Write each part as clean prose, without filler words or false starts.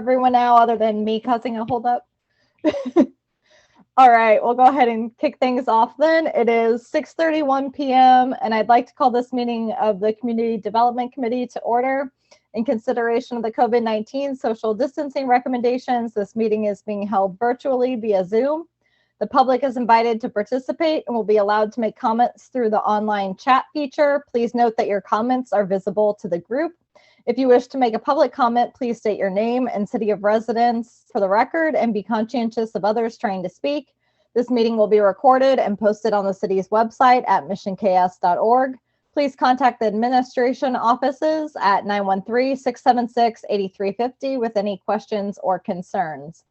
everyone now other than me causing a holdup? All right, we'll go ahead and kick things off then. It is 6:31 p.m. and I'd like to call this meeting of the Community Development Committee to order. In consideration of the COVID-19 social distancing recommendations, this meeting is being held virtually via Zoom. The public is invited to participate and will be allowed to make comments through the online chat feature. Please note that your comments are visible to the group. If you wish to make a public comment, please state your name and city of residence for the record and be conscientious of others trying to speak. This meeting will be recorded and posted on the city's website at missionks.org. Please contact the administration offices at 913-676-8350 with any questions or concerns.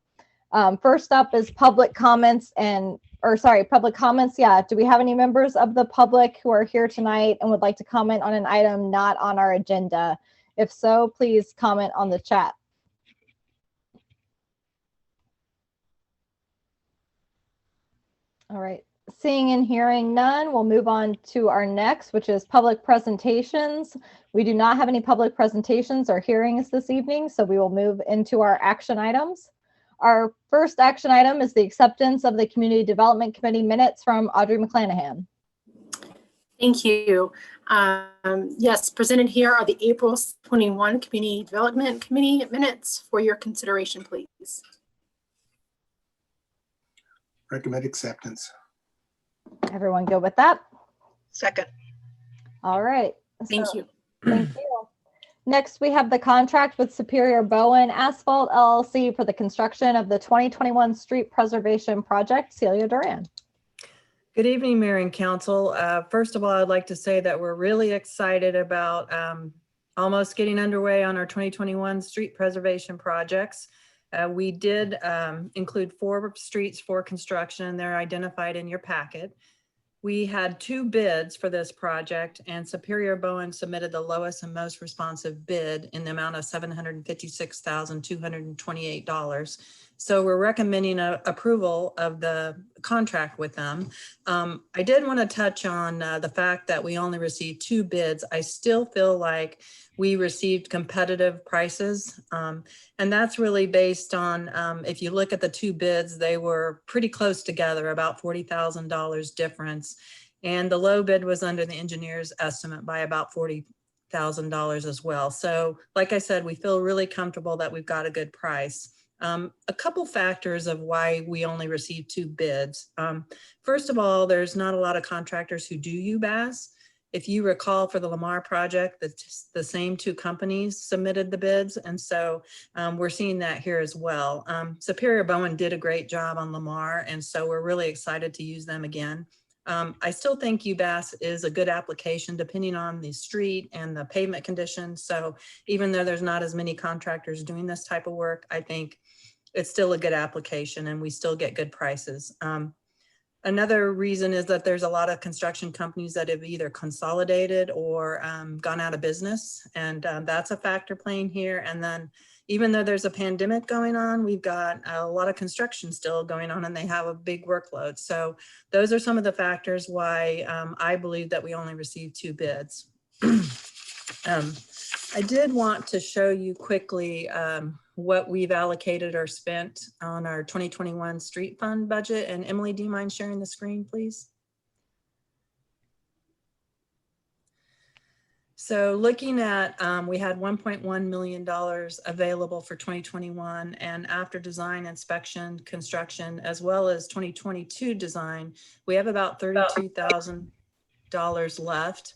First up is public comments public comments. Yeah, do we have any members of the public who are here tonight and would like to comment on an item not on our agenda? If so, please comment on the chat. All right, seeing and hearing none, we'll move on to our next, which is public presentations. We do not have any public presentations or hearings this evening, so we will move into our action items. Our first action item is the acceptance of the Community Development Committee minutes from Audrey McClanahan. Thank you. Yes, presented here are the April 21 Community Development Committee minutes for your consideration, please. Recommend acceptance. Everyone good with that? Second. All right. Thank you. Thank you. Next, we have the contract with Superior Bowen Asphalt LLC for the construction of the 2021 street preservation project. Celia Duran. Good evening, Mayor and Council. First of all, I'd like to say that we're really excited about almost getting underway on our 2021 street preservation projects. We did include 4 streets for construction. They're identified in your packet. We had 2 bids for this project, and Superior Bowen submitted the lowest and most responsive bid in the amount of $756,228. So we're recommending approval of the contract with them. I did want to touch on the fact that we only received 2 bids. I still feel like we received competitive prices. And that's really based on, if you look at the 2 bids, they were pretty close together, about $40,000 difference. And the low bid was under the engineer's estimate by about $40,000 as well. So like I said, we feel really comfortable that we've got a good price. A couple factors of why we only received 2 bids. First of all, there's not a lot of contractors who do UBAS. If you recall, for the Lamar project, the same 2 companies submitted the bids. And so we're seeing that here as well. Superior Bowen did a great job on Lamar, and so we're really excited to use them again. I still think UBAS is a good application depending on the street and the pavement conditions. So even though there's not as many contractors doing this type of work, I think it's still a good application and we still get good prices. Another reason is that there's a lot of construction companies that have either consolidated or gone out of business, and that's a factor playing here. And then even though there's a pandemic going on, we've got a lot of construction still going on and they have a big workload. So those are some of the factors why I believe that we only received 2 bids. I did want to show you quickly what we've allocated or spent on our 2021 street fund budget. And Emily, do you mind sharing the screen, please? So looking at, we had $1.1 million available for 2021, and after design, inspection, construction, as well as 2022 design, we have about $32,000 left.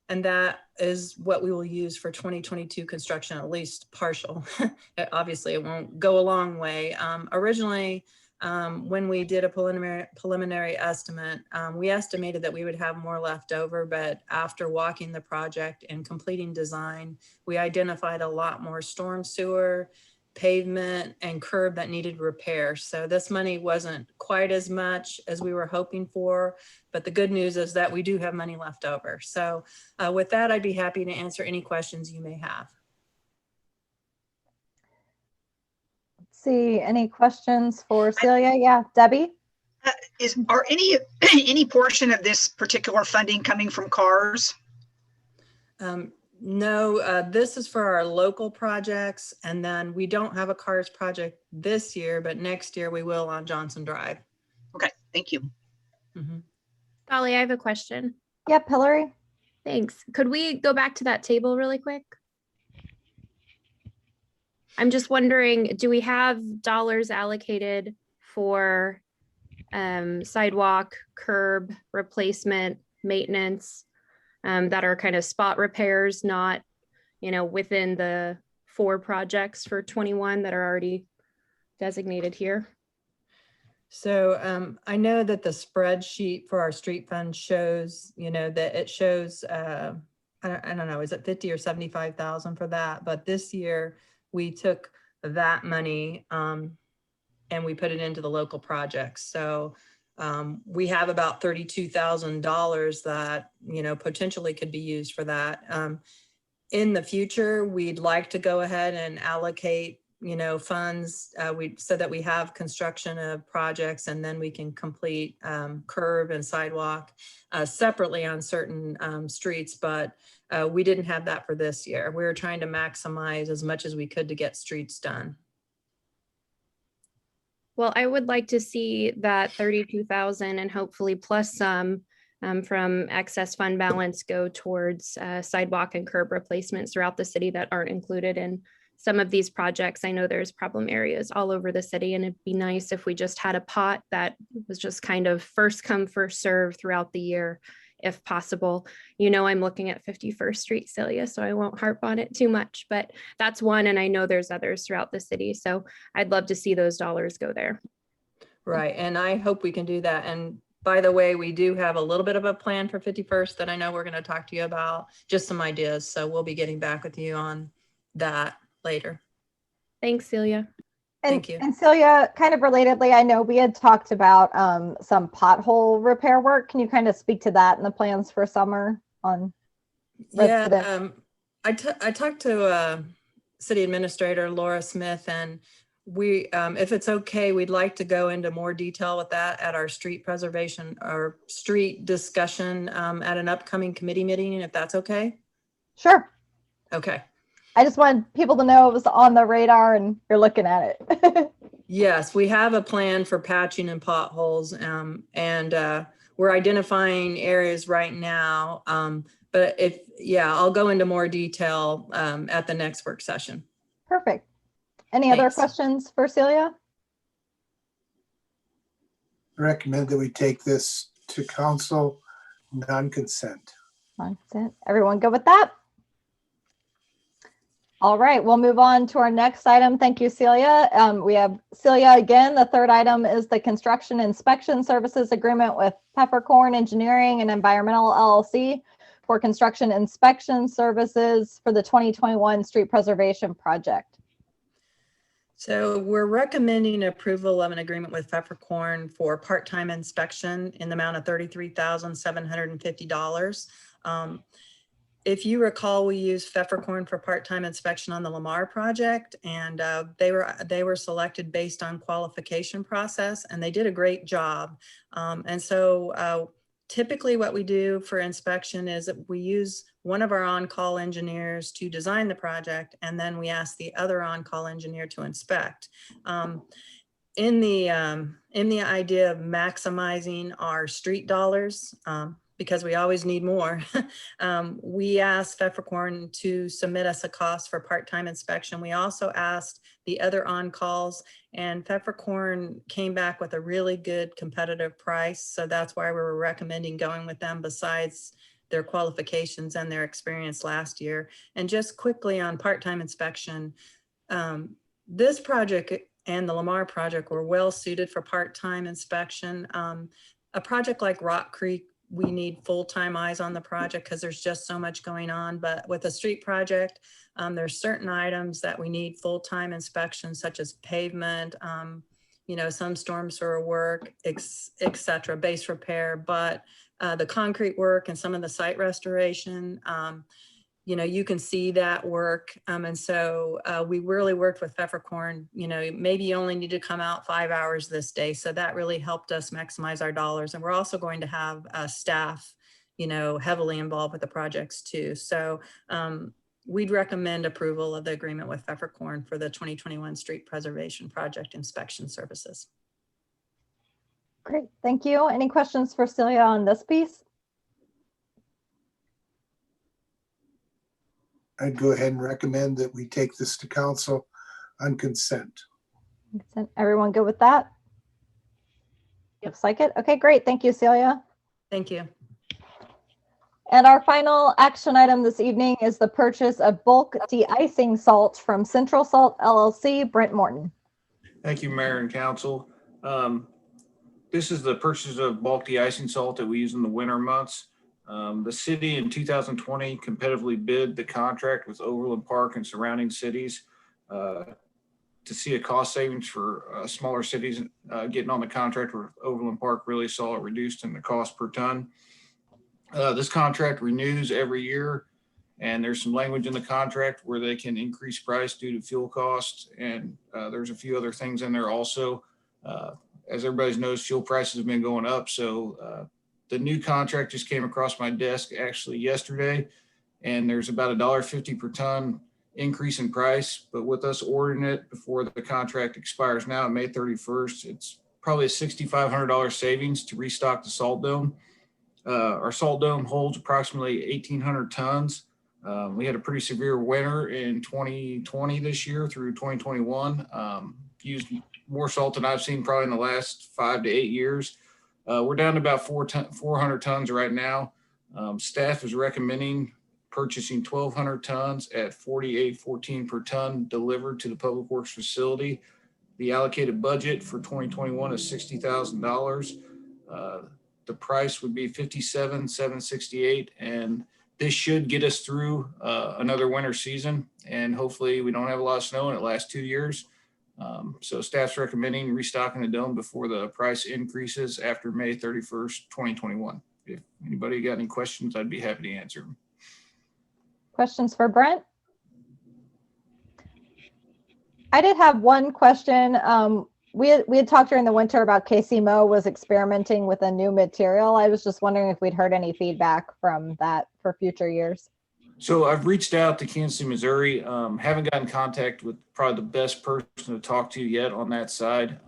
And that is what we will use for 2022 construction, at least partial. Obviously, it won't go a long way. Originally, when we did a preliminary estimate, we estimated that we would have more left over, but after walking the project and completing design, we identified a lot more storm sewer, pavement, and curb that needed repair. So this money wasn't quite as much as we were hoping for, but the good news is that we do have money left over. So with that, I'd be happy to answer any questions you may have. Let's see, any questions for Celia? Yeah, Debbie? Are any portion of this particular funding coming from cars? No, this is for our local projects, and then we don't have a CARS project this year, but next year we will on Johnson Drive. Okay, thank you. Mhm. Sollie, I have a question. Yep, Hillary. Thanks. Could we go back to that table really quick? I'm just wondering, do we have dollars allocated for sidewalk, curb replacement, maintenance that are kind of spot repairs, not, within the 4 projects for 21 that are already designated here? So I know that the spreadsheet for our street fund shows, that it shows, I don't know, is it 50 or 75,000 for that? But this year we took that money and we put it into the local projects. So we have about $32,000 that, potentially could be used for that. In the future, we'd like to go ahead and allocate, funds so that we have construction of projects, and then we can complete curb and sidewalk separately on certain streets. But we didn't have that for this year. We were trying to maximize as much as we could to get streets done. Well, I would like to see that 32,000 and hopefully plus some from excess fund balance go towards sidewalk and curb replacements throughout the city that aren't included in some of these projects. I know there's problem areas all over the city, and it'd be nice if we just had a pot that was just kind of first come, first serve throughout the year, if possible. I'm looking at 51st Street, Celia, so I won't harp on it too much, but that's one, and I know there's others throughout the city. So I'd love to see those dollars go there. Right, and I hope we can do that. And by the way, we do have a little bit of a plan for 51st that I know we're going to talk to you about, just some ideas. So we'll be getting back with you on that later. Thanks, Celia. Thank you. And Celia, kind of relatedly, I know we had talked about some pothole repair work. Can you kind of speak to that and the plans for summer on? Yeah, I talked to City Administrator Laura Smith, and we, if it's okay, we'd like to go into more detail with that at our street preservation or street discussion at an upcoming committee meeting, if that's okay. Sure. Okay. I just wanted people to know it was on the radar and you're looking at it. Yes, we have a plan for patching and potholes, and we're identifying areas right now. But I'll go into more detail at the next work session. Perfect. Any other Thanks. questions for Celia? I recommend that we take this to council non-consent. Non-consent. Everyone good with that? All right, we'll move on to our next item. Thank you, Celia. We have Celia again. The third item is the construction inspection services agreement with Pfefferkorn Engineering and Environmental LLC for construction inspection services for the 2021 street preservation project. So we're recommending approval of an agreement with Pfefferkorn for part-time inspection in the amount of $33,750. If you recall, we used Pfefferkorn for part-time inspection on the Lamar project, and they were selected based on qualification process, and they did a great job. And so typically what we do for inspection is that we use one of our on-call engineers to design the project, and then we ask the other on-call engineer to inspect. In the idea of maximizing our street dollars, because we always need more, we asked Pfefferkorn to submit us a cost for part-time inspection. We also asked the other on-calls, and Pfefferkorn came back with a really good competitive price. So that's why we were recommending going with them, besides their qualifications and their experience last year. And just quickly on part-time inspection, this project and the Lamar project were well suited for part-time inspection. A project like Rock Creek, we need full-time eyes on the project because there's just so much going on. But with a street project, there's certain items that we need full-time inspection, such as pavement, some storm sewer work, etc., base repair. But the concrete work and some of the site restoration, you can see that work. And so we really worked with Pfefferkorn. Maybe you only need to come out 5 hours this day. So that really helped us maximize our dollars. And we're also going to have staff heavily involved with the projects too. So we'd recommend approval of the agreement with Pfefferkorn for the 2021 street preservation project inspection services. Great, thank you. Any questions for Celia on this piece? I'd go ahead and recommend that we take this to council on consent. Everyone good with that? Looks like it. Okay, great. Thank you, Celia. Thank you. And our final action item this evening is the purchase of bulk de-icing salt from Central Salt LLC, Brent Morton. Thank you, Mayor and Council. This is the purchase of bulk de-icing salt that we use in the winter months. The city in 2020 competitively bid the contract with Overland Park and surrounding cities to see a cost savings for smaller cities getting on the contract, where Overland Park really saw it reduced in the cost per ton. This contract renews every year, and there's some language in the contract where they can increase price due to fuel costs. And there's a few other things in there also. As everybody knows, fuel prices have been going up. So the new contract just came across my desk actually yesterday, and there's about $1.50 per ton increase in price. But with us ordering it before the contract expires now on May 31st, it's probably a $6,500 savings to restock the salt dome. Our salt dome holds approximately 1,800 tons. We had a pretty severe winter in 2020 this year through 2021. Used more salt than I've seen probably in the last 5 to 8 years. We're down to about 400 tons right now. Staff is recommending purchasing 1,200 tons at $48.14 per ton delivered to the Public Works facility. The allocated budget for 2021 is $60,000. The price would be $57,768, and this should get us through another winter season. And hopefully we don't have a lot of snow and it lasts 2 years. So staff's recommending restocking the dome before the price increases after May 31st, 2021. If anybody got any questions, I'd be happy to answer them. Questions for Brent? I did have one question. We had talked during the winter about KCMO was experimenting with a new material. I was just wondering if we'd heard any feedback from that for future years. So I've reached out to Kansas City, Missouri. Haven't gotten in contact with probably the best person to talk to yet on that side.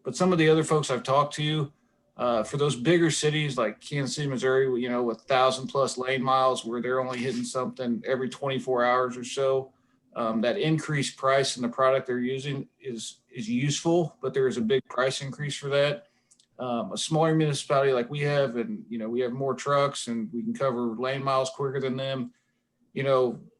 But some of the other folks I've talked to, for those bigger cities like Kansas City, Missouri, with 1,000+ lane miles where they're only hitting something every 24 hours or so, that increased price in the product they're using is useful, but there is a big price increase for that. A smaller municipality like we have, and we have more trucks and we can cover lane miles quicker than them.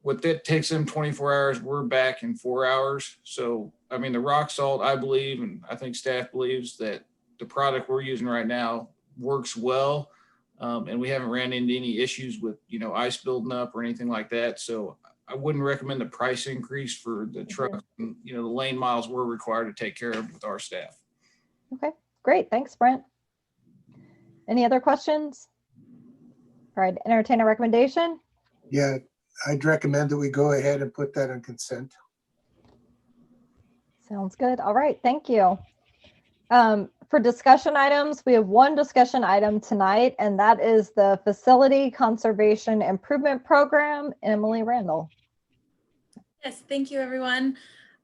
What that takes them 24 hours, we're back in 4 hours. So, I mean, the rock salt, I believe, and I think staff believes that the product we're using right now works well. And we haven't ran into any issues with, ice building up or anything like that. So I wouldn't recommend the price increase for the truck. And, the lane miles we're required to take care of with our staff. Okay, great. Thanks, Brent. Any other questions? All right, entertain a recommendation. Yeah, I'd recommend that we go ahead and put that on consent. Sounds good. All right, thank you. For discussion items, we have one discussion item tonight, and that is the Facility Conservation Improvement Program. Emily Randel. Yes, thank you, everyone.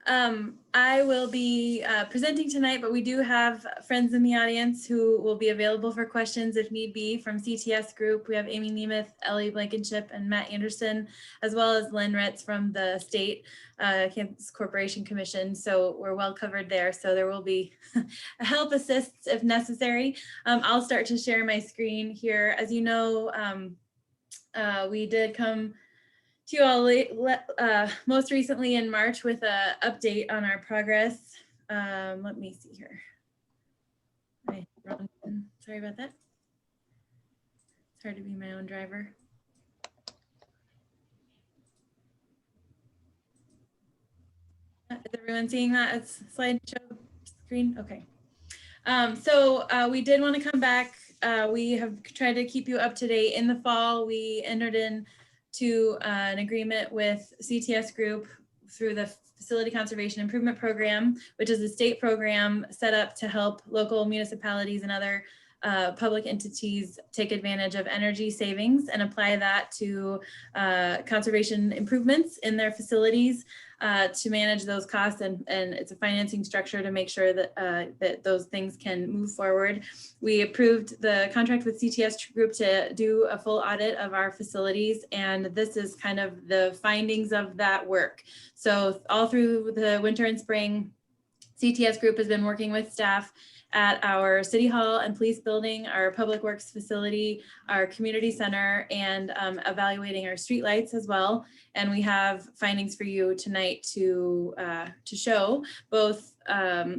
I will be presenting tonight, but we do have friends in the audience who will be available for questions if need be from CTS Group. We have Amy Nemeth, Ellie Blankenship, and Matt Anderson, as well as Len Retz from the State Kansas Corporation Commission. So we're well covered there. So there will be help assists if necessary. I'll start to share my screen here. As you know, we did come to you all most recently in March with an update on our progress. Let me see here. Sorry about that. It's hard to be my own driver. Is everyone seeing that as slideshow screen? Okay. So we did want to come back. We have tried to keep you up to date. In the fall, we entered into an agreement with CTS Group through the Facility Conservation Improvement Program, which is a state program set up to help local municipalities and other public entities take advantage of energy savings and apply that to conservation improvements in their facilities to manage those costs, and it's a financing structure to make sure that that those things can move forward. We approved the contract with CTS Group to do a full audit of our facilities, and this is kind of the findings of that work. So all through the winter and spring, CTS Group has been working with staff at our City Hall and Police Building, our Public Works facility, our community center, and evaluating our streetlights as well. And we have findings for you tonight to show both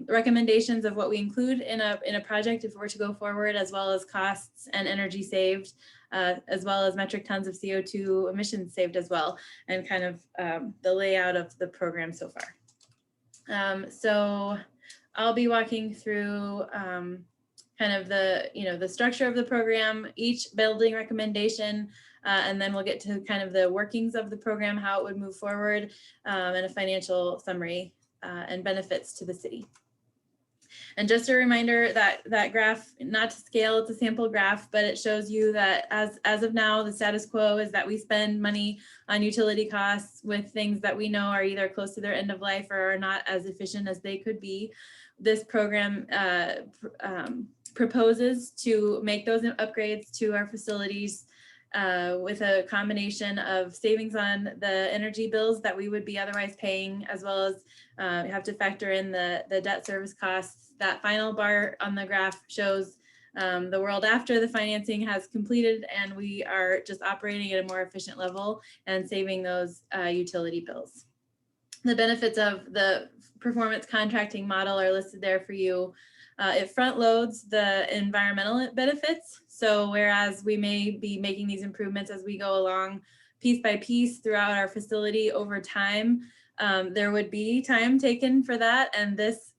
recommendations of what we include in a project if we're to go forward, as well as costs and energy saved, as well as metric tons of CO2 emissions saved as well, and kind of the layout of the program so far. So I'll be walking through kind of the structure of the program, each building recommendation, and then we'll get to kind of the workings of the program, how it would move forward, and a financial summary and benefits to the city. And just a reminder that that graph, not to scale, it's a sample graph, but it shows you that as of now, the status quo is that we spend money on utility costs with things that we know are either close to their end of life or are not as efficient as they could be. This program proposes to make those upgrades to our facilities with a combination of savings on the energy bills that we would be otherwise paying, as well as you have to factor in the debt service costs. That final bar on the graph shows the world after the financing has completed, and we are just operating at a more efficient level and saving those utility bills. The benefits of the performance contracting model are listed there for you. It front loads the environmental benefits. So whereas we may be making these improvements as we go along piece by piece throughout our facility over time, there would be time taken for that. And this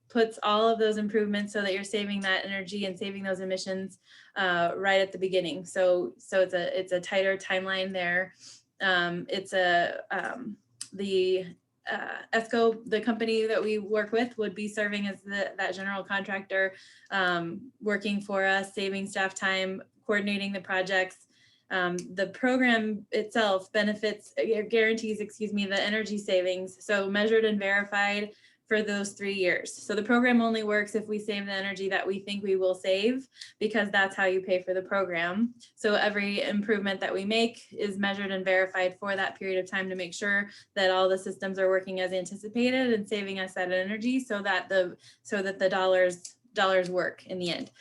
puts all of those improvements so that you're saving that energy and saving those emissions right at the beginning. So it's a tighter timeline there. ESCO, the company that we work with, would be serving as that general contractor, working for us, saving staff time, coordinating the projects. The program itself guarantees the energy savings, so measured and verified for those 3 years. So the program only works if we save the energy that we think we will save, because that's how you pay for the program. So every improvement that we make is measured and verified for that period of time to make sure that all the systems are working as anticipated and saving us that energy, so that the dollars work in the end.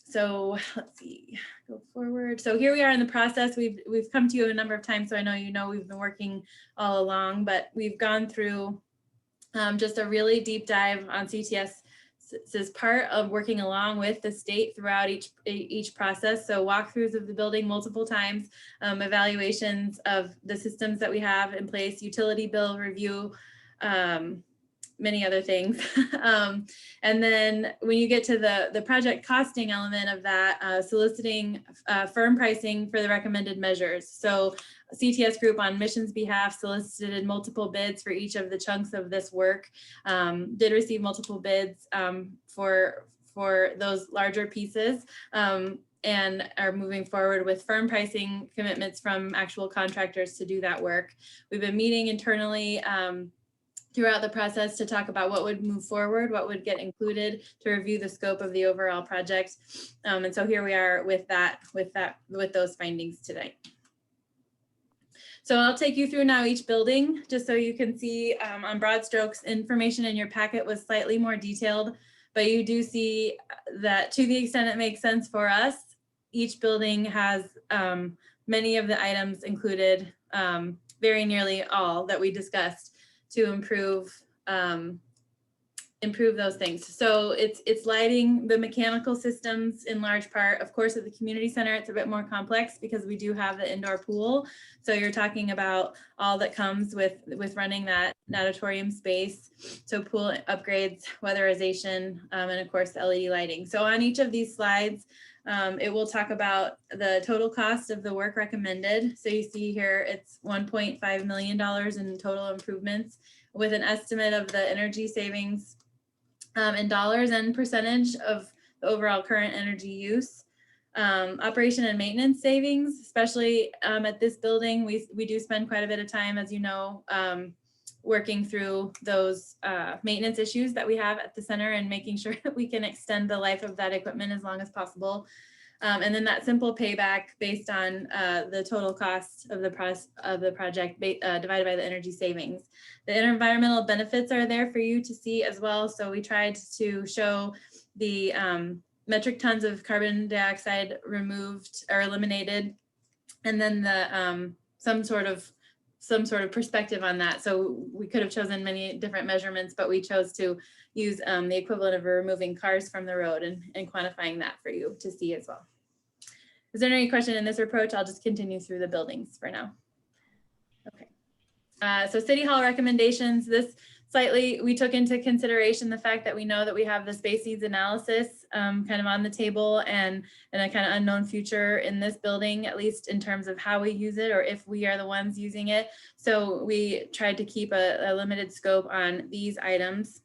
So let's see, go forward. So here we are in the process. We've come to you a number of times, so I know we've been working all along, but we've gone through just a really deep dive on CTS's part of working along with the state throughout each process. So walkthroughs of the building multiple times, evaluations of the systems that we have in place, utility bill review, many other things. And then when you get to the project costing element of that, soliciting firm pricing for the recommended measures. So CTS Group on Mission's behalf solicited multiple bids for each of the chunks of this work, did receive multiple bids for those larger pieces, and are moving forward with firm pricing commitments from actual contractors to do that work. We've been meeting internally throughout the process to talk about what would move forward, what would get included, to review the scope of the overall project. And so here we are with those findings tonight. So I'll take you through now each building, just so you can see on broad strokes. Information in your packet was slightly more detailed, but you do see that to the extent it makes sense for us, each building has many of the items included, very nearly all that we discussed, to improve those things. So it's lighting, the mechanical systems in large part. Of course, at the community center, it's a bit more complex because we do have the indoor pool. So you're talking about all that comes with running that natatorium space. So pool upgrades, weatherization, and of course, the LED lighting. So on each of these slides, it will talk about the total cost of the work recommended. So you see here, it's $1.5 million in total improvements, with an estimate of the energy savings in dollars and percentage of the overall current energy use. Operation and maintenance savings, especially at this building, we do spend quite a bit of time, as you know, working through those maintenance issues that we have at the center and making sure that we can extend the life of that equipment as long as possible. And then that simple payback based on the total cost of the project divided by the energy savings. The environmental benefits are there for you to see as well. So we tried to show the metric tons of carbon dioxide removed or eliminated, and then the some sort of perspective on that. So we could have chosen many different measurements, but we chose to use the equivalent of removing cars from the road and quantifying that for you to see as well. Is there any question in this approach? I'll just continue through the buildings for now. Okay. So City Hall recommendations, this slightly, we took into consideration the fact that we know that we have the space needs analysis kind of on the table and a kind of unknown future in this building, at least in terms of how we use it or if we are the ones using it. So we tried to keep a limited scope on these items.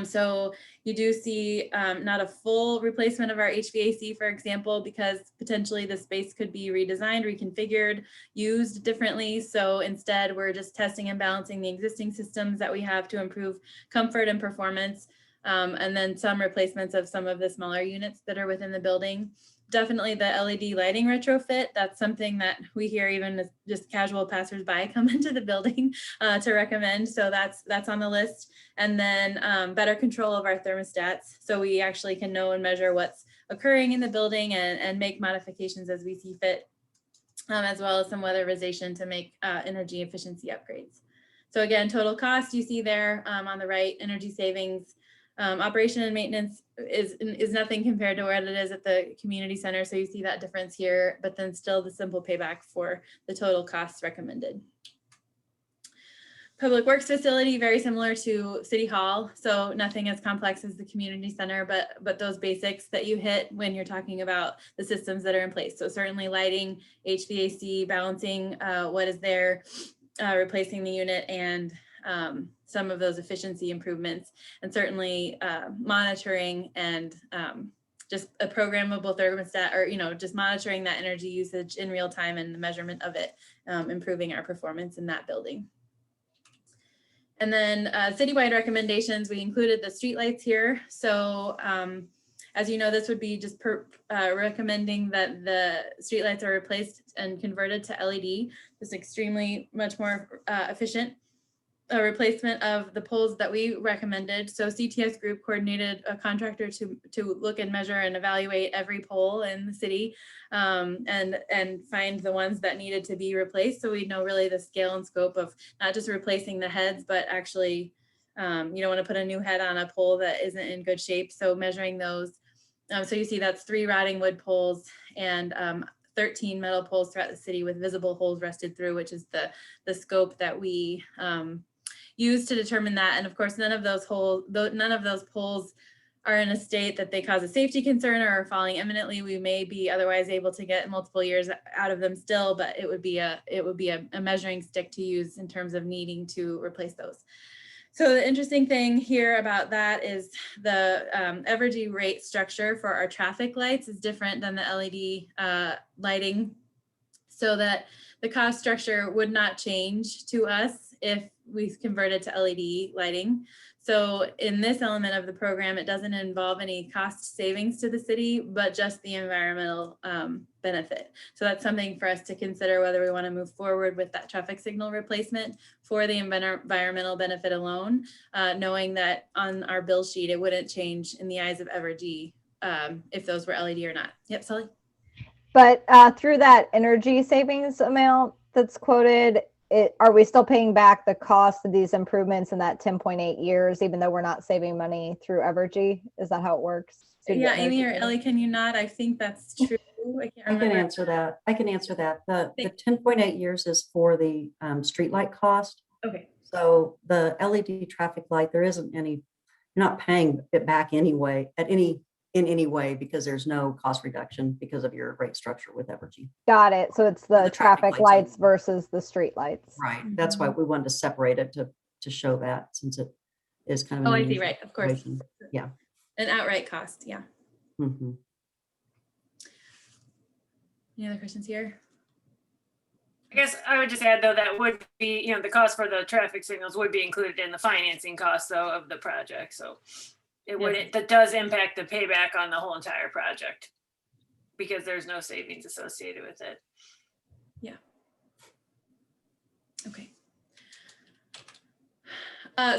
So you do see not a full replacement of our HVAC, for example, because potentially the space could be redesigned, reconfigured, used differently. So instead, we're just testing and balancing the existing systems that we have to improve comfort and performance, and then some replacements of some of the smaller units that are within the building. Definitely the LED lighting retrofit. That's something that we hear even as just casual passersby come into the building to recommend. So that's on the list. And then better control of our thermostats. So we actually can know and measure what's occurring in the building and make modifications as we see fit, as well as some weatherization to make energy efficiency upgrades. So again, total cost you see there on the right, energy savings. Operation and maintenance is nothing compared to what it is at the community center. So you see that difference here, but then still the simple payback for the total costs recommended. Public Works facility, very similar to City Hall. So nothing as complex as the community center, but those basics that you hit when you're talking about the systems that are in place. So certainly lighting, HVAC, balancing what is there, replacing the unit, and some of those efficiency improvements, and certainly monitoring and just a programmable thermostat, or just monitoring that energy usage in real time and the measurement of it, improving our performance in that building. And then citywide recommendations, we included the streetlights here. So as you know, this would be just recommending that the streetlights are replaced and converted to LED. This is extremely much more efficient. A replacement of the poles that we recommended. So CTS Group coordinated a contractor to look and measure and evaluate every pole in the city, and find the ones that needed to be replaced. So we know really the scale and scope of not just replacing the heads, but actually you don't want to put a new head on a pole that isn't in good shape. So measuring those. So you see that's 3 rotting wood poles and 13 metal poles throughout the city with visible holes rusted through, which is the scope that we use to determine that. And of course, none of those poles are in a state that they cause a safety concern or are falling imminently. We may be otherwise able to get multiple years out of them still, but it would be a measuring stick to use in terms of needing to replace those. So the interesting thing here about that is the Evergy rate structure for our traffic lights is different than the LED lighting, so that the cost structure would not change to us if we converted to LED lighting. So in this element of the program, it doesn't involve any cost savings to the city, but just the environmental benefit. So that's something for us to consider whether we want to move forward with that traffic signal replacement for the environmental benefit alone, knowing that on our bill sheet, it wouldn't change in the eyes of Evergy if those were LED or not. Yep, Sollie? But through that energy savings amount that's quoted, are we still paying back the cost of these improvements in that 10.8 years, even though we're not saving money through Evergy? Is that how it works? Yeah, Amy or Ellie, can you nod? I think that's true. I can answer that. The 10.8 years is for the streetlight cost. Okay. So the LED traffic light, there isn't any, you're not paying it back anyway, in any way, because there's no cost reduction because of your rate structure with Evergy. Got it. So it's the traffic lights only versus the street lights. Right. That's why we wanted to separate it to show that, since it is kind of Oh, an I see. Right. Of course. situation. Yeah. An outright cost. Yeah. Mhm. Any other questions here? I guess I would just add though, that would be, the cost for the traffic signals would be included in the financing cost though of the project. So it would, that does impact the payback on the whole entire project because there's no savings associated with it. Okay.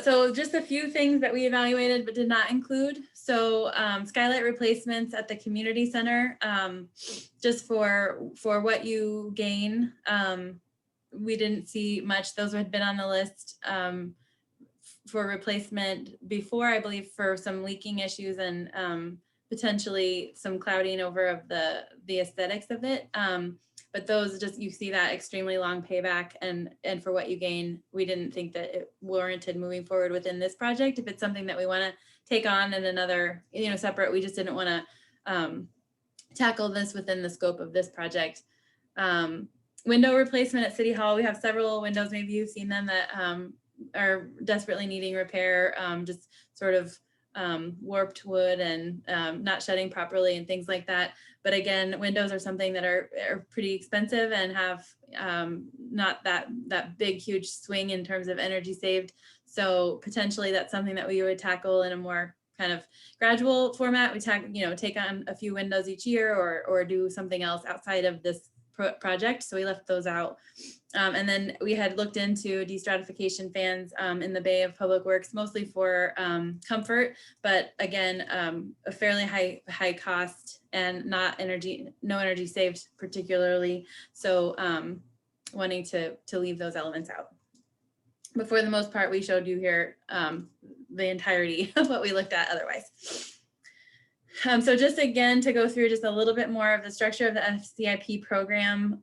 So just a few things that we evaluated but did not include. So skylight replacements at the community center, just for what you gain. We didn't see much. Those had been on the list for replacement before, I believe, for some leaking issues and potentially some clouding over of the aesthetics of it. But those just, you see that extremely long payback and for what you gain, we didn't think that it warranted moving forward within this project. If it's something that we want to take on in another, separate, we just didn't want to tackle this within the scope of this project. Window replacement at City Hall. We have several windows, maybe you've seen them, that are desperately needing repair, just sort of warped wood and not shutting properly and things like that. But again, windows are something that are pretty expensive and have not that big, huge swing in terms of energy saved. So potentially that's something that we would tackle in a more kind of gradual format. We take on a few windows each year or do something else outside of this project. So we left those out. And then we had looked into destratification fans in the Bay of Public Works, mostly for comfort, but again, a fairly high cost and no energy saved particularly. So wanting to leave those elements out. But for the most part, we showed you here the entirety of what we looked at otherwise. So just again, to go through just a little bit more of the structure of the FCIP program,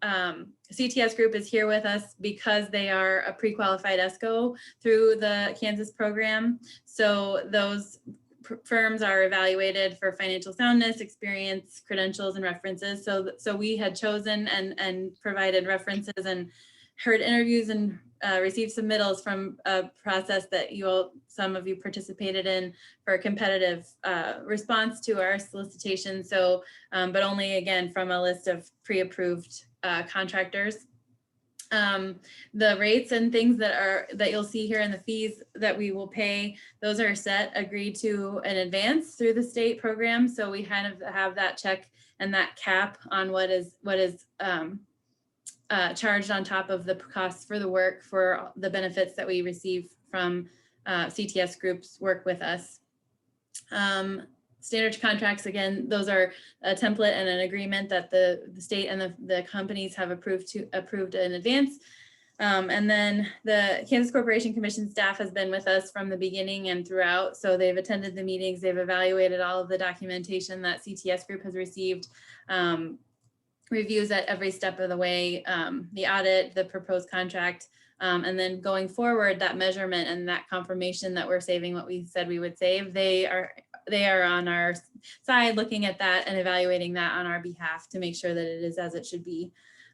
CTS Group is here with us because they are a pre-qualified ESCO through the Kansas program. So those firms are evaluated for financial soundness, experience, credentials, and references. So we had chosen and provided references and heard interviews and received submittals from a process that some of you participated in for a competitive response to our solicitation. So, but only again from a list of pre-approved contractors. The rates and things that you'll see here in the fees that we will pay, those are agreed to in advance through the state program. So we kind of have that check and that cap on what is charged on top of the costs for the work for the benefits that we receive from CTS Group's work with us. Standard contracts, again, those are a template and an agreement that the state and the companies have approved in advance. And then the Kansas Corporation Commission staff has been with us from the beginning and throughout. So they've attended the meetings, they've evaluated all of the documentation that CTS Group has received, reviews at every step of the way, the audit, the proposed contract, and then going forward, that measurement and that confirmation that we're saving what we said we would save, they are on our side looking at that and evaluating that on our behalf to make sure that it is as it should be.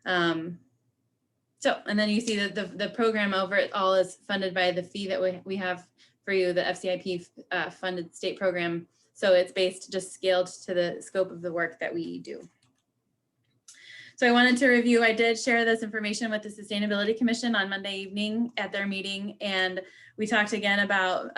So, and then you see that the program over it all is funded by the fee that we have for you, the FCIP funded state program. So it's just scaled to the scope of the work that we do. So I wanted to review, I did share this information with the Sustainability Commission on Monday evening at their meeting. And we talked again about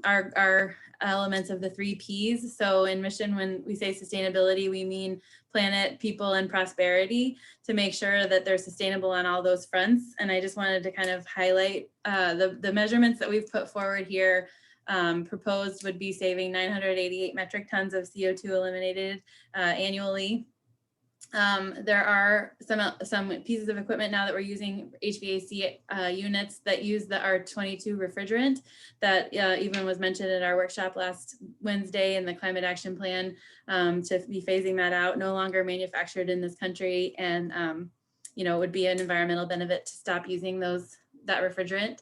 our elements of the 3 Ps. So in mission, when we say sustainability, we mean planet, people, and prosperity, to make sure that they're sustainable on all those fronts. And I just wanted to kind of highlight the measurements that we've put forward here. Proposed would be saving 988 metric tons of CO2 eliminated annually. There are some pieces of equipment now that we're using HVAC units that use the R22 refrigerant that even was mentioned at our workshop last Wednesday in the climate action plan, to be phasing that out, no longer manufactured in this country, and it would be an environmental benefit to stop using that refrigerant.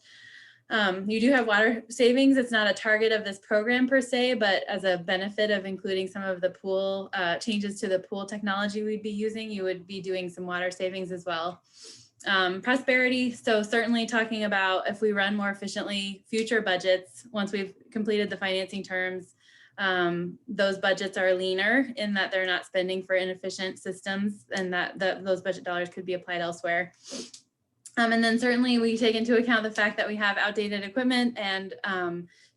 You do have water savings. It's not a target of this program per se, but as a benefit of including some of the pool changes to the pool technology we'd be using, you would be doing some water savings as well. Prosperity, so certainly talking about if we run more efficiently, future budgets, once we've completed the financing terms, those budgets are leaner in that they're not spending for inefficient systems, and that those budget dollars could be applied elsewhere. And then certainly we take into account the fact that we have outdated equipment, and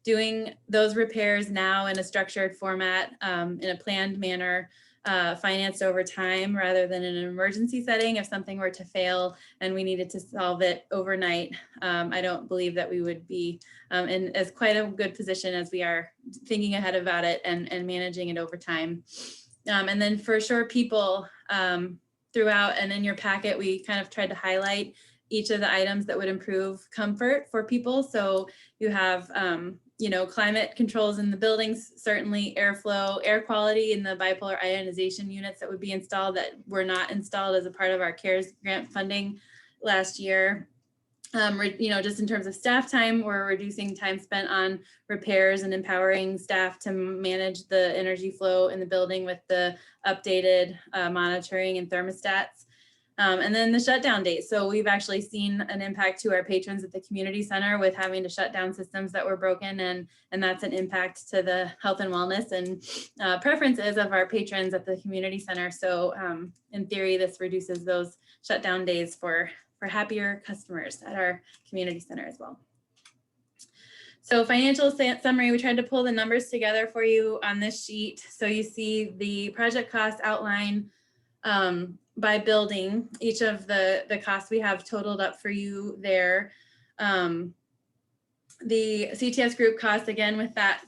doing those repairs now in a structured format, in a planned manner, financed over time rather than in an emergency setting. If something were to fail and we needed to solve it overnight, I don't believe that we would be in as quite a good position as we are thinking ahead about it and managing it over time. And then for sure, people throughout and in your packet, we kind of tried to highlight each of the items that would improve comfort for people. So you have, you know, climate controls in the buildings, certainly airflow, air quality in the bipolar ionization units that would be installed that were not installed as a part of our CARES grant funding last year. You know, just in terms of staff time, we're reducing time spent on repairs and empowering staff to manage the energy flow in the building with the updated monitoring and thermostats. And then the shutdown date. So we've actually seen an impact to our patrons at the community center with having to shut down systems that were broken, and that's an impact to the health and wellness and preferences of our patrons at the community center. So in theory, this reduces those shutdown days for happier customers at our community center as well. So financial summary, we tried to pull the numbers together for you on this sheet. So you see the project cost outline by building, each of the costs we have totaled up for you there. The CTS group cost, again, with that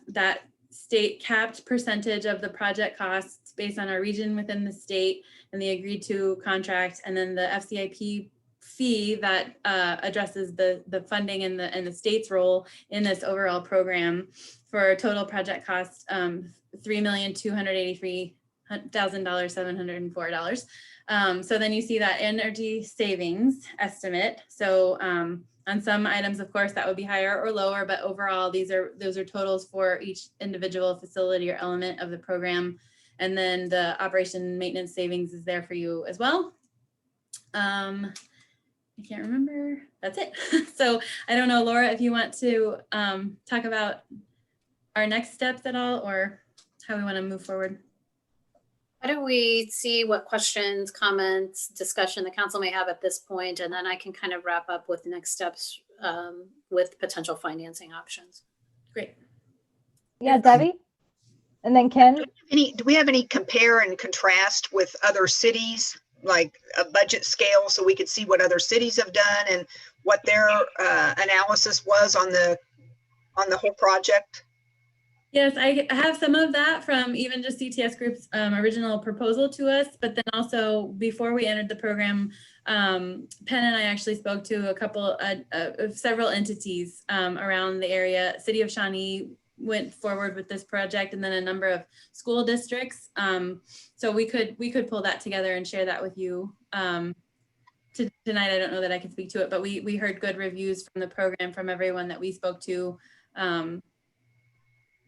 state capped percentage of the project costs based on our region within the state and the agreed to contract, and then the FCIP fee that addresses the funding and the state's role in this overall program for a total project cost $3,283,704. So then you see that energy savings estimate. So on some items, of course, that would be higher or lower, but overall, those are totals for each individual facility or element of the program. And then the operation and maintenance savings is there for you as well. I can't remember. That's it. So I don't know, Laura, if you want to talk about our next steps at all, or how we want to move forward. Why don't we see what questions, comments, discussion the council may have at this point, and then I can kind of wrap up with next steps with potential financing options. Great. Yeah, Debbie? And then Ken? Do we have any compare and contrast with other cities, like a budget scale, so we could see what other cities have done and what their analysis was on the whole project? Yes, I have some of that from even just CTS Group's original proposal to us, but then also before we entered the program, Penn and I actually spoke to a couple of several entities around the area. City of Shawnee went forward with this project, and then a number of school districts. So we could pull that together and share that with you. Tonight, I don't know that I can speak to it, but we heard good reviews from the program from everyone that we spoke to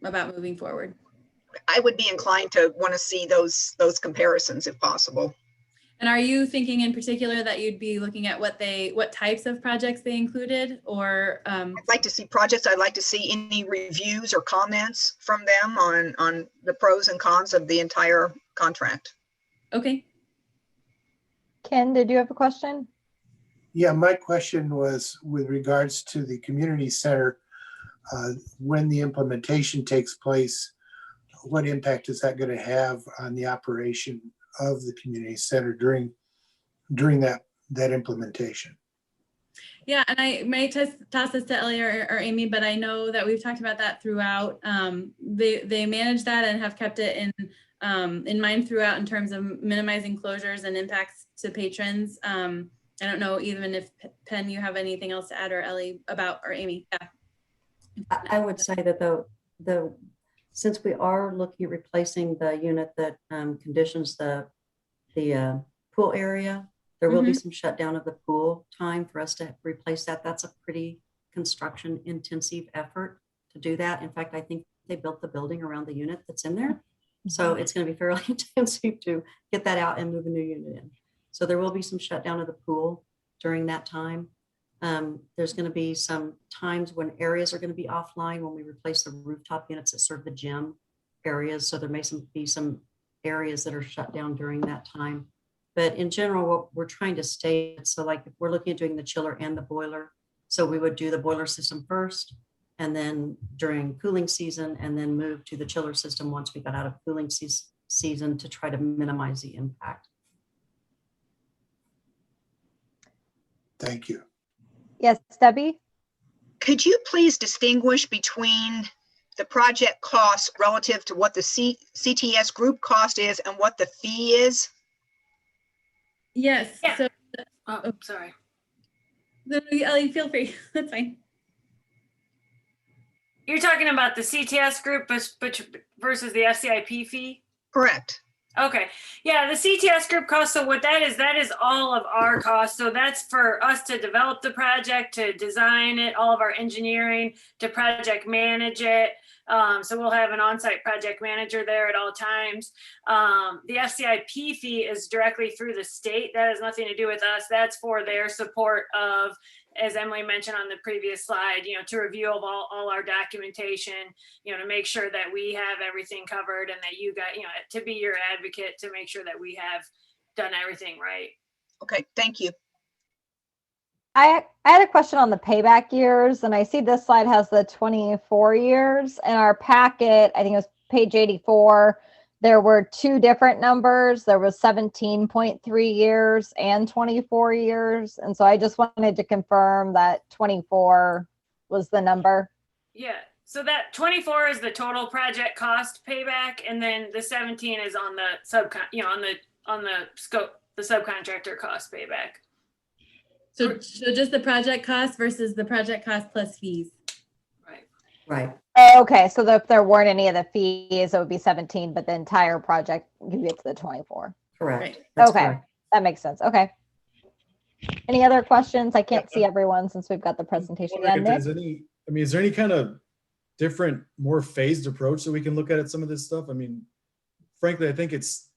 about moving forward. I would be inclined to want to see those comparisons if possible. And are you thinking in particular that you'd be looking at what types of projects they included, or? I'd like to see projects. I'd like to see any reviews or comments from them on the pros and cons of the entire contract. Okay. Ken, did you have a question? Yeah, my question was with regards to the community center. When the implementation takes place, what impact is that going to have on the operation of the community center during that implementation? Yeah, and I may toss this to Ellie or Amy, but I know that we've talked about that throughout. They manage that and have kept it in mind throughout in terms of minimizing closures and impacts to patrons. I don't know even if Penn, you have anything else to add, or Ellie about, or Amy. Yeah. I would say that since we are looking at replacing the unit that conditions the pool area, there will be some shutdown of the pool time for us to replace that. That's a pretty construction intensive effort to do that. In fact, I think they built the building around the unit that's in there. So it's going to be fairly intensive to get that out and move a new unit in. So there will be some shutdown of the pool during that time. There's going to be some times when areas are going to be offline when we replace the rooftop units that serve the gym. areas. So there may be some areas that are shut down during that time. But in general, what we're trying to state, so like if we're looking at doing the chiller and the boiler, so we would do the boiler system first, and then during cooling season, and then move to the chiller system once we got out of cooling season to try to minimize the impact. Thank you. Yes, Debbie? Could you please distinguish between the project costs relative to what the CTS group cost is and what the fee is? Yes. Yeah. So, Oh, sorry. Ellie, feel free. That's fine. You're talking about the CTS group versus the FCIP fee? Correct. Okay, yeah, the CTS group cost, so what that is all of our costs. So that's for us to develop the project, to design it, all of our engineering, to project manage it. So we'll have an on-site project manager there at all times. The FCIP fee is directly through the state. That has nothing to do with us. That's for their support of, as Emily mentioned on the previous slide, to review of all our documentation, to make sure that we have everything covered and that you got, to be your advocate, to make sure that we have done everything right. Okay, thank you. I had a question on the payback years, and I see this slide has the 24 years. In our packet, I think it was page 84, there were two different numbers. There was 17.3 years and 24 years. And so I just wanted to confirm that 24 was the number. Yeah, so that 24 is the total project cost payback, and then the 17 is on the on the scope, the subcontractor cost payback. So just the project cost versus the project cost plus fees. Right. Right. Okay, so if there weren't any of the fees, it would be 17, but the entire project, you get to the 24. Correct. Right. That's Okay, correct. that makes sense. Okay. Any other questions? I can't see everyone since we've got the presentation. Yeah, If Nick? there's any, is there any kind of different, more phased approach that we can look at some of this stuff? Frankly, I think it's,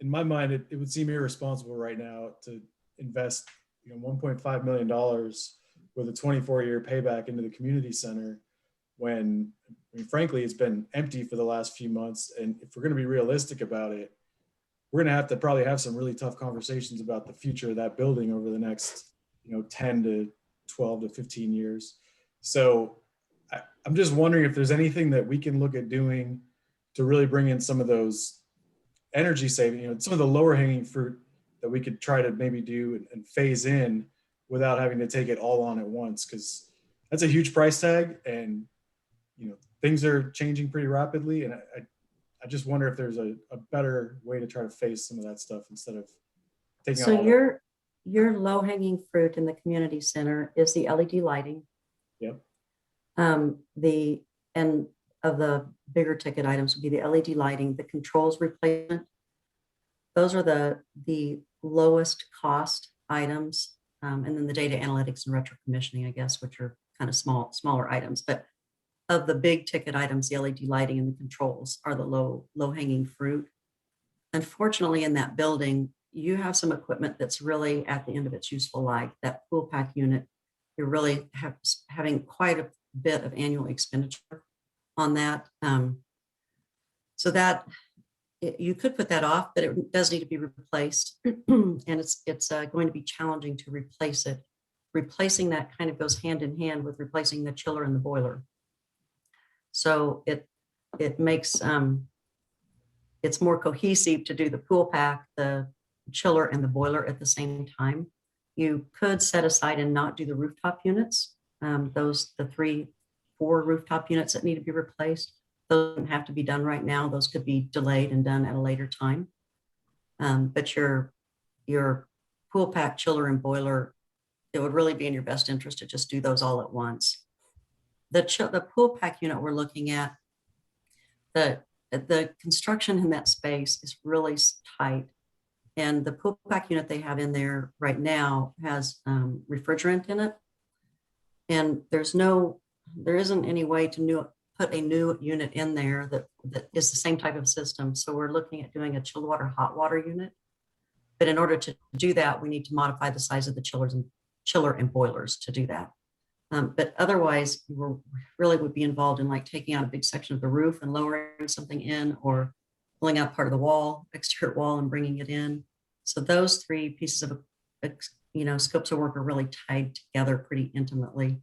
in my mind, it would seem irresponsible right now to invest $1.5 million with a 24-year payback into the community center when, frankly, it's been empty for the last few months. And if we're going to be realistic about it, we're going to have to probably have some really tough conversations about the future of that building over the next, 10 to 12 to 15 years. So I'm just wondering if there's anything that we can look at doing to really bring in some of those energy saving, some of the lower hanging fruit that we could try to maybe do and phase in without having to take it all on at once, because that's a huge price tag, and things are changing pretty rapidly, and I just wonder if there's a better way to try to phase some of that stuff instead of taking So all your low hanging fruit in the community center is the LED lighting. Yep. And of the bigger ticket items would be the LED lighting, the controls replacement. Those are the lowest cost items. And then the data analytics and retro commissioning, I guess, which are kind of smaller items. But of the big ticket items, the LED lighting and the controls are the low hanging fruit. Unfortunately, in that building, you have some equipment that's really at the end of its useful life. That pool pack unit, you're really having quite a bit of annual expenditure on that. So that you could put that off, but it does need to be replaced. And it's going to be challenging to replace it. Replacing that kind of goes hand in hand with replacing the chiller and the boiler. So it makes it's more cohesive to do the pool pack, the chiller, and the boiler at the same time. You could set aside and not do the rooftop units. The 4 rooftop units that need to be replaced. Those don't have to be done right now. Those could be delayed and done at a later time. But your pool pack, chiller, and boiler, it would really be in your best interest to just do those all at once. The pool pack unit we're looking at, the construction in that space is really tight. And the pool pack unit they have in there right now has refrigerant in it. And there isn't any way to put a new unit in there that is the same type of system. So we're looking at doing a chilled water, hot water unit. But in order to do that, we need to modify the size of the chiller and boilers to do that. But otherwise, we really would be involved in like taking out a big section of the roof and lowering something in, or pulling out part of the wall, exterior wall, and bringing it in. So those three pieces of, scopes of work are really tied together pretty intimately.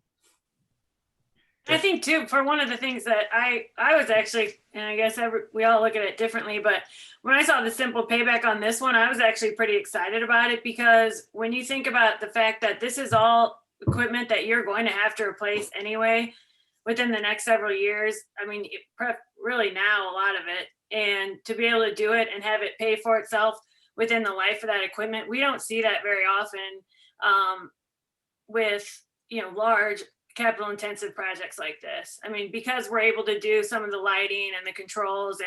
I think too, for one of the things that I was actually, and I guess we all look at it differently, but when I saw the simple payback on this one, I was actually pretty excited about it, because when you think about the fact that this is all equipment that you're going to have to replace anyway within the next several years, I mean, really now a lot of it, and to be able to do it and have it pay for itself within the life of that equipment, we don't see that very often with, large capital intensive projects like this. I mean, because we're able to do some of the lighting and the controls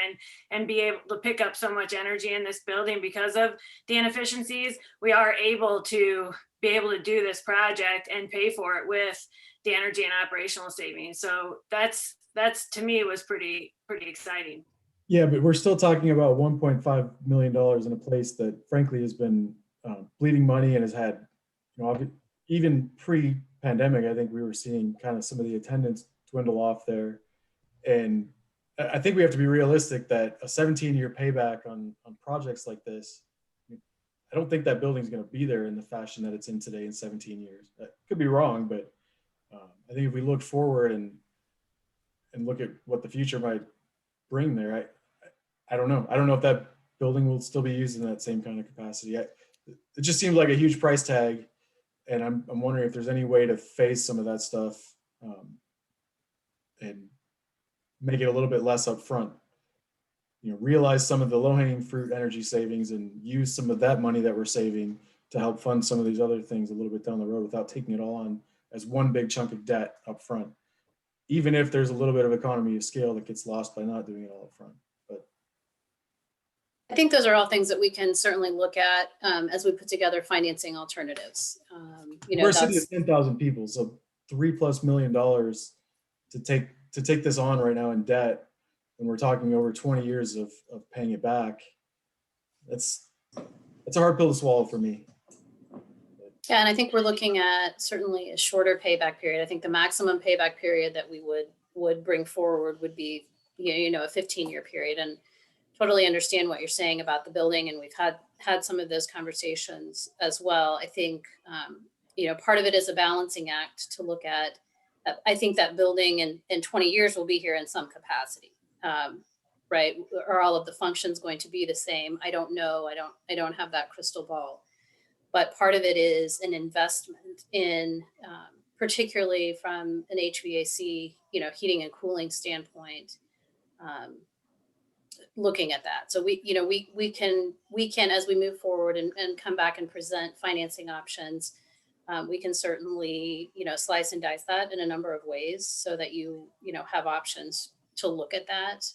and be able to pick up so much energy in this building because of the inefficiencies, we are able to be able to do this project and pay for it with the energy and operational savings. So that's to me was pretty exciting. Yeah, but we're still talking about $1.5 million in a place that frankly has been bleeding money and has had, even pre-pandemic, I think we were seeing kind of some of the attendance dwindle off there. And I think we have to be realistic that a 17-year payback on projects like this, I don't think that building's going to be there in the fashion that it's in today in 17 years. That could be wrong, but I think if we look forward and look at what the future might bring there, I don't know. I don't know if that building will still be used in that same kind of capacity. It just seems like a huge price tag. And I'm wondering if there's any way to phase some of that stuff and make it a little bit less upfront. Realize some of the low-hanging fruit energy savings and use some of that money that we're saving to help fund some of these other things a little bit down the road without taking it all on as one big chunk of debt up front, even if there's a little bit of economy of scale that gets lost by not doing it all up front. But I think those are all things that we can certainly look at as we put together financing alternatives. We're a city of 10,000 people, so $3+ million to take this on right now in debt, when we're talking over 20 years of paying it back. That's a hard pill to swallow for me. Yeah, and I think we're looking at certainly a shorter payback period. I think the maximum payback period that we would bring forward would be, a 15-year period. And totally understand what you're saying about the building, and we've had some of those conversations as well. I think, part of it is a balancing act to look at. I think that building in 20 years will be here in some capacity, right? Are all of the functions going to be the same? I don't know. I don't have that crystal ball. But part of it is an investment in, particularly from an HVAC, heating and cooling standpoint, looking at that. So we can, as we move forward and come back and present financing options, we can certainly, slice and dice that in a number of ways so that you have options to look at that.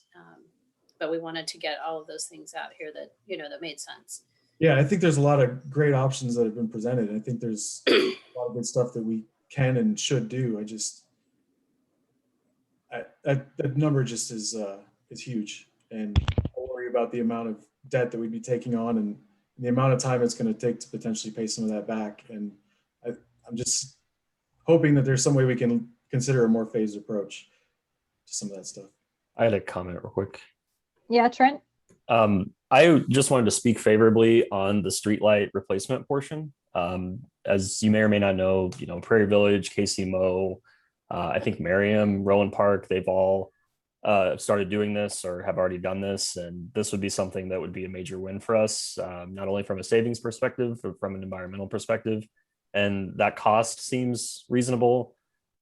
But we wanted to get all of those things out here that, that made sense. Yeah, I think there's a lot of great options that have been presented. I think there's a lot of good stuff that we can and should do. That number just is huge. And I worry about the amount of debt that we'd be taking on and the amount of time it's going to take to potentially pay some of that back. And I'm just hoping that there's some way we can consider a more phased approach to some of that stuff. I had a comment real quick. Yeah, Trent? I just wanted to speak favorably on the streetlight replacement portion. As you may or may not know, Prairie Village, KCMO, I think Merriam, Rowan Park, they've all started doing this or have already done this. And this would be something that would be a major win for us, not only from a savings perspective, but from an environmental perspective. And that cost seems reasonable.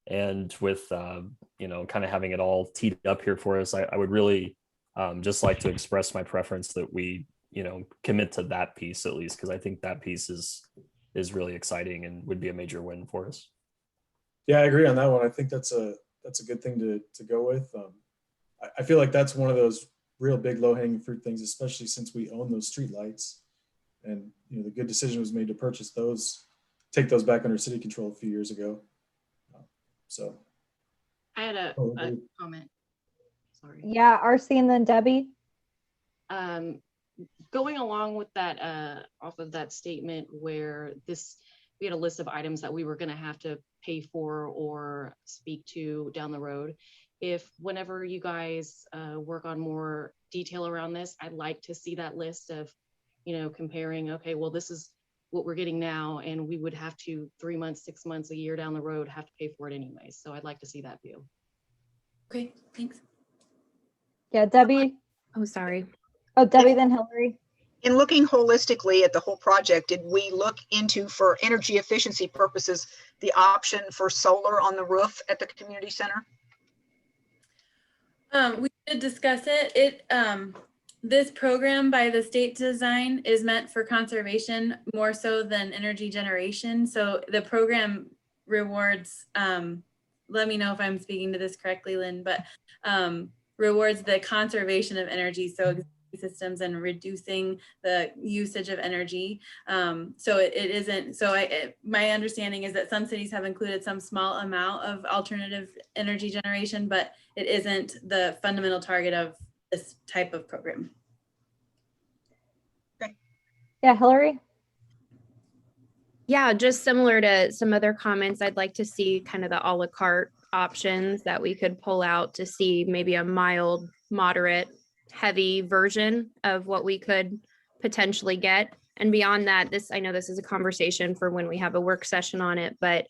And with, kind of having it all teed up here for us, I would really just like to express my preference that we, commit to that piece at least, because I think that piece is really exciting and would be a major win for us. Yeah, I agree on that one. I think that's a good thing to go with. I feel like that's one of those real big low-hanging fruit things, especially since we own those street lights. And the good decision was made to purchase those, take those back under city control a few years ago. So I had a comment. Sorry. Yeah, RC and then Debbie. Going along with that, off of that statement where this, we had a list of items that we were going to have to pay for or speak to down the road. If whenever you guys work on more detail around this, I'd like to see that list of, you know, comparing, okay, well, this is what we're getting now, and we would have to 3 months, 6 months, a year down the road have to pay for it anyway. So I'd like to see that view. Okay, thanks. Yeah, Debbie. Oh, sorry. Oh, Debbie, then Hillary. In looking holistically at the whole project, did we look into, for energy efficiency purposes, the option for solar on the roof at the community center? We did discuss it. This program by the state design is meant for conservation more so than energy generation. So the program rewards, let me know if I'm speaking to this correctly, Lynn, but rewards the conservation of energy. So systems and reducing the usage of energy. So it isn't, so my understanding is that some cities have included some small amount of alternative energy generation, but it isn't the fundamental target of this type of program. Okay. Yeah, Hillary. Yeah, just similar to some other comments, I'd like to see kind of the a la carte options that we could pull out to see maybe a mild, moderate, heavy version of what we could potentially get. And beyond that, I know this is a conversation for when we have a work session on it, but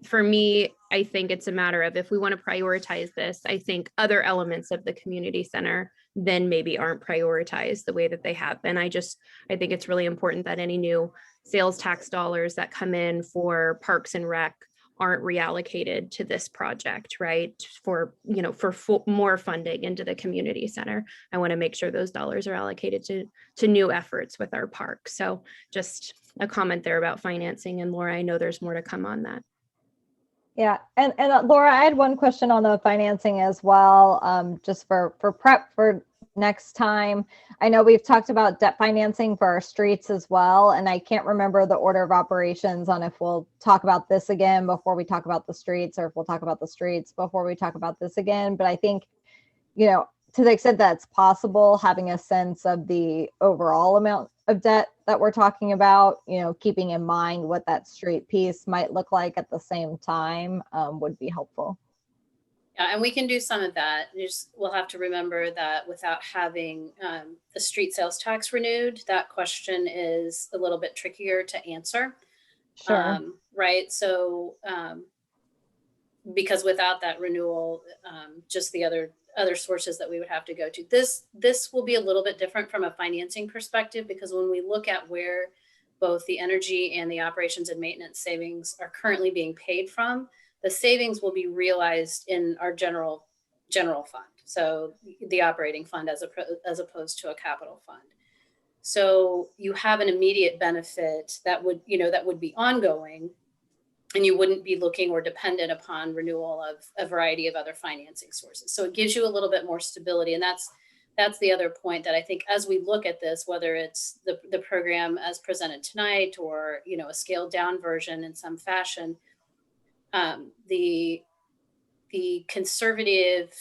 for me, I think it's a matter of, if we want to prioritize this, I think other elements of the community center then maybe aren't prioritized the way that they have been. I think it's really important that any new sales tax dollars that come in for Parks and Rec aren't reallocated to this project, right? For more funding into the community center. I want to make sure those dollars are allocated to new efforts with our park. So just a comment there about financing. And Laura, I know there's more to come on that. Yeah, and Laura, I had one question on the financing as well, just for prep for next time. I know we've talked about debt financing for our streets as well, and I can't remember the order of operations on if we'll talk about this again before we talk about the streets, or if we'll talk about the streets before we talk about this again. But I think, you know, to the extent that's possible, having a sense of the overall amount of debt that we're talking about, you know, keeping in mind what that street piece might look like at the same time, would be helpful. Yeah, and we can do some of that. We'll have to remember that without having the street sales tax renewed, that question is a little bit trickier to answer. Sure. Right. So because without that renewal, just the other sources that we would have to go to. This will be a little bit different from a financing perspective, because when we look at where both the energy and the operations and maintenance savings are currently being paid from, the savings will be realized in our general fund. So the operating fund as opposed to a capital fund. So you have an immediate benefit that would be ongoing, and you wouldn't be looking or dependent upon renewal of a variety of other financing sources. So it gives you a little bit more stability. And that's the other point that I think, as we look at this, whether it's the program as presented tonight, or, you know, a scaled down version in some fashion, the conservative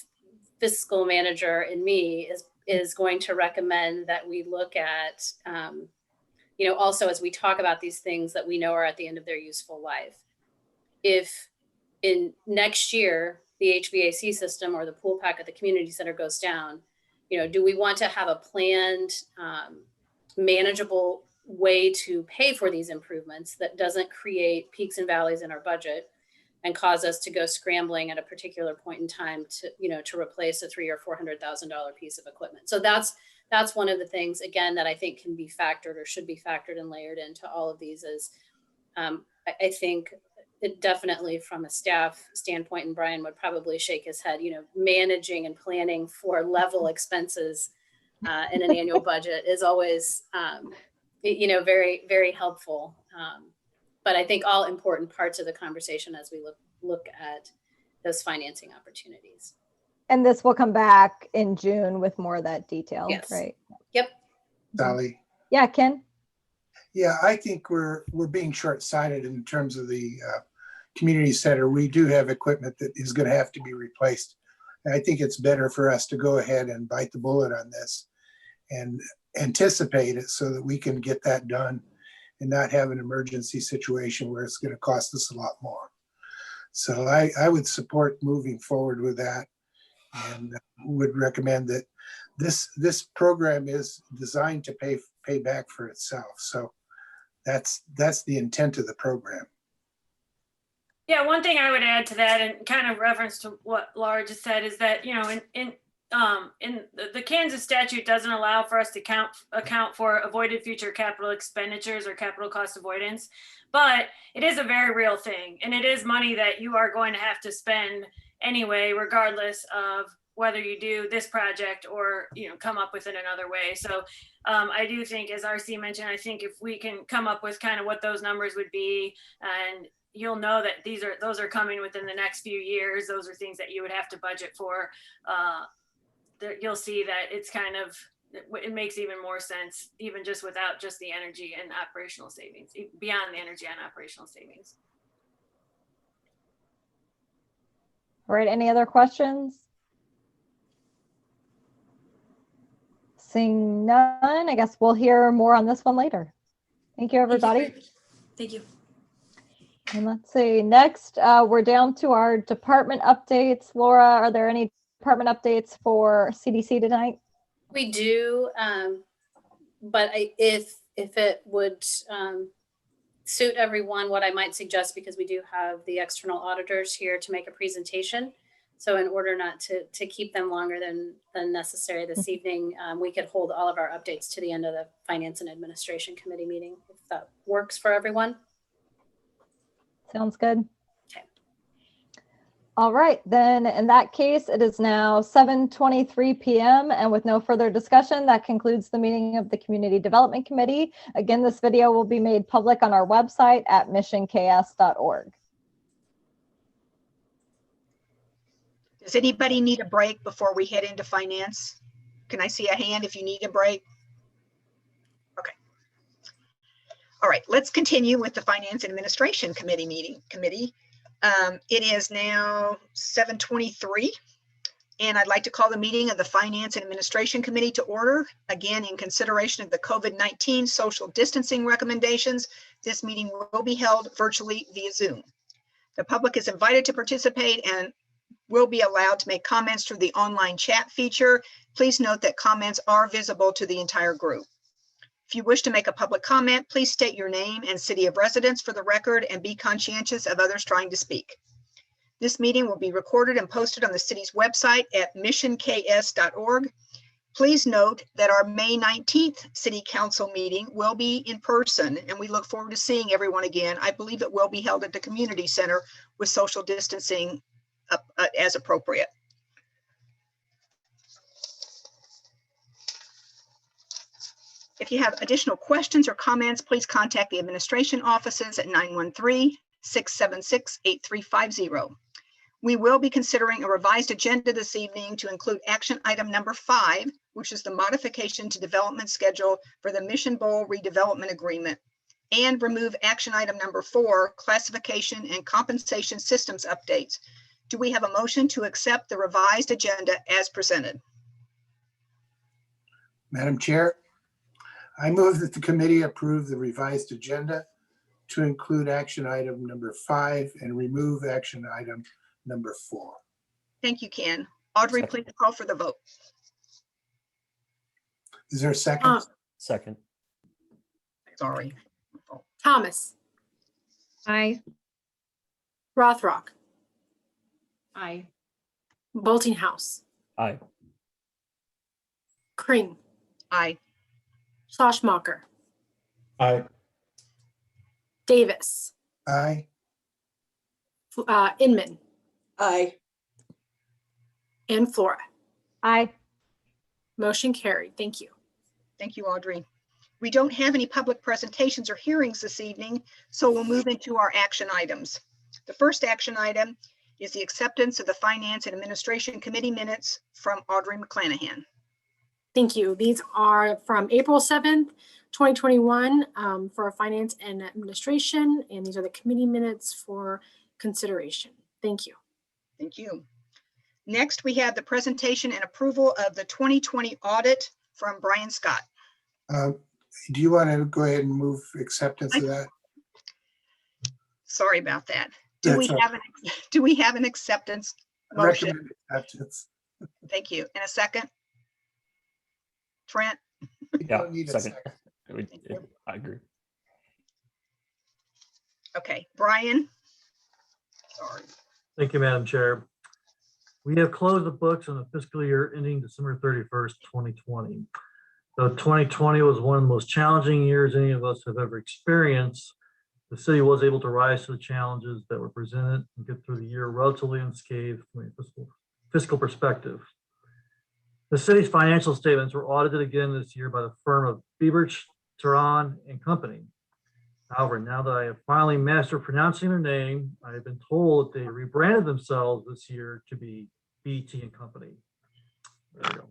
fiscal manager in me is going to recommend that we look at, you know, also as we talk about these things that we know are at the end of their useful life. If in next year, the HVAC system or the pool pack at the community center goes down, you know, do we want to have a planned, manageable way to pay for these improvements that doesn't create peaks and valleys in our budget and cause us to go scrambling at a particular point in time to replace a $300,000 or $400,000 piece of equipment? So that's one of the things, again, that I think can be factored or should be factored and layered into all of these. Is I think it definitely, from a staff standpoint, and Brian would probably shake his head, you know, managing and planning for level expenses in an annual budget is always, you know, very, very helpful. But I think all important parts of the conversation as we look at those financing opportunities. And this will come back in June with more of that detail, yes. Right? Yep. Sollie. Yeah, Ken? Yeah, I think we're being short-sighted in terms of the community center. We do have equipment that is going to have to be replaced. And I think it's better for us to go ahead and bite the bullet on this and anticipate it so that we can get that done and not have an emergency situation where it's going to cost us a lot more. So I would support moving forward with that, and would recommend that this program is designed to pay back for itself. So that's the intent of the program. Yeah, one thing I would add to that, and kind of reference to what Laura just said, is that, you know, in the Kansas statute doesn't allow for us to account for avoided future capital expenditures or capital cost avoidance, but it is a very real thing, and it is money that you are going to have to spend anyway, regardless of whether you do this project or, you know, come up with it another way. So I do think, as RC mentioned, I think if we can come up with kind of what those numbers would be, and you'll know that those are coming within the next few years. Those are things that you would have to budget for. You'll see that it's kind of, it makes even more sense, even just without just the energy and operational savings, beyond the energy and operational savings. All right, any other questions? Seeing none, I guess we'll hear more on this one later. Thank you, everybody. Thank you. And let's see, next, we're down to our department updates. Laura, are there any department updates for CDC tonight? We do, but if it would suit everyone, what I might suggest, because we do have the external auditors here to make a presentation. So in order not to keep them longer than necessary this evening, we could hold all of our updates to the end of the Finance and Administration Committee meeting, if that works for everyone. Sounds good. Okay. All right, then in that case, it is now 7:23 p.m. and with no further discussion, that concludes the meeting of the Community Development Committee. Again, this video will be made public on our website at missionks.org. Does anybody need a break before we head into finance? Can I see a hand if you need a break? Okay. All right, let's continue with the Finance and Administration Committee. It is now 7:23, and I'd like to call the meeting of the Finance and Administration Committee to order. Again, in consideration of the COVID-19 social distancing recommendations, this meeting will be held virtually via Zoom. The public is invited to participate and will be allowed to make comments through the online chat feature. Please note that comments are visible to the entire group. If you wish to make a public comment, please state your name and city of residence for the record and be conscientious of others trying to speak. This meeting will be recorded and posted on the city's website at missionks.org. Please note that our May 19th City Council meeting will be in person, and we look forward to seeing everyone again. I believe it will be held at the community center with social distancing as appropriate. If you have additional questions or comments, please contact the administration offices at 913-676-8350. We will be considering a revised agenda this evening to include action item number 5, which is the modification to development schedule for the Mission Bowl redevelopment agreement, and remove action item number 4, classification and compensation systems updates. Do we have a motion to accept the revised agenda as presented? Madam Chair, I move that the committee approve the revised agenda to include action item number 5 and remove action item number 4. Thank you, Ken. Audrey, please call for the vote. Is there a second? Second. Sorry. Thomas, Aye. Rothrock, Aye. Boultinghouse, Aye. Kring, Aye. Schlosmacher, Aye. Davis, Aye. Inman, Aye. and Flora. Aye. Motion carried. Thank you. Thank you, Audrey. We don't have any public presentations or hearings this evening, so we'll move into our action items. The first action item is the acceptance of the Finance and Administration Committee minutes from Audrey McClanahan. Thank you. These are from April 7th, 2021 for Finance and Administration, and these are the committee minutes for consideration. Thank you. Thank you. Next, we have the presentation and approval of the 2020 audit from Brian Scott. Do you want to go ahead and move acceptance of that? Sorry about that. Do we have an acceptance motion? Recommend acceptance. Thank you. In a second? Trent? You Yeah, don't need a second. I agree. Okay, Brian? Sorry. Thank you, Madam Chair. We have closed the books on the fiscal year ending December 31st, 2020. Though 2020 was one of the most challenging years any of us have ever experienced, the city was able to rise to the challenges that were presented and get through the year relatively unscathed from a fiscal perspective. The city's financial statements were audited again this year by the firm of Vice-Chairperson and Company. However, now that I have finally mastered pronouncing their name, I have been told that they rebranded themselves this year to be BT and Company. There we go.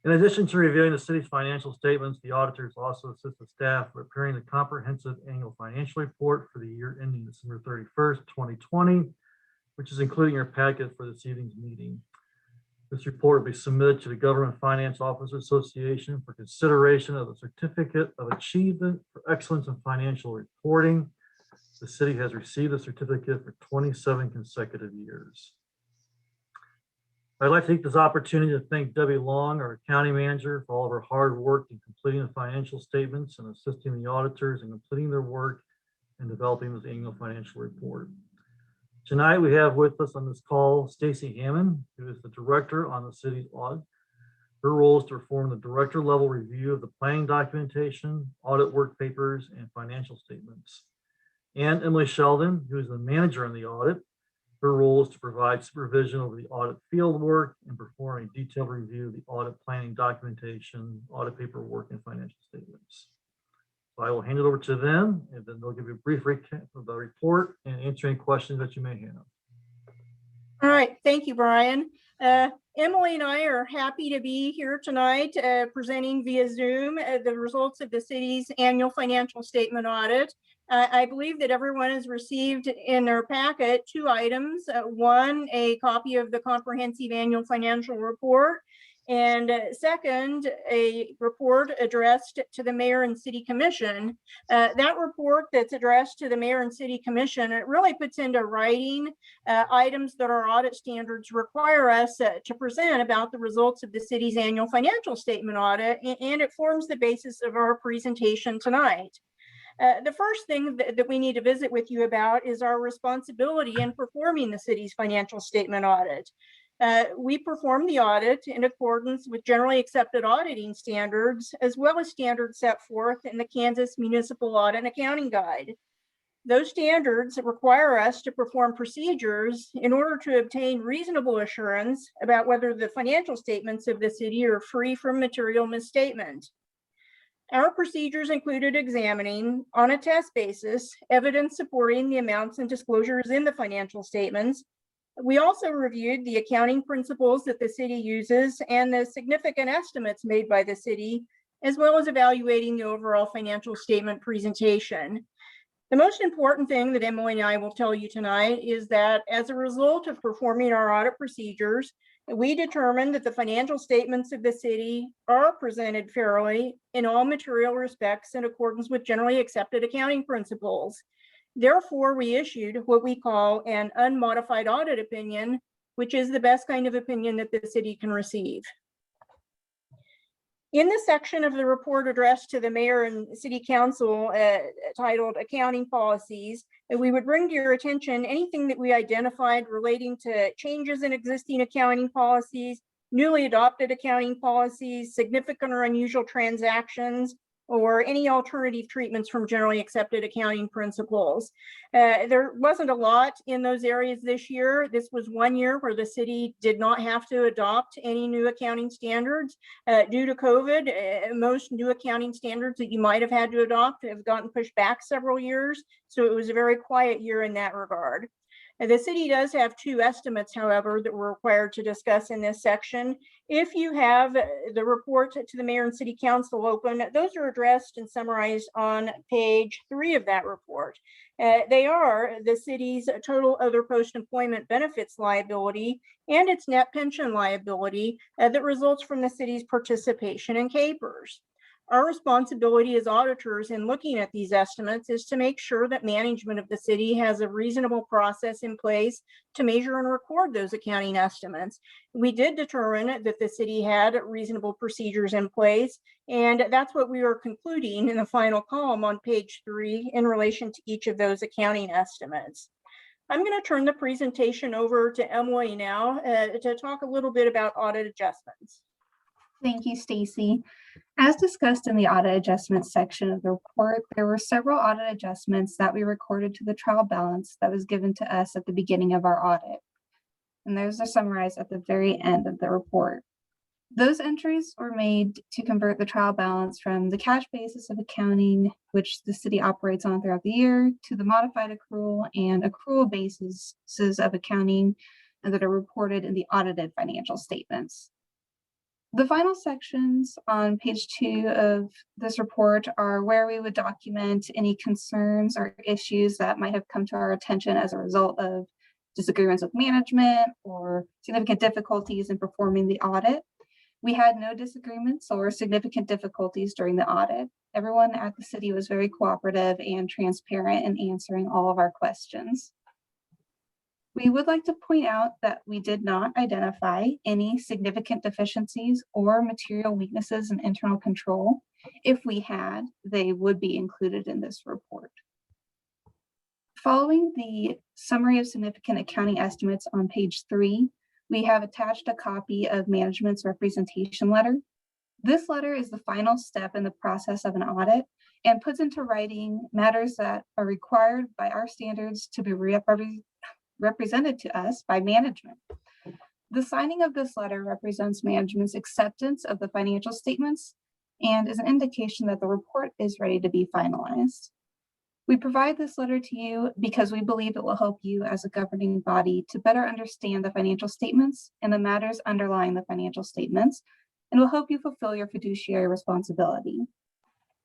In addition to reviewing the city's financial statements, the auditors also assist the staff with preparing the comprehensive annual financial report for the year ending December 31st, 2020, which is included in your packet for this evening's meeting. This report will be submitted to the Government Finance Officers Association for consideration of the Certificate of Achievement for Excellence in Financial Reporting. The city has received the certificate for 27 consecutive years. I'd like to take this opportunity to thank Debbie Long, our county manager, for all of her hard work in completing the financial statements and assisting the auditors in completing their work and developing this annual financial report. Tonight, we have with us on this call Stacy Hammond, who is the director on the city's audit. Her role is to perform the director level review of the planning documentation, audit work papers, and financial statements. And Emily Sheldon, who is the manager on the audit. Her role is to provide supervision over the audit field work and perform a detailed review of the audit planning documentation, audit paperwork, and financial statements. So I will hand it over to them, and then they'll give you a brief recap of the report and answer any questions that you may have. All right, thank you, Brian. Emily and I are happy to be here tonight presenting via Zoom the results of the city's annual financial statement audit. I believe that everyone has received in their packet 2 items. One, a copy of the comprehensive annual financial report, and second, a report addressed to the mayor and city commission. That report that's addressed to the mayor and city commission, it really puts into writing items that our audit standards require us to present about the results of the city's annual financial statement audit, and it forms the basis of our presentation tonight. The first thing that we need to visit with you about is our responsibility in performing the city's financial statement audit. We perform the audit in accordance with generally accepted auditing standards, as well as standards set forth in the Kansas Municipal Audit and Accounting Guide. Those standards require us to perform procedures in order to obtain reasonable assurance about whether the financial statements of the city are free from material misstatement. Our procedures included examining, on a test basis, evidence supporting the amounts and disclosures in the financial statements. We also reviewed the accounting principles that the city uses and the significant estimates made by the city, as well as evaluating the overall financial statement presentation. The most important thing that Emily and I will tell you tonight is that as a result of performing our audit procedures, we determined that the financial statements of the city are presented fairly in all material respects in accordance with generally accepted accounting principles. Therefore, we issued what we call an unmodified audit opinion, which is the best kind of opinion that the city can receive. In the section of the report addressed to the mayor and city council titled Accounting Policies, we would bring to your attention anything that we identified relating to changes in existing accounting policies, newly adopted accounting policies, significant or unusual transactions, or any alternative treatments from generally accepted accounting principles. There wasn't a lot in those areas this year. This was one year where the city did not have to adopt any new accounting standards. Due to COVID, most new accounting standards that you might have had to adopt have gotten pushed back several years. So it was a very quiet year in that regard. The city does have 2 estimates, however, that we're required to discuss in this section. If you have the report to the mayor and city council open, those are addressed and summarized on page 3 of that report. They are the city's total other post-employment benefits liability and its net pension liability that results from the city's participation in CAPERS. Our responsibility as auditors in looking at these estimates is to make sure that management of the city has a reasonable process in place to measure and record those accounting estimates. We did determine that the city had reasonable procedures in place, and that's what we are concluding in the final column on page 3 in relation to each of those accounting estimates. I'm going to turn the presentation over to Emily now to talk a little bit about audit adjustments. Thank you, Stacy. As discussed in the audit adjustments section of the report, there were several audit adjustments that we recorded to the trial balance that was given to us at the beginning of our audit. And those are summarized at the very end of the report. Those entries were made to convert the trial balance from the cash basis of accounting, which the city operates on throughout the year, to the modified accrual and accrual bases of accounting that are reported in the audited financial statements. The final sections on page 2 of this report are where we would document any concerns or issues that might have come to our attention as a result of disagreements with management or significant difficulties in performing the audit. We had no disagreements or significant difficulties during the audit. Everyone at the city was very cooperative and transparent in answering all of our questions. We would like to point out that we did not identify any significant deficiencies or material weaknesses in internal control. If we had, they would be included in this report. Following the summary of significant accounting estimates on page 3, we have attached a copy of management's representation letter. This letter is the final step in the process of an audit and puts into writing matters that are required by our standards to be represented to us by management. The signing of this letter represents management's acceptance of the financial statements and is an indication that the report is ready to be finalized. We provide this letter to you because we believe it will help you as a governing body to better understand the financial statements and the matters underlying the financial statements, and will help you fulfill your fiduciary responsibility.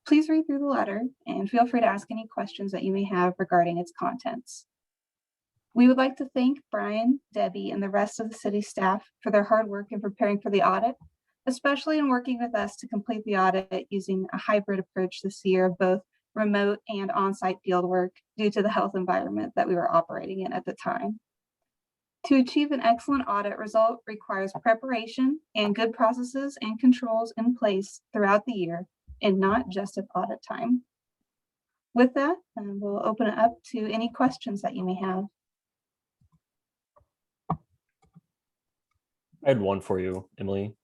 Please read through the letter and feel free to ask any questions that you may have regarding its contents. We would like to thank Brian, Debbie, and the rest of the city staff for their hard work in preparing for the audit, especially in working with us to complete the audit using a hybrid approach this year of both remote and on-site field work due to the health environment that we were operating in at the time. To achieve an excellent audit result requires preparation and good processes and controls in place throughout the year and not just at audit time. With that, we'll open it up to any questions that you may have. I had one for you, Emily.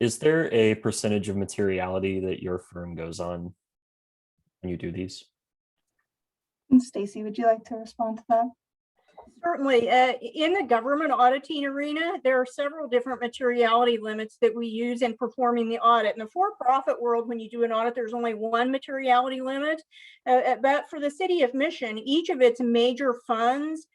Is there a percentage of materiality that your firm goes on when you do these? Stacy, would you like to respond to that? Certainly. In the government auditing arena, there are several different materiality limits that we use in performing the audit. In the for-profit world, when you do an audit, there's only one materiality limit. But for the City of Mission, each of its major funds,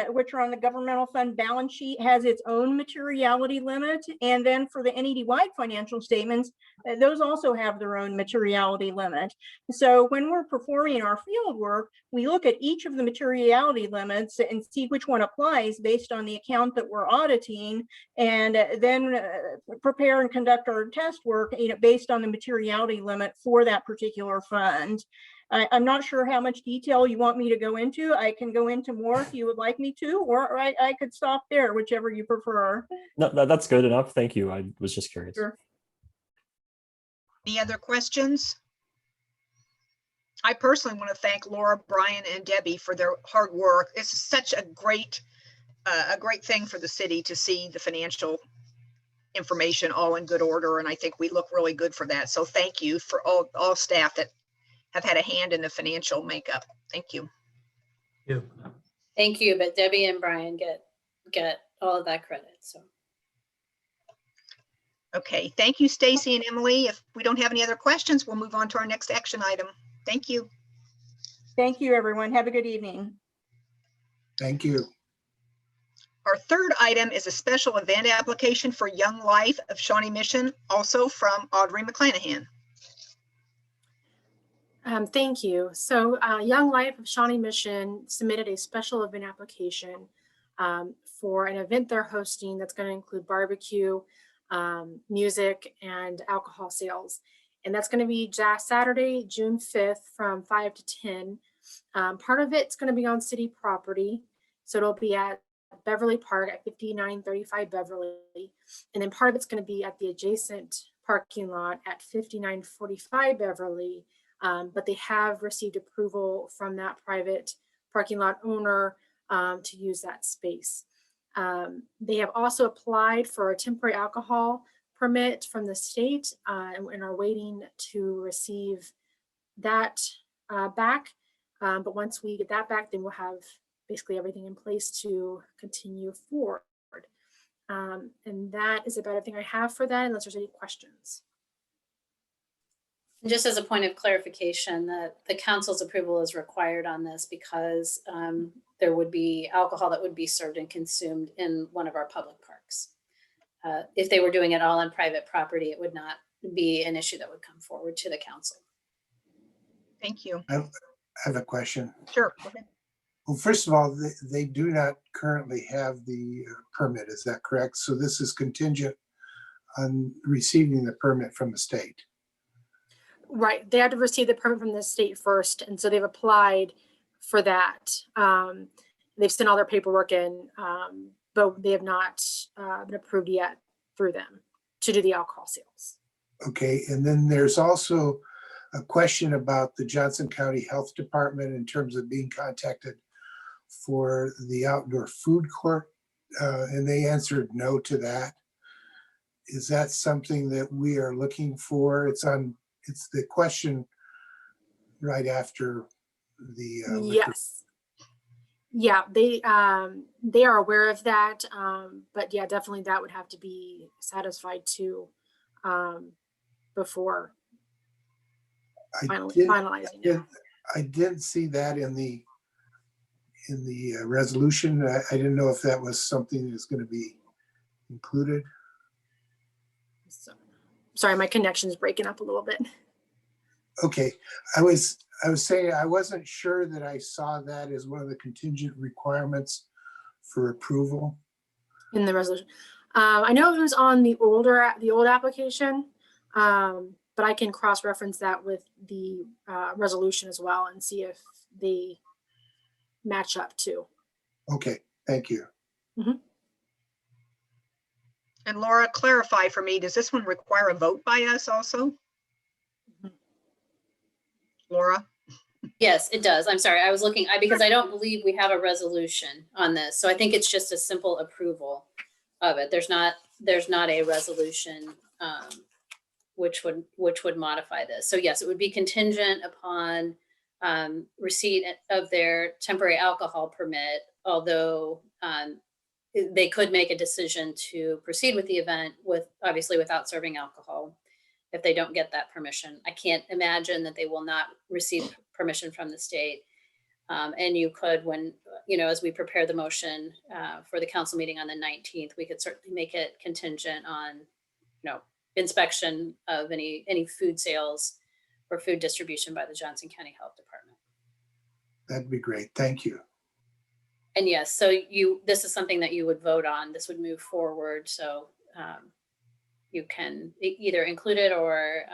which are on the governmental fund balance sheet, has its own materiality limit. And then for the NED-wide financial statements, those also have their own materiality limit. So when we're performing our field work, we look at each of the materiality limits and see which one applies based on the account that we're auditing, and then prepare and conduct our test work, based on the materiality limit for that particular fund. I'm not sure how much detail you want me to go into. I can go into more if you would like me to, or I could stop there, whichever you prefer. No, that's good enough. Thank you. I was just curious. Sure. Any other questions? I personally want to thank Laura, Brian, and Debbie for their hard work. It's such a great thing for the city to see the financial information all in good order, and I think we look really good for that. So thank you for all staff that have had a hand in the financial makeup. Thank you. Yep. Thank you, but Debbie and Brian get all of that credit. So. Okay, thank you, Stacy and Emily. If we don't have any other questions, we'll move on to our next action item. Thank you. Thank you, everyone. Have a good evening. Thank you. Our third item is a special event application for Young Life of Shawnee Mission, also from Audrey McClanahan. Thank you. So Young Life of Shawnee Mission submitted a special event application for an event they're hosting that's going to include barbecue, music, and alcohol sales. And that's going to be Saturday, June 5th from 5 to 10. Part of it's going to be on city property. So it'll be at Beverly Park at 5935 Beverly. And then part of it's going to be at the adjacent parking lot at 5945 Beverly. But they have received approval from that private parking lot owner to use that space. They have also applied for a temporary alcohol permit from the state and are waiting to receive that back. But once we get that back, then we'll have basically everything in place to continue forward. And that is about everything I have for that, unless there's any questions. Just as a point of clarification, that the council's approval is required on this because there would be alcohol that would be served and consumed in one of our public parks. If they were doing it all on private property, it would not be an issue that would come forward to the council. Thank you. I have a question. Sure. Go ahead. Well, first of all, they do not currently have the permit. Is that correct? So this is contingent on receiving the permit from the state. Right. They had to receive the permit from the state first. And so they've applied for that. They've sent all their paperwork in, but they have not been approved yet through them to do the alcohol sales. Okay. And then there's also a question about the Johnson County Health Department in terms of being contacted for the outdoor food court. And they answered no to that. Is that something that we are looking for? It's the question right after the yes. Yeah, they are aware of that. But yeah, definitely that would have to be satisfied too before finalizing it. I didn't see that in the resolution. I didn't know if that was something that's going to be included. So, sorry, my connection is breaking up a little bit. Okay, I was saying I wasn't sure that I saw that as one of the contingent requirements for approval in the resolution. I know it was on the old application, but I can cross-reference that with the resolution as well and see if they match up too. Okay, thank you. Mm-hmm. And Laura, clarify for me, does this one require a vote by us also? Laura? Yes, it does. I'm sorry. I was looking, because I don't believe we have a resolution on this. So I think it's just a simple approval of it. There's not a resolution which would modify this. So yes, it would be contingent upon receipt of their temporary alcohol permit, although they could make a decision to proceed with the event obviously without serving alcohol if they don't get that permission. I can't imagine that they will not receive permission from the state. And you could, when, as we prepare the motion for the council meeting on the 19th, we could certainly make it contingent on, inspection of any food sales or food distribution by the Johnson County Health Department. That'd be great. Thank you. And yes, so this is something that you would vote on. This would move forward. So you can either include it or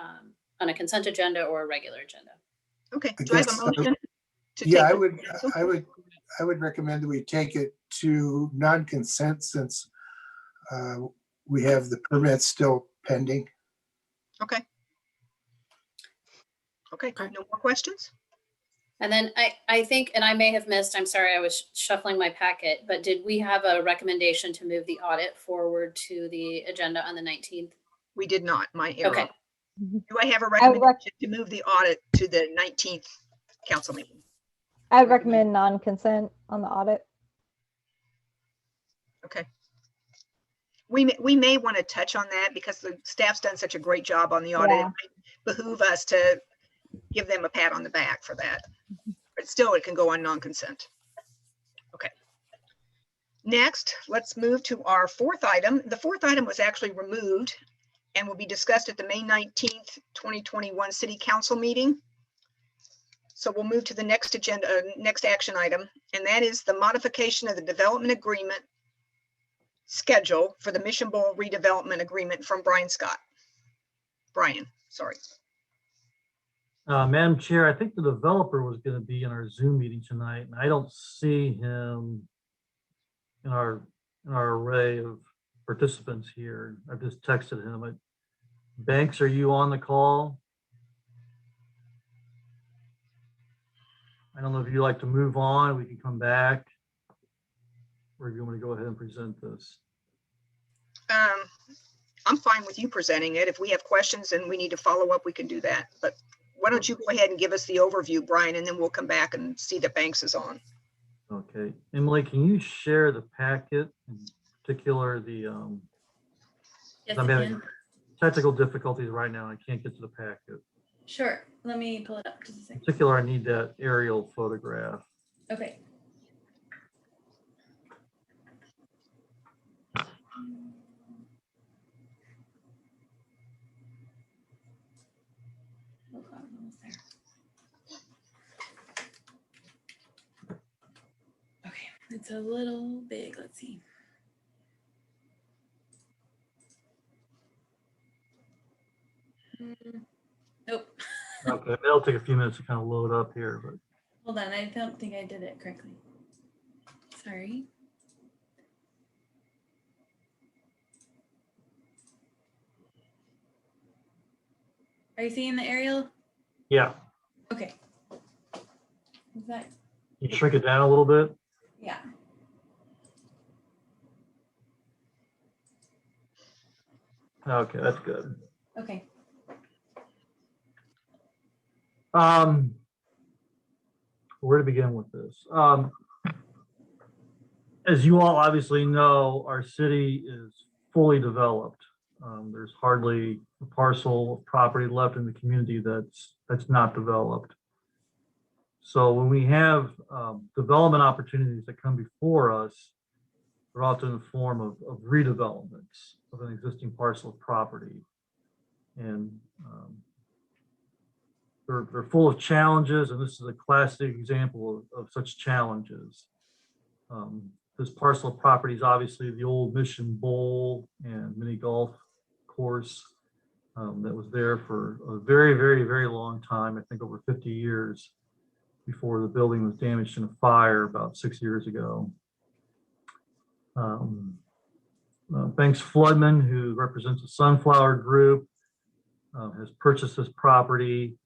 on a consent agenda or a regular agenda. Okay. Do I have a motion? Yeah, I would recommend that we take it to non-consent since we have the permits still pending. Okay. Okay. No more questions? And then I think, and I may have missed, I'm sorry, I was shuffling my packet, but did we have a recommendation to move the audit forward to the agenda on the 19th? We did not, my error. Okay. Do I have a recommendation to move the audit to the 19th council meeting? I would recommend non-consent on the audit. Okay. We may want to touch on that because the staff's done such a great job on the audit. Yeah. It might behoove us to give them a pat on the back for that. But still, it can go on non-consent. Okay. Next, let's move to our fourth item. The fourth item was actually removed and will be discussed at the May 19th, 2021 City Council meeting. So we'll move to the next agenda, next action item, and that is the modification of the development agreement schedule for the Mission Bowl redevelopment agreement from Brian, sorry. Madam Chair, I think the developer was going to be in our Zoom meeting tonight, and I don't see him in our array of participants here. I've just texted him. Banks, are you on the call? I don't know if you'd like to move on, we can come back, or if you want to go ahead and present this. I'm fine with you presenting it. If we have questions and we need to follow up, we can do that. But why don't you go ahead and give us the overview, Brian, and then we'll come back and see that Banks is on. Okay, Emily, can you share the packet, in particular the, Yes, I'm I having can. technical difficulties right now. I can't get to the packet. Sure. Let me pull it up just a In second. particular, I need that aerial photograph. Okay. Oh, God, I'm almost there. Okay, it's a little big. Let's see. Nope. Okay, it'll take a few minutes to kind of load up here, but Hold on. I don't think I did it correctly. Sorry. Are you seeing the aerial? yeah, Okay. Is that? you shrink it down a little bit. Yeah. Okay, that's good. Okay. Where to begin with this? As you all obviously know, our city is fully developed. There's hardly a parcel of property left in the community that's not developed. So when we have development opportunities that come before us, they're often in the form of redevelopments of an existing parcel of property. And they're full of challenges, and this is a classic example of such challenges. This parcel of property is obviously the old Mission Bowl and mini golf course that was there for a very, very, very long time, I think over 50 years before the building was damaged in a fire about 6 years ago. Banks Floodman, who represents the Sunflower Group, has purchased this property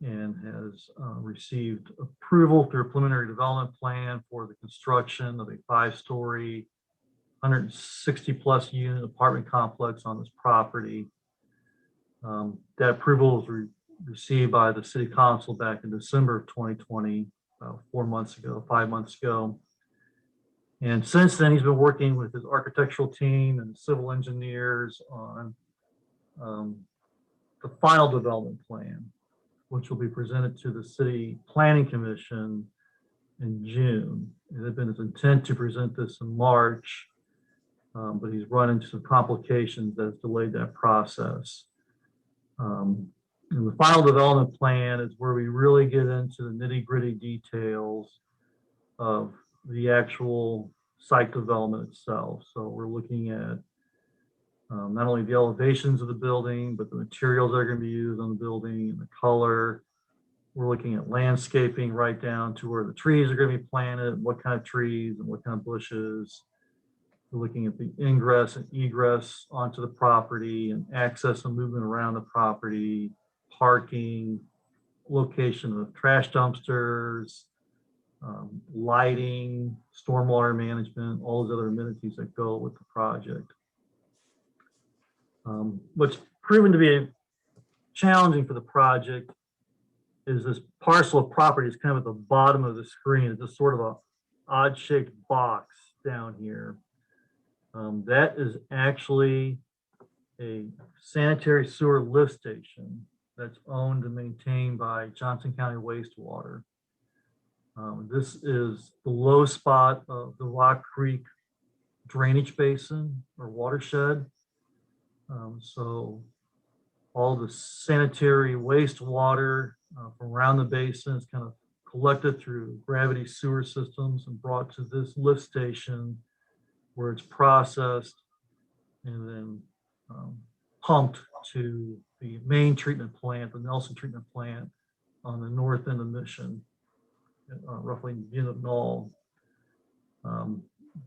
and has received approval through a preliminary development plan for the construction of a 5-story, 160+ unit apartment complex on this property. That approval was received by the city council back in December of 2020, about 5 months ago. And since then, he's been working with his architectural team and civil engineers on the final development plan, which will be presented to the City Planning Commission in June. It had been his intent to present this in March, but he's run into some complications that has delayed that process. And the final development plan is where we really get into the nitty-gritty details of the actual site development itself. So we're looking at not only the elevations of the building, but the materials that are going to be used on the building and the color. We're looking at landscaping right down to where the trees are going to be planted, what kind of trees and what kind of bushes. We're looking at the ingress and egress onto the property and access and movement around the property, parking, location of trash dumpsters, lighting, stormwater management, all those other amenities that go with the project. What's proven to be challenging for the project is this parcel of property is kind of at the bottom of the screen. It's just sort of a odd shaped box down here. That is actually a sanitary sewer lift station that's owned and maintained by Johnson County Wastewater. This is the low spot of the Rock Creek drainage basin or watershed. So all the sanitary wastewater from around the basin is kind of collected through gravity sewer systems and brought to this lift station where it's processed and then pumped to the main treatment plant, the Nelson treatment plant, on the north end of Mission, roughly Unit Knoll.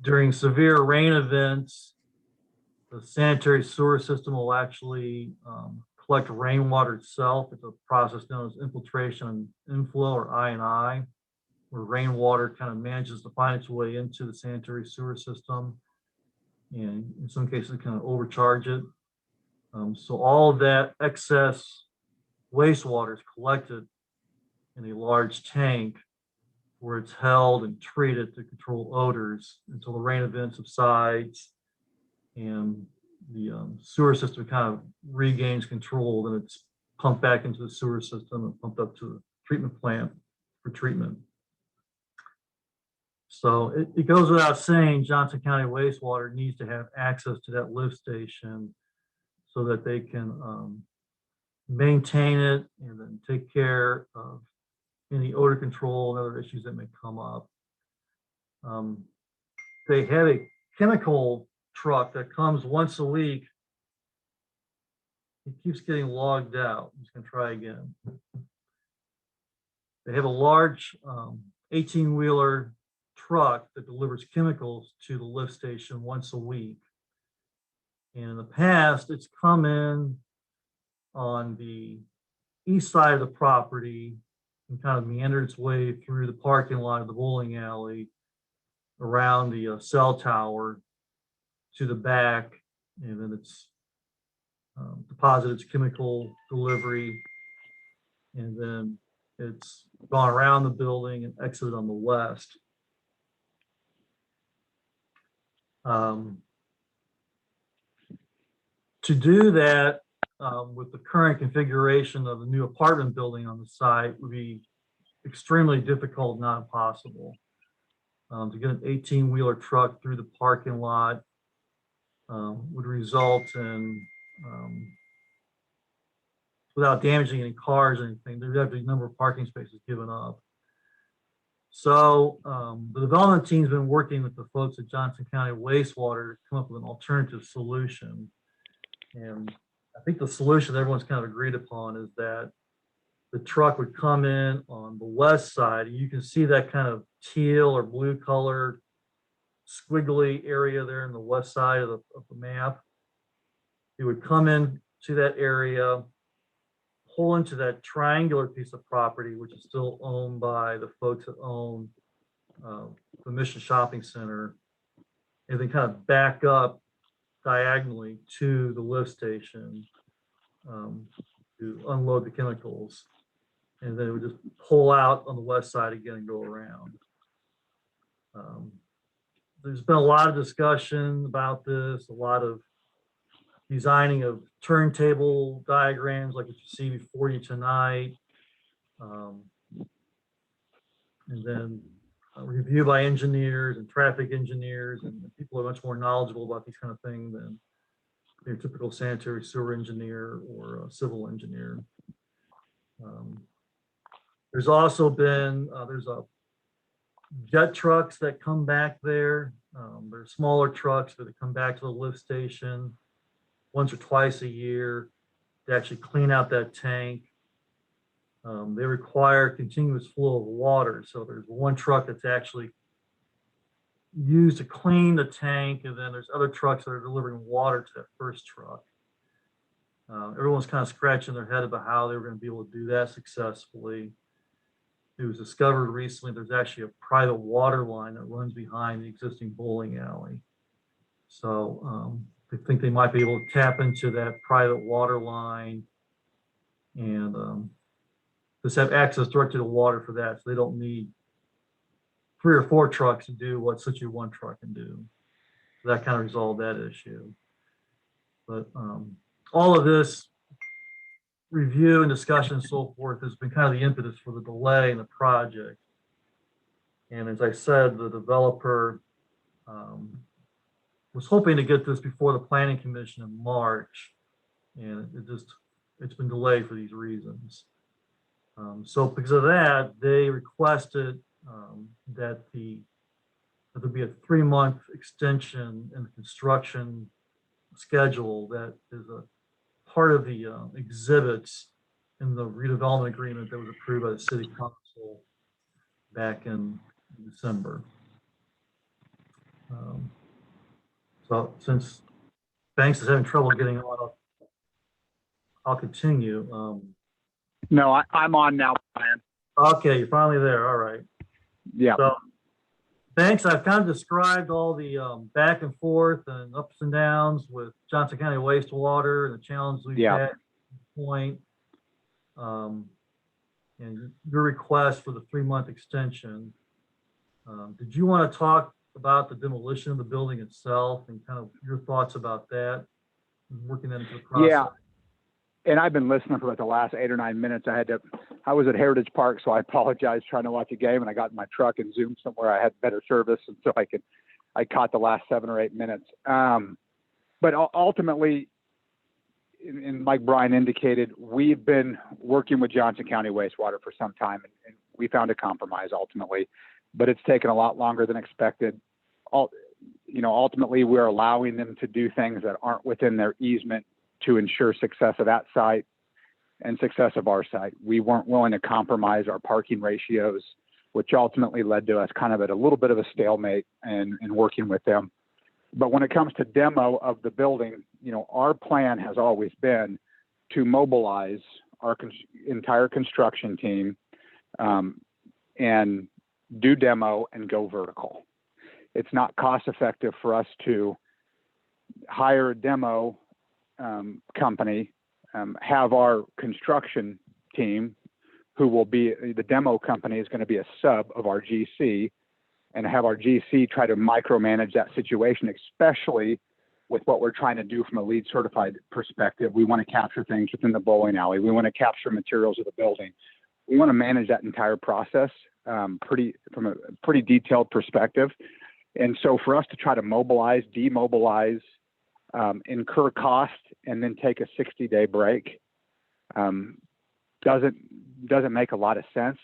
During severe rain events, the sanitary sewer system will actually collect rainwater itself. It's a process known as infiltration and inflow, or I&I, where rainwater kind of manages to find its way into the sanitary sewer system, and in some cases kind of overcharge it. So all of that excess wastewater is collected in a large tank where it's held and treated to control odors until the rain event subsides and the sewer system kind of regains control. Then it's pumped back into the sewer system and pumped up to the treatment plant for treatment. So it goes without saying, Johnson County Wastewater needs to have access to that lift station so that they can maintain it and then take care of any odor control and other issues that may come up. They have a chemical truck that comes once a week. It keeps getting logged out. I'm just gonna try again. They have a large 18-wheeler truck that delivers chemicals to the lift station once a week. And in the past, it's come in on the east side of the property and kind of meandered its way through the parking lot of the bowling alley, around the cell tower to the back, and then it's deposited its chemical delivery, and then it's gone around the building and exited on the west. To do that with the current configuration of the new apartment building on the site would be extremely difficult, not impossible. To get an 18-wheeler truck through the parking lot would result in, without damaging any cars or anything, there'd have to be a number of parking spaces given up. So the development team's been working with the folks at Johnson County Wastewater to come up with an alternative solution. And I think the solution everyone's kind of agreed upon is that the truck would come in on the west side. You can see that kind of teal or blue colored squiggly area there in the west side of the map. It would come in to that area, pull into that triangular piece of property, which is still owned by the folks that own the Mission Shopping Center, and then kind of back up diagonally to the lift station to unload the chemicals. And then it would just pull out on the west side again and go around. There's been a lot of discussion about this, a lot of designing of turntable diagrams like what you see before you tonight. And then a review by engineers and traffic engineers, and people are much more knowledgeable about these kind of things than your typical sanitary sewer engineer or a civil engineer. There's also been, there's a jet trucks that come back there. They're smaller trucks that come back to the lift station once or twice a year to actually clean out that tank. They require continuous flow of water. So there's one truck that's actually used to clean the tank, and then there's other trucks that are delivering water to that first truck. Everyone's kind of scratching their head about how they were going to be able to do that successfully. It was discovered recently there's actually a private water line that runs behind the existing bowling alley. So they think they might be able to tap into that private water line and just have access directly to water for that. So they don't need 3 or 4 trucks to do what such a one truck can do. So that kind of resolved that issue. But all of this review and discussion and so forth has been kind of the impetus for the delay in the project. And as I said, the developer was hoping to get this before the Planning Commission in March, and it's been delayed for these reasons. So because of that, they requested that there be a 3-month extension in the construction schedule that is a part of the exhibits in the redevelopment agreement that was approved by the city council back in December. So since Banks is having trouble getting on, I'll continue. No, I'm on now, Brian. Okay, you're finally there. All right. Yeah. So, Banks, I've kind of described all the back and forth and ups and downs with Johnson County wastewater and the challenges we've had at this point. And your request for the 3-month extension. Did you want to talk about the demolition of the building itself and kind of your thoughts about that, and working that into the process? Yeah. And I've been listening for about the last 8 or 9 minutes. I was at Heritage Park, so I apologize trying to watch a game, and I got in my truck and zoomed somewhere I had better service, and so I caught the last 7 or 8 minutes. But ultimately, and like Brian indicated, we've been working with Johnson County Wastewater for some time, and we found a compromise ultimately, but it's taken a lot longer than expected. Ultimately, we're allowing them to do things that aren't within their easement to ensure success of that site and success of our site. We weren't willing to compromise our parking ratios, which ultimately led to us kind of at a little bit of a stalemate and working with them. But when it comes to demo of the building, our plan has always been to mobilize our entire construction team and do demo and go vertical. It's not cost effective for us to hire a demo company, have our construction team, who will be, the demo company is going to be a sub of our GC, and have our GC try to micromanage that situation, especially with what we're trying to do from a LEED certified perspective. We want to capture things within the bowling alley. We want to capture materials of the building. We want to manage that entire process from a pretty detailed perspective. And so for us to try to mobilize, demobilize, incur cost, and then take a 60-day break doesn't make a lot of sense.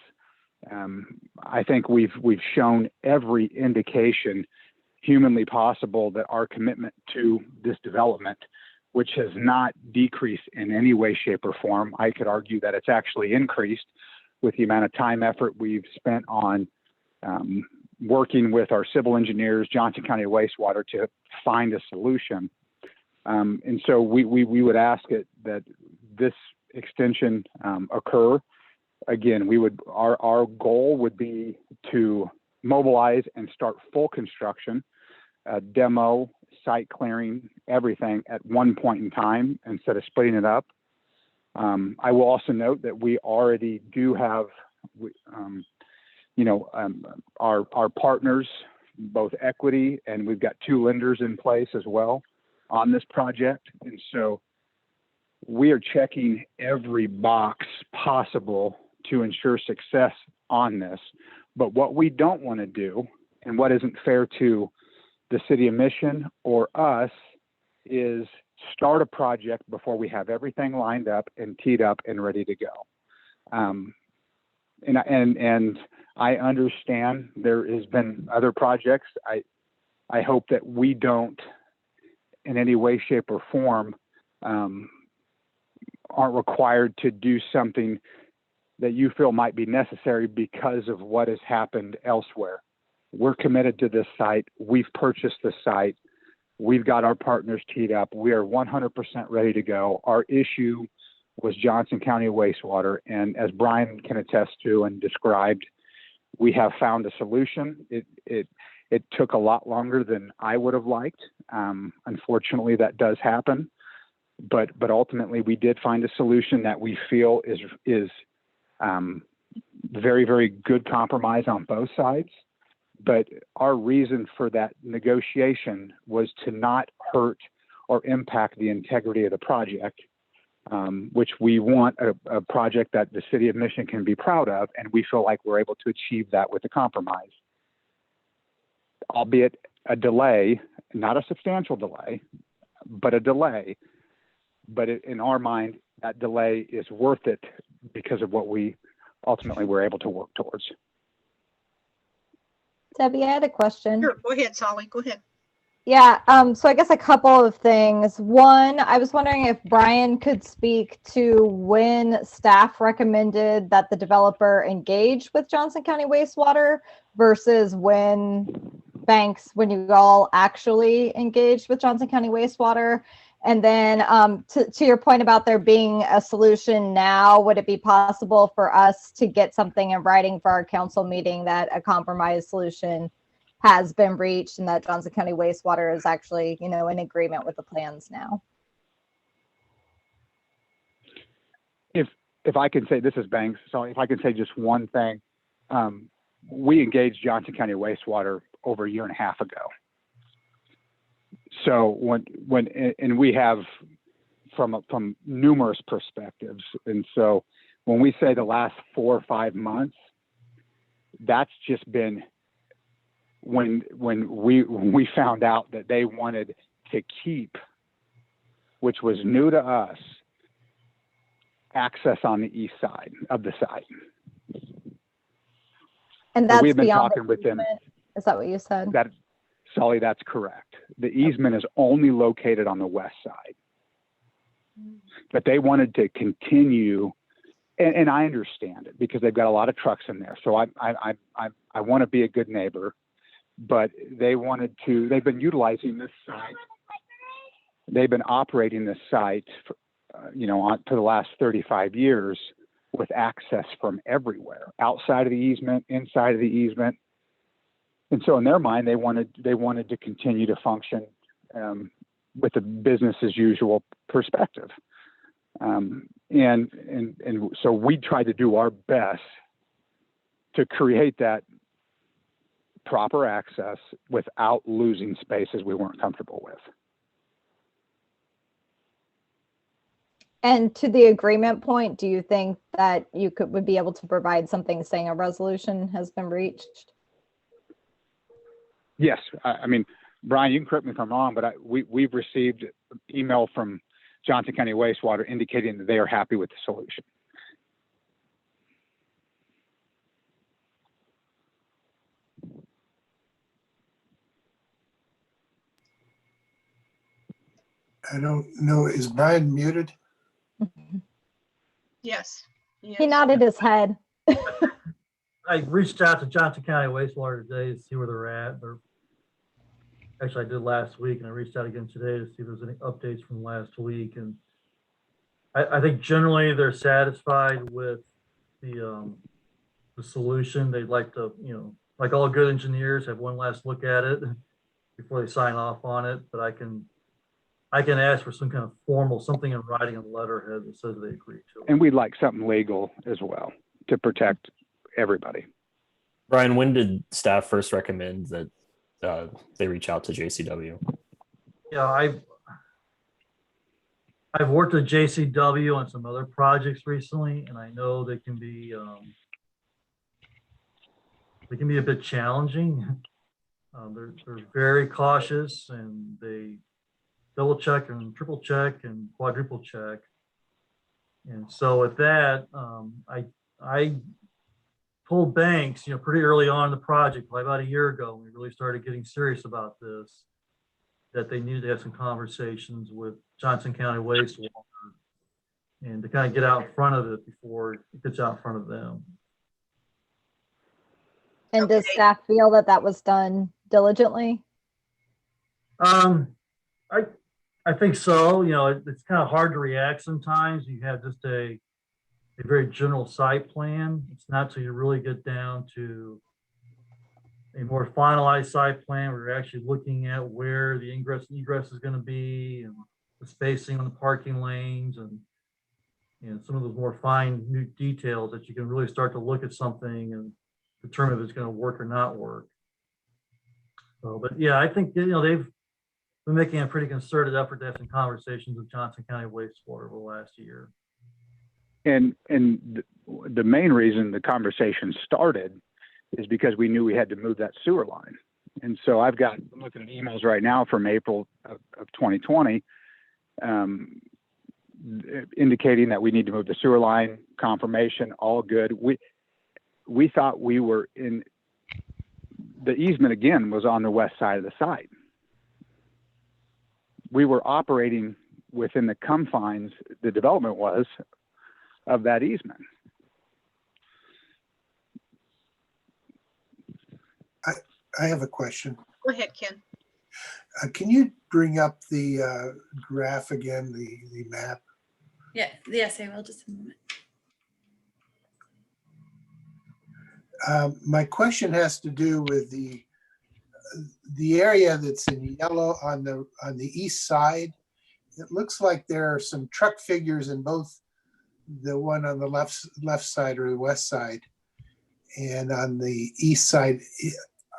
I think we've shown every indication humanly possible that our commitment to this development, which has not decreased in any way, shape, or form, I could argue that it's actually increased with the amount of time, effort we've spent on working with our civil engineers, Johnson County Wastewater, to find a solution. And so we would ask that this extension occur. Again, our goal would be to mobilize and start full construction, demo, site clearing, everything at one point in time instead of splitting it up. I will also note that we already do have, our partners, both equity, and we've got 2 lenders in place as well on this project. And so we are checking every box possible to ensure success on this. But what we don't want to do, and what isn't fair to the city of Mission or us, is start a project before we have everything lined up and teed up and ready to go. And I understand there has been other projects. I hope that we don't, in any way, shape, or form, aren't required to do something that you feel might be necessary because of what has happened elsewhere. We're committed to this site. We've purchased the site. We've got our partners teed up. We are 100% ready to go. Our issue was Johnson County Wastewater. And as Brian can attest to and described, we have found a solution. It took a lot longer than I would have liked. Unfortunately, that does happen. But ultimately, we did find a solution that we feel is very, very good compromise on both sides. But our reason for that negotiation was to not hurt or impact the integrity of the project, which we want a project that the city of Mission can be proud of, and we feel like we're able to achieve that with the compromise. Albeit a delay, not a substantial delay, but a delay. But in our mind, that delay is worth it because of what we ultimately were able to work towards. Debbie, I had a question. Sure, go ahead, Sollie, go ahead. Yeah, so I guess a couple of things. One, I was wondering if Brian could speak to when staff recommended that the developer engage with Johnson County Wastewater versus when you all actually engaged with Johnson County Wastewater. And then to your point about there being a solution now, would it be possible for us to get something in writing for our council meeting that a compromise solution has been reached and that Johnson County Wastewater is actually, in agreement with the plans now? If I can say, this is Banks, so if I can say just one thing, we engaged Johnson County Wastewater over a year and a half ago. So and we have from numerous perspectives, and so when we say the last 4 or 5 months, that's just been when we found out that they wanted to keep, which was new to us, access on the east side of the site. And that's we've been beyond talking with them. Is that what you said? Sollie, that's correct. The easement is only located on the west side, but they wanted to continue, and I understand it because they've got a lot of trucks in there. So I want to be a good neighbor, but they've been utilizing this site. They've been operating this site for, for the last 35 years with access from everywhere, outside of the easement, inside of the easement. And so in their mind, they wanted to continue to function with a business as usual perspective. And so we tried to do our best to create that proper access without losing spaces we weren't comfortable with. And to the agreement point, do you think that you would be able to provide something saying a resolution has been reached? Yes, I mean, Brian, you can correct me if I'm wrong, but we've received email from Johnson County Wastewater indicating that they are happy with the solution. I don't know. Is Brian muted? Yes. He nodded his head. I reached out to Johnson County Wastewater today to see where they're at. Actually, I did last week, and I reached out again today to see if there's any updates from last week. And I think generally they're satisfied with the solution. They'd like to, like all good engineers, have one last look at it before they sign off on it. But I can ask for some kind of formal, something in writing on letterhead that says they agree to it. And we'd like something legal as well to protect everybody. Brian, when did staff first recommend that they reach out to JCW? Yeah, I've worked with JCW on some other projects recently, and I know they can be a bit challenging. They're very cautious, and they double check and triple check and quadruple check. And so with that, I told Banks, pretty early on in the project, like about a year ago, when we really started getting serious about this, that they needed to have some conversations with Johnson County Wastewater and to kind of get out in front of it before it gets out in front of them. And does staff feel that was done diligently? I think so. It's kind of hard to react sometimes. You have just a very general site plan. It's not till you really get down to a more finalized site plan where you're actually looking at where the ingress and egress is going to be and the spacing on the parking lanes and some of those more fine new details that you can really start to look at something and determine if it's going to work or not work. So, but yeah, I think, they've been making a pretty concerted effort to have some conversations with Johnson County Wastewater over the last year. And the main reason the conversation started is because we knew we had to move that sewer line. And so I'm looking at emails right now from April of 2020, indicating that we need to move the sewer line, confirmation, all good. We thought we were in, the easement again was on the west side of the site. we were operating within the confines, the development was, of that easement. I have a question. Go ahead, Ken. Can you bring up the graph again, the map? Yeah, yes, I will, just a moment. My question has to do with the area that's in yellow on the east side. It looks like there are some truck figures in both the one on the left side or the west side, and on the east side.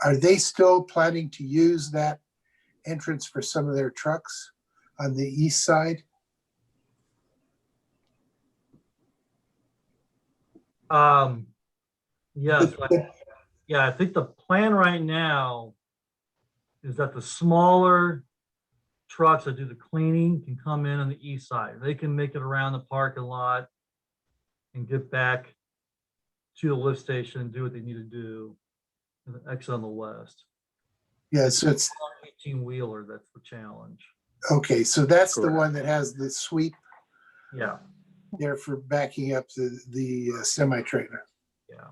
Are they still planning to use that entrance for some of their trucks on the east side? Yes, I think the plan right now is that the smaller trucks that do the cleaning can come in on the east side. They can make it around the parking lot and get back to the lift station and do what they need to do, and then exit on the west. Yeah, so it's 18-wheeler, that's the challenge. okay. So that's the one that has the sweep. Yeah. There for backing up the semi trailer. Yeah.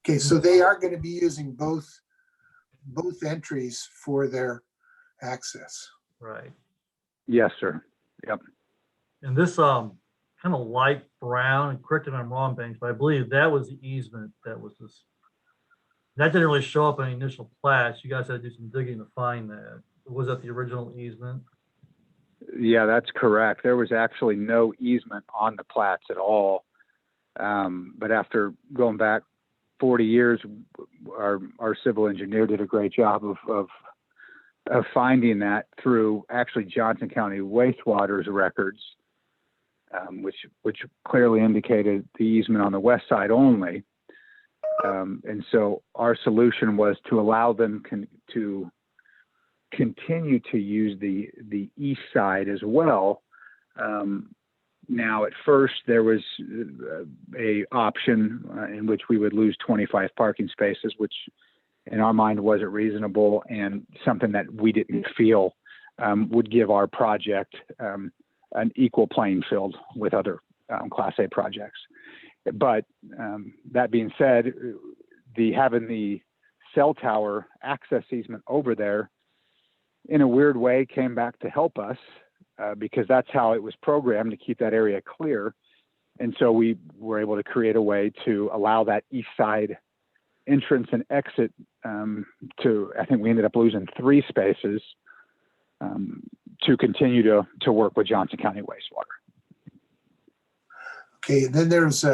Okay, so they are going to be using both entries for their access. Right. Yes, sir. Yep. And this kind of light brown, and correct me if I'm wrong, Banks, but I believe that was the easement that was this. That didn't really show up on the initial plats. You guys had to do some digging to find that. Was that the original easement? Yeah, that's correct. There was actually no easement on the plats at all. But after going back 40 years, our civil engineer did a great job of finding that through actually Johnson County wastewater's records, which clearly indicated the easement on the west side only. And so our solution was to allow them to continue to use the east side as well. Now, at first, there was a option in which we would lose 25 parking spaces, which in our mind wasn't reasonable and something that we didn't feel would give our project an equal playing field with other Class A projects. But that being said, having the cell tower access easement over there, in a weird way, came back to help us because that's how it was programmed to keep that area clear. And so we were able to create a way to allow that east side entrance and exit I think we ended up losing 3 spaces to continue to work with Johnson County wastewater. Okay, then there's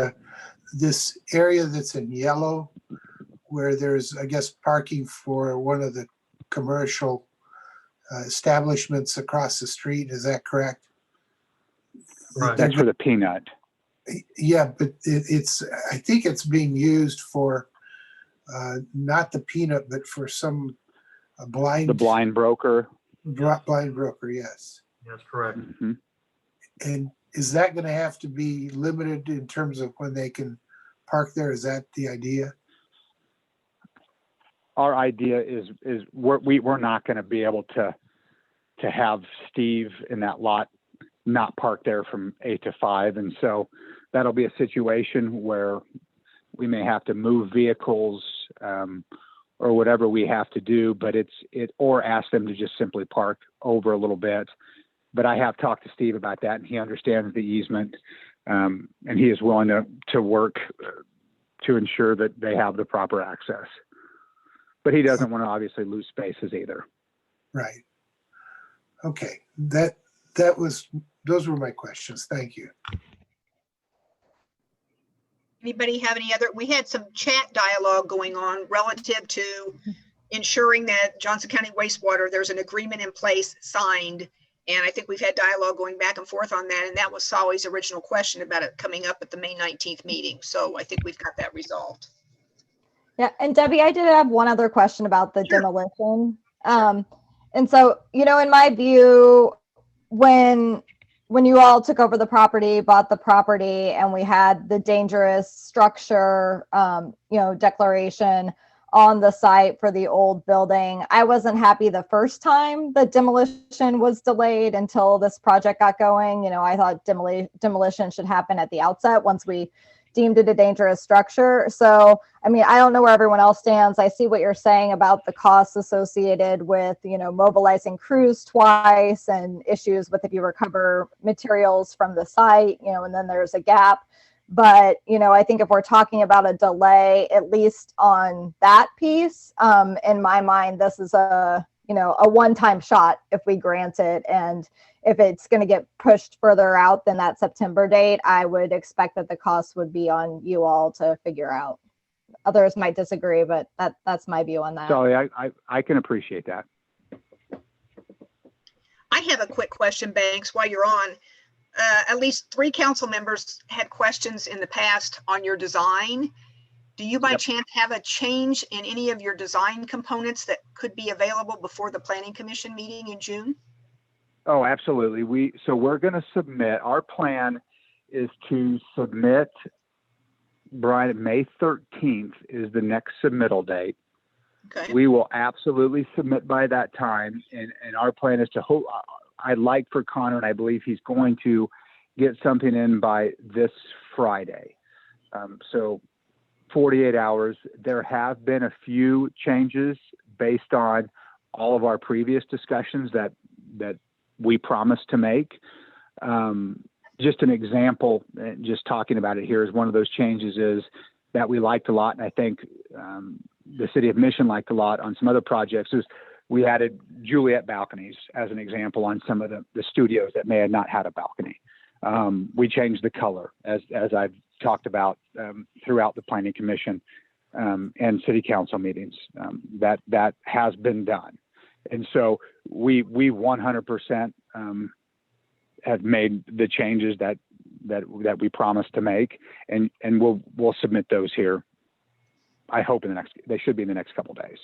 this area that's in yellow where there's, I guess, parking for one of the commercial establishments across the street. Is that correct? Right. That's for the peanut. Yeah, but I think it's being used for not the peanut, but for some blind. The blind broker. Blind broker, yes. That's correct. Mm-hmm. And is that going to have to be limited in terms of when they can park there? Is that the idea? Our idea is we're not going to be able to have Steve in that lot not park there from 8 to 5, and so that'll be a situation where we may have to move vehicles or whatever we have to do, but or ask them to just simply park over a little bit. But I have talked to Steve about that, and he understands the easement, and he is willing to work to ensure that they have the proper access. But he doesn't want to obviously lose spaces either. Right. Okay, those were my questions. Thank you. Anybody have any other? We had some chat dialogue going on relative to ensuring that Johnson County wastewater, there's an agreement in place signed. And I think we've had dialogue going back and forth on that. And that was Sollie's original question about it coming up at the May 19th meeting. So I think we've got that resolved. Yeah, and Debbie, I did have one other question about the demolition. And so, in my view, when you all took over the property, bought the property, and we had the dangerous structure, declaration on the site for the old building. I wasn't happy the first time that demolition was delayed until this project got going. You know, I thought demolition should happen at the outset once we deemed it a dangerous structure. So, I mean, I don't know where everyone else stands. I see what you're saying about the costs associated with, you know, mobilizing crews twice and issues with if you recover materials from the site, you know, and then there's a gap. But, you know, I think if we're talking about a delay, at least on that piece, in my mind, this is a, you know, a one-time shot if we grant it. And if it's going to get pushed further out than that September date, I would expect that the cost would be on you all to figure out. Others might disagree, but that's my view on that. Sollie, I can appreciate that. I have a quick question, Banks, while you're on. At least 3 council members had questions in the past on your design. Do you by chance have a change in any of your design components that could be available before the Planning Commission meeting in June? Oh, absolutely. We're going to submit, our plan is to submit, Brian, May 13th is the next submittal date. Okay. We will absolutely submit by that time. And our plan is to hope, I'd like for Connor, and I believe he's going to get something in by this Friday. So 48 hours. There have been a few changes based on all of our previous discussions that we promised to make. Just an example, just talking about it here, is one of those changes is that we liked a lot, and I think the city of Mission liked a lot on some other projects, is we added Juliet balconies as an example on some of the studios that may have not had a balcony. We changed the color, as I've talked about throughout the Planning Commission and City Council meetings. That has been done. And so we 100% have made the changes that we promised to make, and we'll submit those here. I hope they should be in the next couple of days.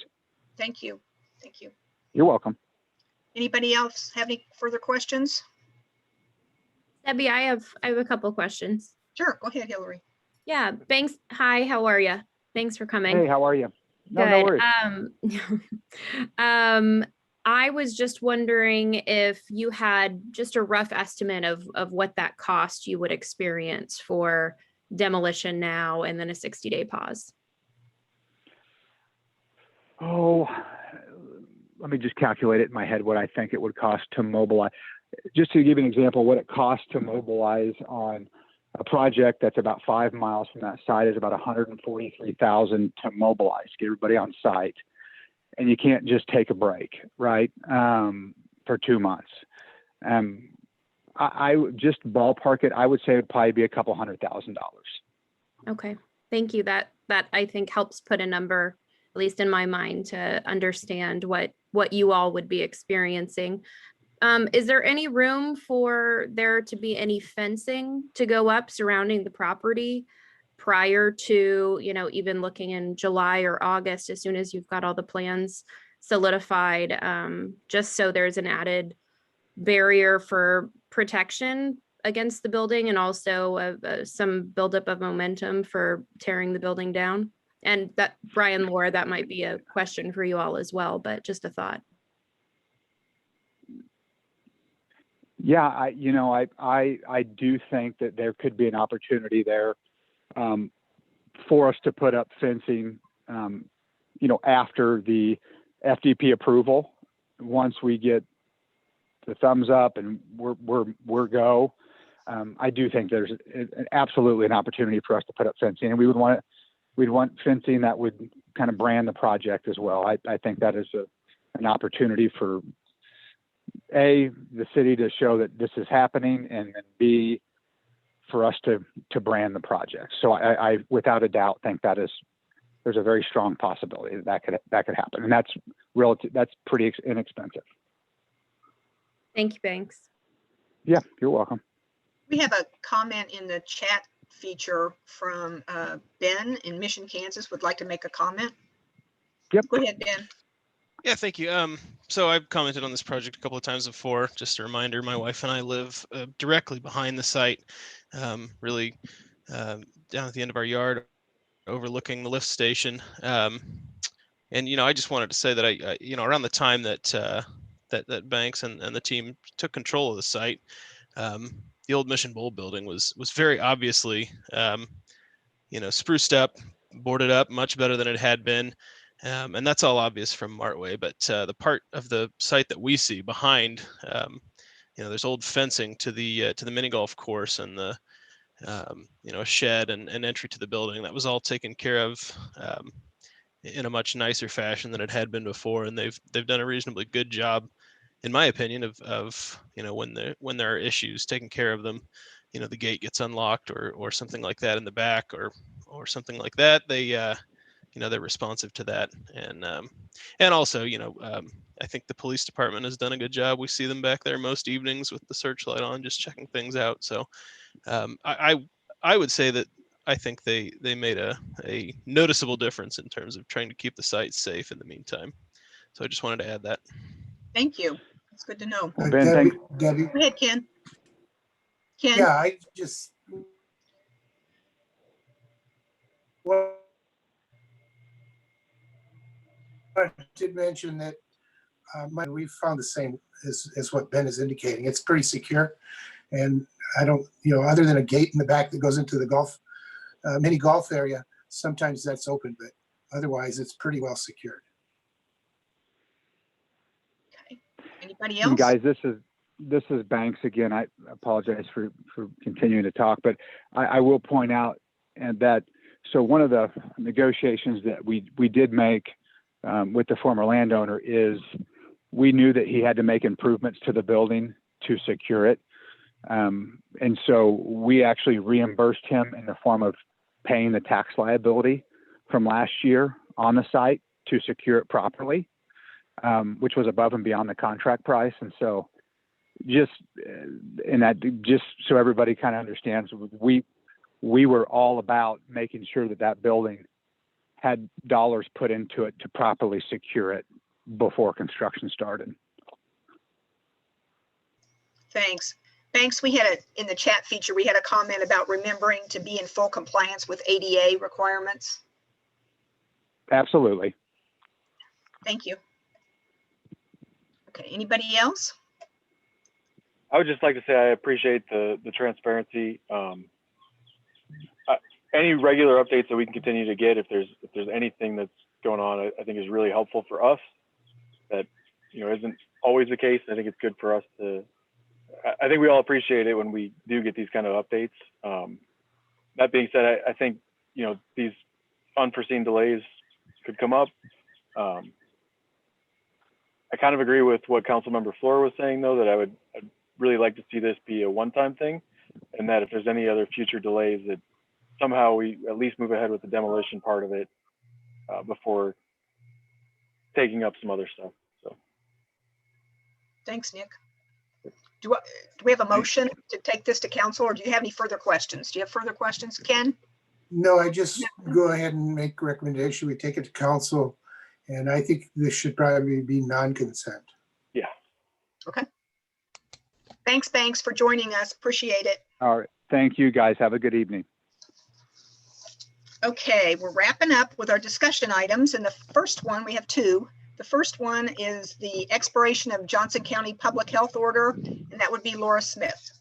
Thank you. Thank you. You're welcome. Anybody else have any further questions? Debbie, I have a couple questions. Sure, go ahead, Hillary. Yeah, thanks. Hi, how are you? Thanks for coming. Hey, how are you? No worries. I was just wondering if you had just a rough estimate of what that cost you would experience for demolition now and then a 60-day pause. Oh, let me just calculate it in my head what I think it would cost to mobilize. Just to give you an example, what it costs to mobilize on a project that's about 5 miles from that site is about $143,000 to mobilize, get everybody on site. And you can't just take a break, right? For 2 months. I would just ballpark it. I would say it'd probably be a couple $100,000. Okay, thank you. That I think helps put a number, at least in my mind, to understand what you all would be experiencing. Is there any room for there to be any fencing to go up surrounding the property prior to, you know, even looking in July or August, as soon as you've got all the plans solidified, just so there's an added barrier for protection against the building and also some buildup of momentum for tearing the building down? And that, Brian, Laura, that might be a question for you all as well, but just a thought. Yeah, I do think that there could be an opportunity there for us to put up fencing, after the FDP approval. Once we get the thumbs up and we're go, I do think there's absolutely an opportunity for us to put up fencing, and we'd want fencing that would kind of brand the project as well. I think that is an opportunity for A, the city to show that this is happening, and then B, for us to brand the project. So I without a doubt think there's a very strong possibility that could happen, and that's pretty inexpensive. Thank you, Banks. Yeah, you're welcome. We have a comment in the chat feature from Ben in Mission, Kansas. Would like to make a comment. Yep. Go ahead, Ben. Yeah, thank you. So I've commented on this project a couple of times before. Just a reminder, my wife and I live directly behind the site, really down at the end of our yard, overlooking the lift station. And, I just wanted to say that around the time that that Banks and the team took control of the site, the old Mission Bowl building was very obviously, spruced up, boarded up much better than it had been. And that's all obvious from Martway, but the part of the site that we see behind, there's old fencing to the mini golf course and the a shed and entry to the building. That was all taken care of in a much nicer fashion than it had been before, and they've done a reasonably good job, in my opinion, of when there are issues, taking care of them. The gate gets unlocked or something like that in the back or something like that. They're responsive to that, and also I think the police department has done a good job. We see them back there most evenings with the searchlight on, just checking things out. So I would say that I think they made a noticeable difference in terms of trying to keep the site safe in the meantime. So I just wanted to add that. Thank you. That's good to know. Debbie, Debbie. Go ahead, Ken. Ken? Yeah, I just I did mention that we found the same as what Ben is indicating. It's pretty secure, and I don't, other than a gate in the back that goes into the mini golf area, sometimes that's open, but otherwise it's pretty well secured. Okay. Anybody else? And guys, this is Banks again. I apologize for continuing to talk, but I will point out that so one of the negotiations that we did make with the former landowner is we knew that he had to make improvements to the building to secure it. And so we actually reimbursed him in the form of paying the tax liability from last year on the site to secure it properly, which was above and beyond the contract price. And so just so everybody kind of understands, we were all about making sure that building had dollars put into it to properly secure it before construction started. Thanks. Banks, we had in the chat feature, we had a comment about remembering to be in full compliance with ADA requirements. Absolutely. Thank you. Okay, anybody else? I would just like to say I appreciate the transparency. Any regular updates that we can continue to get, if there's anything that's going on, I think is really helpful for us. That isn't always the case. I think it's good for us to. I think we all appreciate it when we do get these kind of updates. That being said, I think these unforeseen delays could come up. I kind of agree with what Councilmember Flora was saying, though, that I'd really like to see this be a one-time thing, and that if there's any other future delays, that somehow we at least move ahead with the demolition part of it before taking up some other stuff. So, thanks, Nick. Do we have a motion to take this to council, or do you have any further questions? Do you have further questions, Ken? No, I just go ahead and make a recommendation. We take it to council, and I think this should probably be non-consent. Yeah. Okay. Thanks, Banks, for joining us. Appreciate it. All right. Thank you, guys. Have a good evening. Okay, we're wrapping up with our discussion items, and the first one, we have two. The first one is the expiration of Johnson County Public Health Order, and that would be Laura Smith.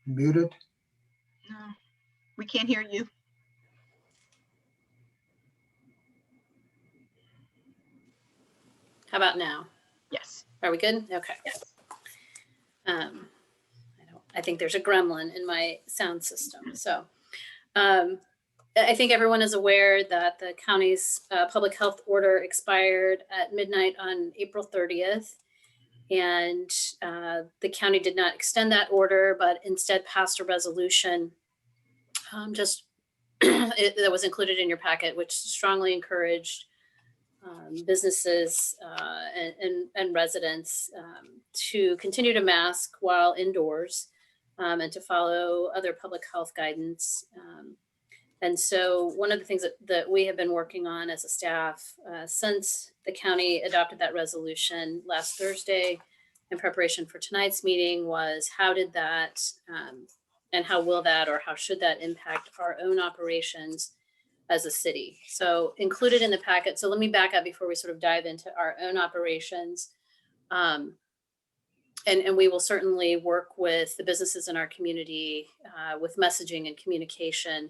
Muted? No, we can't hear you. How about now? Yes. Are we good? Okay. Yes. I think there's a gremlin in my sound system. So I think everyone is aware that the county's public health order expired at midnight on April 30th. And the county did not extend that order, but instead passed a resolution that was included in your packet, which strongly encouraged businesses and residents to continue to mask while indoors and to follow other public health guidance. And so one of the things that we have been working on as a staff since the county adopted that resolution last Thursday in preparation for tonight's meeting was how did that how will that, or how should that impact our own operations as a city? So included in the packet, so let me back up before we sort of dive into our own operations. And we will certainly work with the businesses in our community with messaging and communication.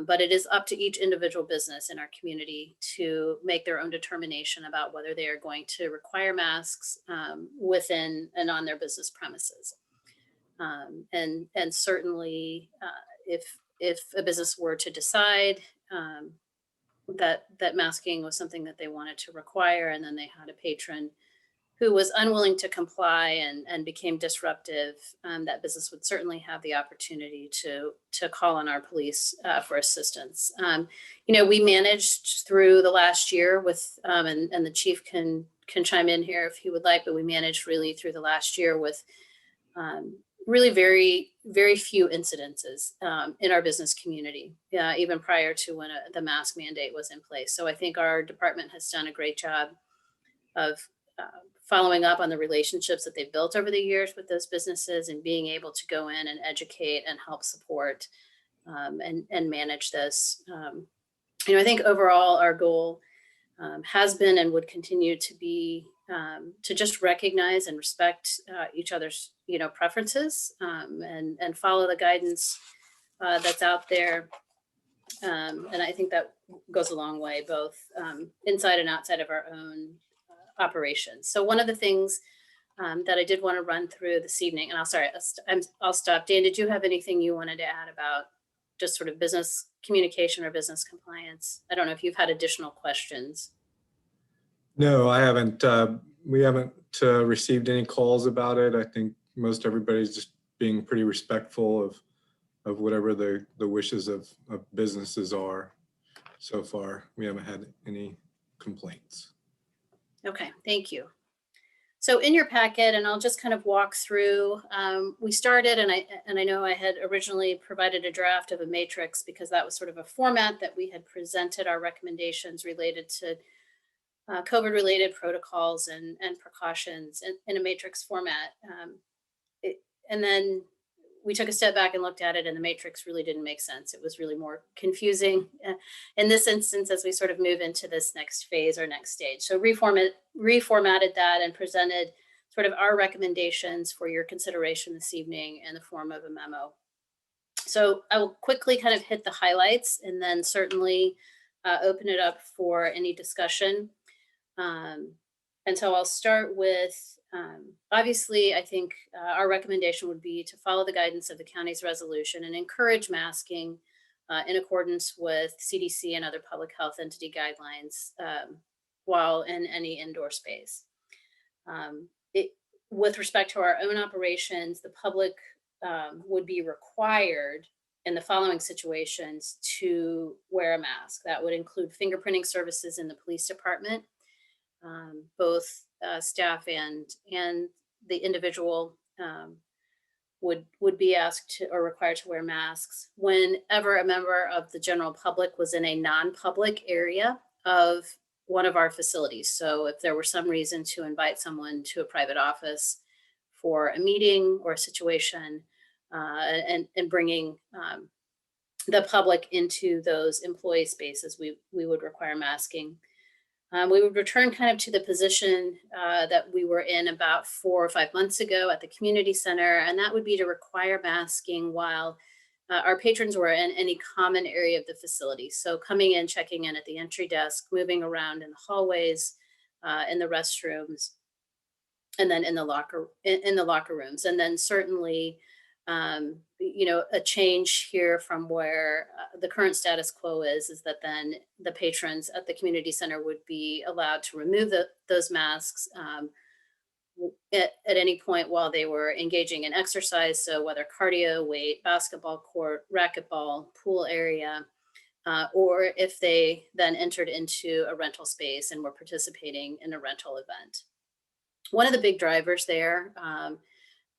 But it is up to each individual business in our community to make their own determination about whether they are going to require masks within and on their business premises. And certainly, if a business were to decide that masking was something that they wanted to require, and then they had a patron who was unwilling to comply and became disruptive, that business would certainly have the opportunity to call on our police for assistance. We managed through the last year with, and the chief can chime in here if he would like, but we managed really through the last year with really very, very few incidences in our business community, even prior to when the mask mandate was in place. So I think our department has done a great job of following up on the relationships that they've built over the years with those businesses and being able to go in and educate and help support and manage this. I think overall our goal has been and would continue to be to just recognize and respect each other's preferences and follow the guidance that's out there. And I think that goes a long way, both inside and outside of our own operations. So one of the things that I did want to run through this evening, and I'll stop. Dan, did you have anything you wanted to add about just sort of business communication or business compliance? I don't know if you've had additional questions. No, I haven't. We haven't received any calls about it. I think most everybody's just being pretty respectful of whatever the wishes of businesses are. So far, we haven't had any complaints. Okay, thank you. So in your packet, and I'll just kind of walk through, we started, and I know I had originally provided a draft of a matrix because that was sort of a format that we had presented our recommendations related to COVID-related protocols and precautions in a matrix format. And then we took a step back and looked at it, and the matrix really didn't make sense. It was really more confusing in this instance as we sort of move into this next phase or next stage. So reformatted that and presented sort of our recommendations for your consideration this evening in the form of a memo. So I will quickly kind of hit the highlights and then certainly open it up for any discussion. And so I'll start with, obviously, I think our recommendation would be to follow the guidance of the county's resolution and encourage masking in accordance with CDC and other public health entity guidelines while in any indoor space. With respect to our own operations, the public would be required in the following situations to wear a mask. That would include fingerprinting services in the police department. Both staff and the individual would be asked to, or required to wear masks whenever a member of the general public was in a non-public area of one of our facilities. So if there were some reason to invite someone to a private office for a meeting or a situation and bringing the public into those employee spaces, we would require masking. We would return kind of to the position that we were in about 4 or 5 months ago at the community center, and that would be to require masking while our patrons were in any common area of the facility. So coming in, checking in at the entry desk, moving around in the hallways, in the restrooms, and then in the locker rooms. And then certainly, a change here from where the current status quo is that then the patrons at the community center would be allowed to remove those masks at any point while they were engaging in exercise. So whether cardio, weight, basketball court, racquetball, pool area, or if they then entered into a rental space and were participating in a rental event. One of the big drivers there,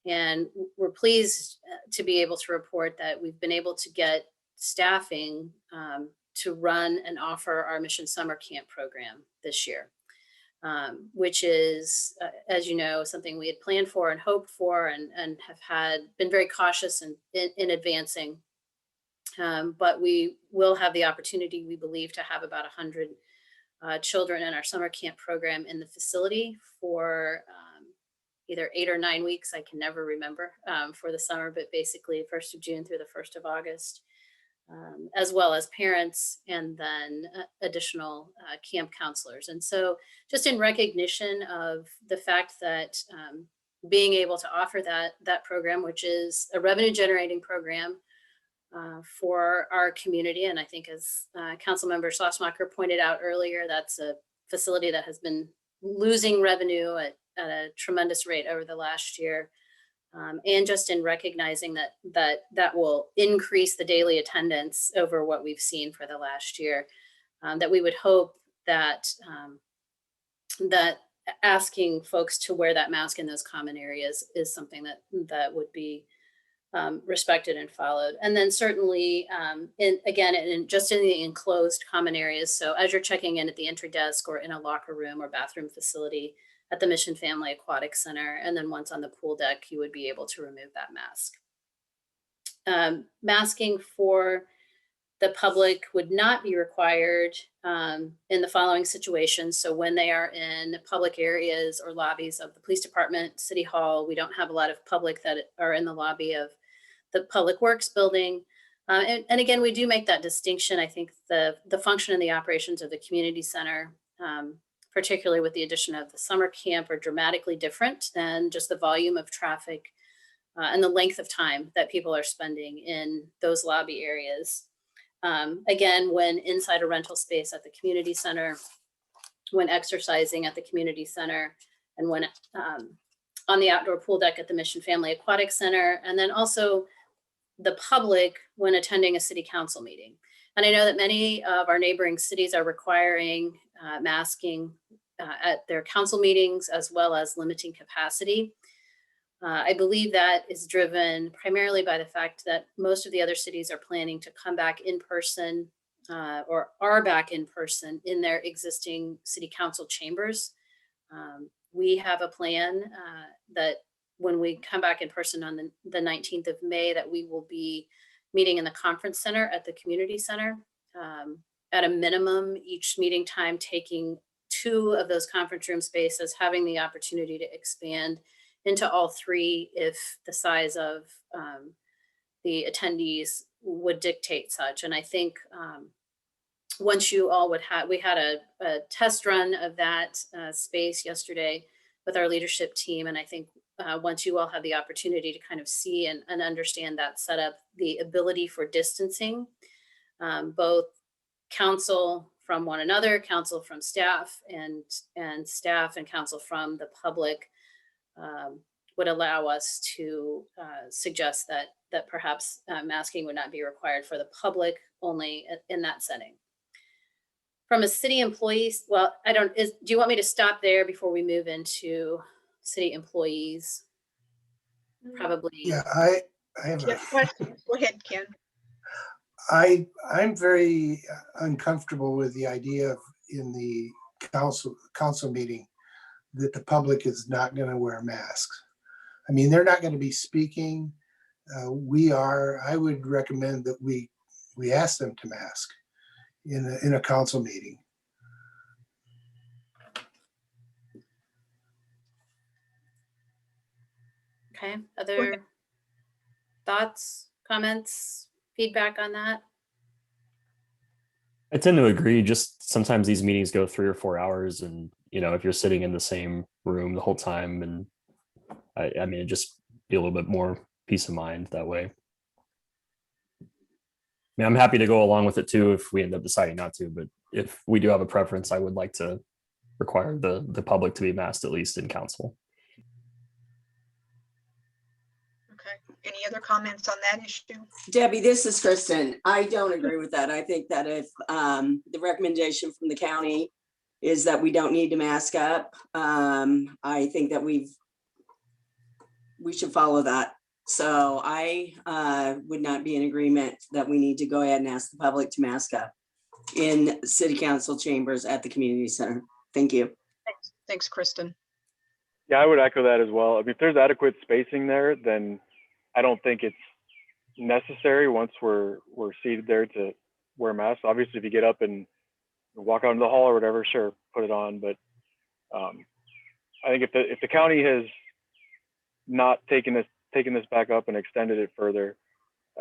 and we're pleased to be able to report that we've been able to get staffing to run and offer our Mission Summer Camp program this year. which is, as you know, something we had planned for and hoped for and have been very cautious in advancing. But we will have the opportunity, we believe, to have about 100 children in our summer camp program in the facility for either 8 or 9 weeks. I can never remember for the summer, but basically 1st of June through the 1st of August. As well as parents and then additional camp counselors. And so just in recognition of the fact that being able to offer that program, which is a revenue generating program for our community. And I think as Councilmember Schlossmacher pointed out earlier, that's a facility that has been losing revenue at a tremendous rate over the last year. And just in recognizing that will increase the daily attendance over what we've seen for the last year, that we would hope that that asking folks to wear that mask in those common areas is something that would be respected and followed. And then certainly, just in the enclosed common areas. So as you're checking in at the entry desk or in a locker room or bathroom facility, at the Mission Family Aquatic Center, and then once on the pool deck, you would be able to remove that mask. Masking for the public would not be required in the following situations. So when they are in public areas or lobbies of the police department, City Hall, we don't have a lot of public that are in the lobby of the Public Works building. And again, we do make that distinction. I think the function and the operations of the community center, particularly with the addition of the summer camp, are dramatically different than just the volume of traffic and the length of time that people are spending in those lobby areas. Again, when inside a rental space at the community center, when exercising at the community center, and when on the outdoor pool deck at the Mission Family Aquatic Center, and then also the public when attending a city council meeting. And I know that many of our neighboring cities are requiring masking at their council meetings, as well as limiting capacity. I believe that is driven primarily by the fact that most of the other cities are planning to come back in person or are back in person in their existing city council chambers. We have a plan that when we come back in person on the 19th of May, that we will be meeting in the conference center at the community center. At a minimum, each meeting time taking 2 of those conference room spaces, having the opportunity to expand into all 3 if the size of the attendees would dictate such. And I think once you all would have, we had a test run of that space yesterday with our leadership team. And I think once you all have the opportunity to kind of see and understand that setup, the ability for distancing, both council from one another, council from staff, and staff and council from the public, would allow us to suggest that perhaps masking would not be required for the public, only in that setting. From a city employees, well, do you want me to stop there before we move into city employees? Probably. Yeah, I have a question. Go ahead, Ken. I'm very uncomfortable with the idea of in the council meeting that the public is not going to wear masks. I mean, they're not going to be speaking. We are. I would recommend that we ask them to mask in a council meeting. Okay. Other thoughts, comments, feedback on that? I tend to agree. Just sometimes these meetings go 3 or 4 hours, and if you're sitting in the same room the whole time, and I mean, it'd just be a little bit more peace of mind that way. I mean, I'm happy to go along with it too if we end up deciding not to, but if we do have a preference, I would like to require the public to be masked at least in council. Any other comments on that issue? Debbie, this is Kristen. I don't agree with that. I think that if the recommendation from the county is that we don't need to mask up, I think that we should follow that. So I would not be in agreement that we need to go ahead and ask the public to mask up in city council chambers at the community center. Thank you. Thanks. Thanks, Kristen. Yeah, I would echo that as well. I mean, if there's adequate spacing there, then I don't think it's necessary once we're seated there to wear masks. Obviously, if you get up and walk out into the hall or whatever, sure, put it on. But I think if the county has not taken this back up and extended it further,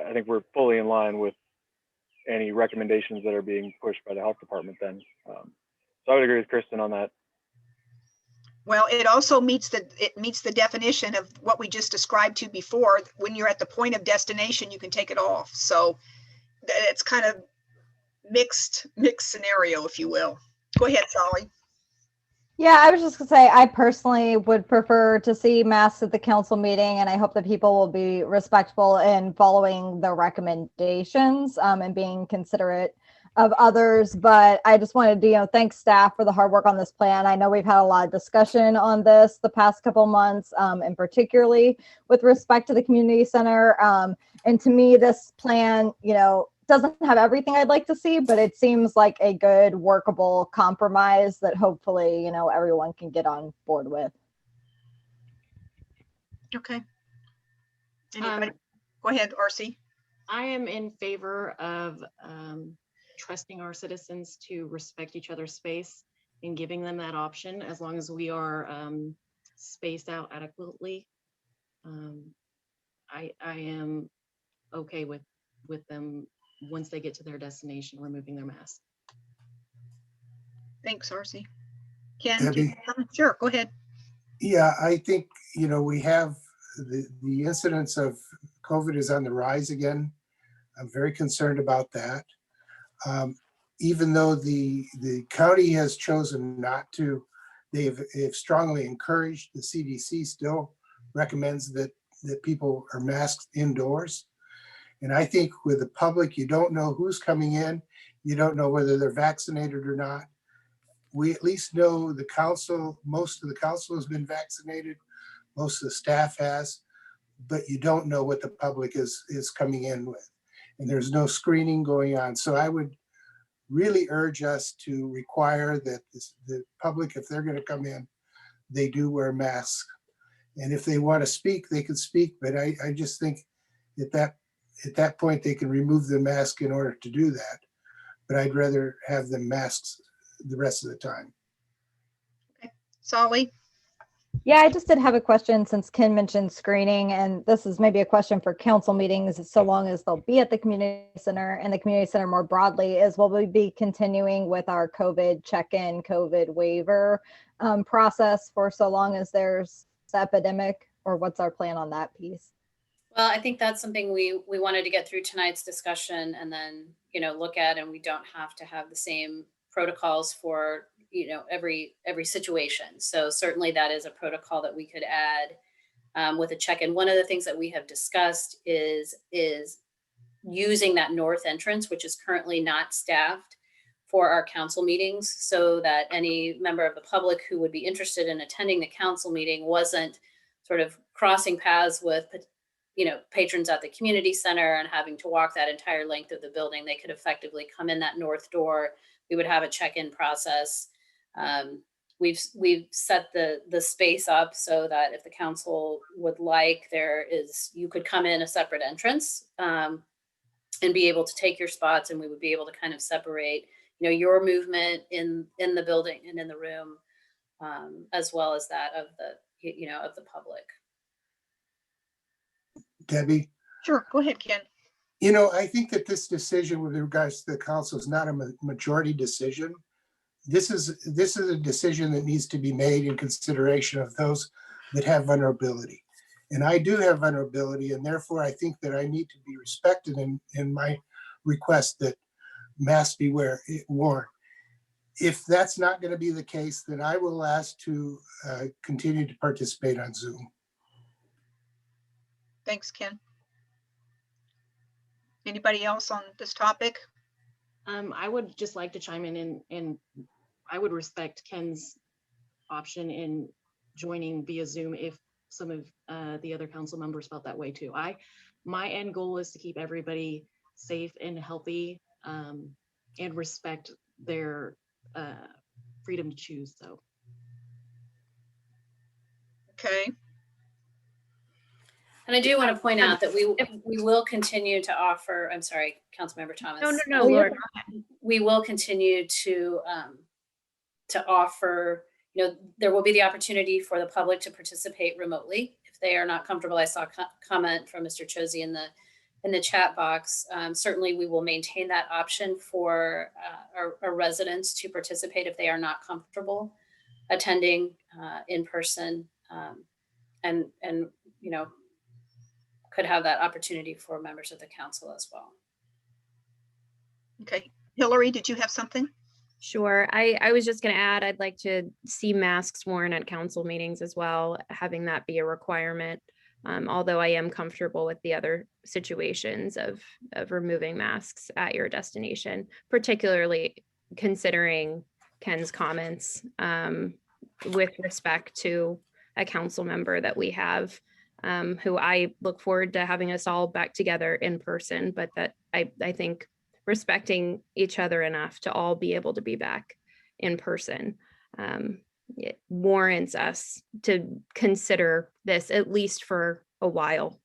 I think we're fully in line with any recommendations that are being pushed by the health department then. So I would agree with Kristen on that. Well, it also meets the definition of what we just described to before. When you're at the point of destination, you can take it off. So it's kind of mixed scenario, if you will. Go ahead, Sollie. Yeah, I was just gonna say, I personally would prefer to see masks at the council meeting, and I hope that people will be respectful in following the recommendations and being considerate of others. But I just wanted to, thank staff for the hard work on this plan. I know we've had a lot of discussion on this the past couple months, and particularly with respect to the community center. And to me, this plan, doesn't have everything I'd like to see, but it seems like a good workable compromise that hopefully, everyone can get on board with. Okay. Anybody? Go ahead, RC. I am in favor of trusting our citizens to respect each other's space and giving them that option as long as we are spaced out adequately. I am okay with them once they get to their destination removing their mask. Thanks, RC. Ken, Debbie? Sure, go ahead. Yeah, I think, we have the incidence of COVID is on the rise again. I'm very concerned about that. Even though the county has chosen not to, they've strongly encouraged, the CDC still recommends that people are masked indoors. And I think with the public, you don't know who's coming in. You don't know whether they're vaccinated or not. We at least know the council, most of the council has been vaccinated. Most of the staff has, but you don't know what the public is coming in with. And there's no screening going on. So I would really urge us to require that the public, if they're going to come in, they do wear masks. And if they want to speak, they can speak. But I just think at that point, they can remove the mask in order to do that. But I'd rather have them masks the rest of the time. Okay. Sollie? Yeah, I just did have a question since Ken mentioned screening, and this is maybe a question for council meetings, so long as they'll be at the community center and the community center more broadly, is will we be continuing with our COVID check-in, COVID waiver process for so long as there's the epidemic, or what's our plan on that piece? Well, I think that's something we wanted to get through tonight's discussion and then, look at, and we don't have to have the same protocols for, every situation. So certainly that is a protocol that we could add with a check-in. One of the things that we have discussed is using that north entrance, which is currently not staffed, for our council meetings, so that any member of the public who would be interested in attending the council meeting wasn't sort of crossing paths with patrons at the community center and having to walk that entire length of the building. They could effectively come in that north door. We would have a check-in process. We've set the space up so that if the council would like, you could come in a separate entrance and be able to take your spots, and we would be able to kind of separate, your movement in the building and in the room, as well as that of the public. Debbie? Sure, go ahead, Ken. I think that this decision with regards to the council is not a majority decision. This is a decision that needs to be made in consideration of those that have vulnerability. And I do have vulnerability, and therefore I think that I need to be respected in my request that masks be worn. If that's not going to be the case, then I will ask to continue to participate on Zoom. Thanks, Ken. Anybody else on this topic? I would just like to chime in and I would respect Ken's option in joining via Zoom if some of the other council members felt that way too. My end goal is to keep everybody safe and healthy and respect their freedom to choose. So Okay. And I do want to point out that we will continue to offer, I'm sorry, Councilmember Thomas. No, Lord. We will continue to offer, there will be the opportunity for the public to participate remotely if they are not comfortable. I saw a comment from Mr. Chosey in the chat box. Certainly we will maintain that option for our residents to participate if they are not comfortable attending in person, and could have that opportunity for members of the council as well. Okay. Hillary, did you have something? Sure. I was just going to add, I'd like to see masks worn at council meetings as well, having that be a requirement. Although I am comfortable with the other situations of removing masks at your destination, particularly considering Ken's comments with respect to a council member that we have, who I look forward to having us all back together in person, but that I think respecting each other enough to all be able to be back in person, it warrants us to consider this at least for a while.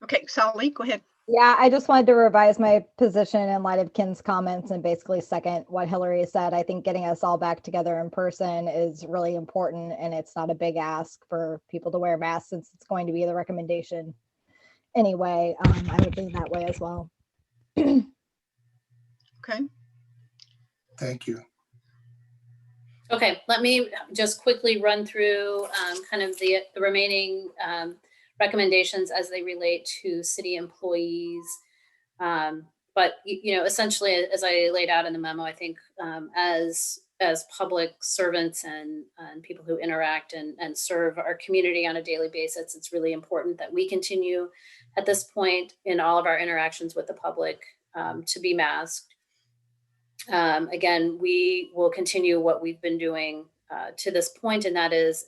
Okay, Sollie, go ahead. Yeah, I just wanted to revise my position in light of Ken's comments and basically second what Hillary said. I think getting us all back together in person is really important, and it's not a big ask for people to wear masks since it's going to be the recommendation anyway. I would think that way as well. Okay. Thank you. Okay, let me just quickly run through kind of the remaining recommendations as they relate to city employees. But essentially, as I laid out in the memo, I think as public servants and people who interact and serve our community on a daily basis, it's really important that we continue at this point in all of our interactions with the public to be masked. Again, we will continue what we've been doing to this point, and that is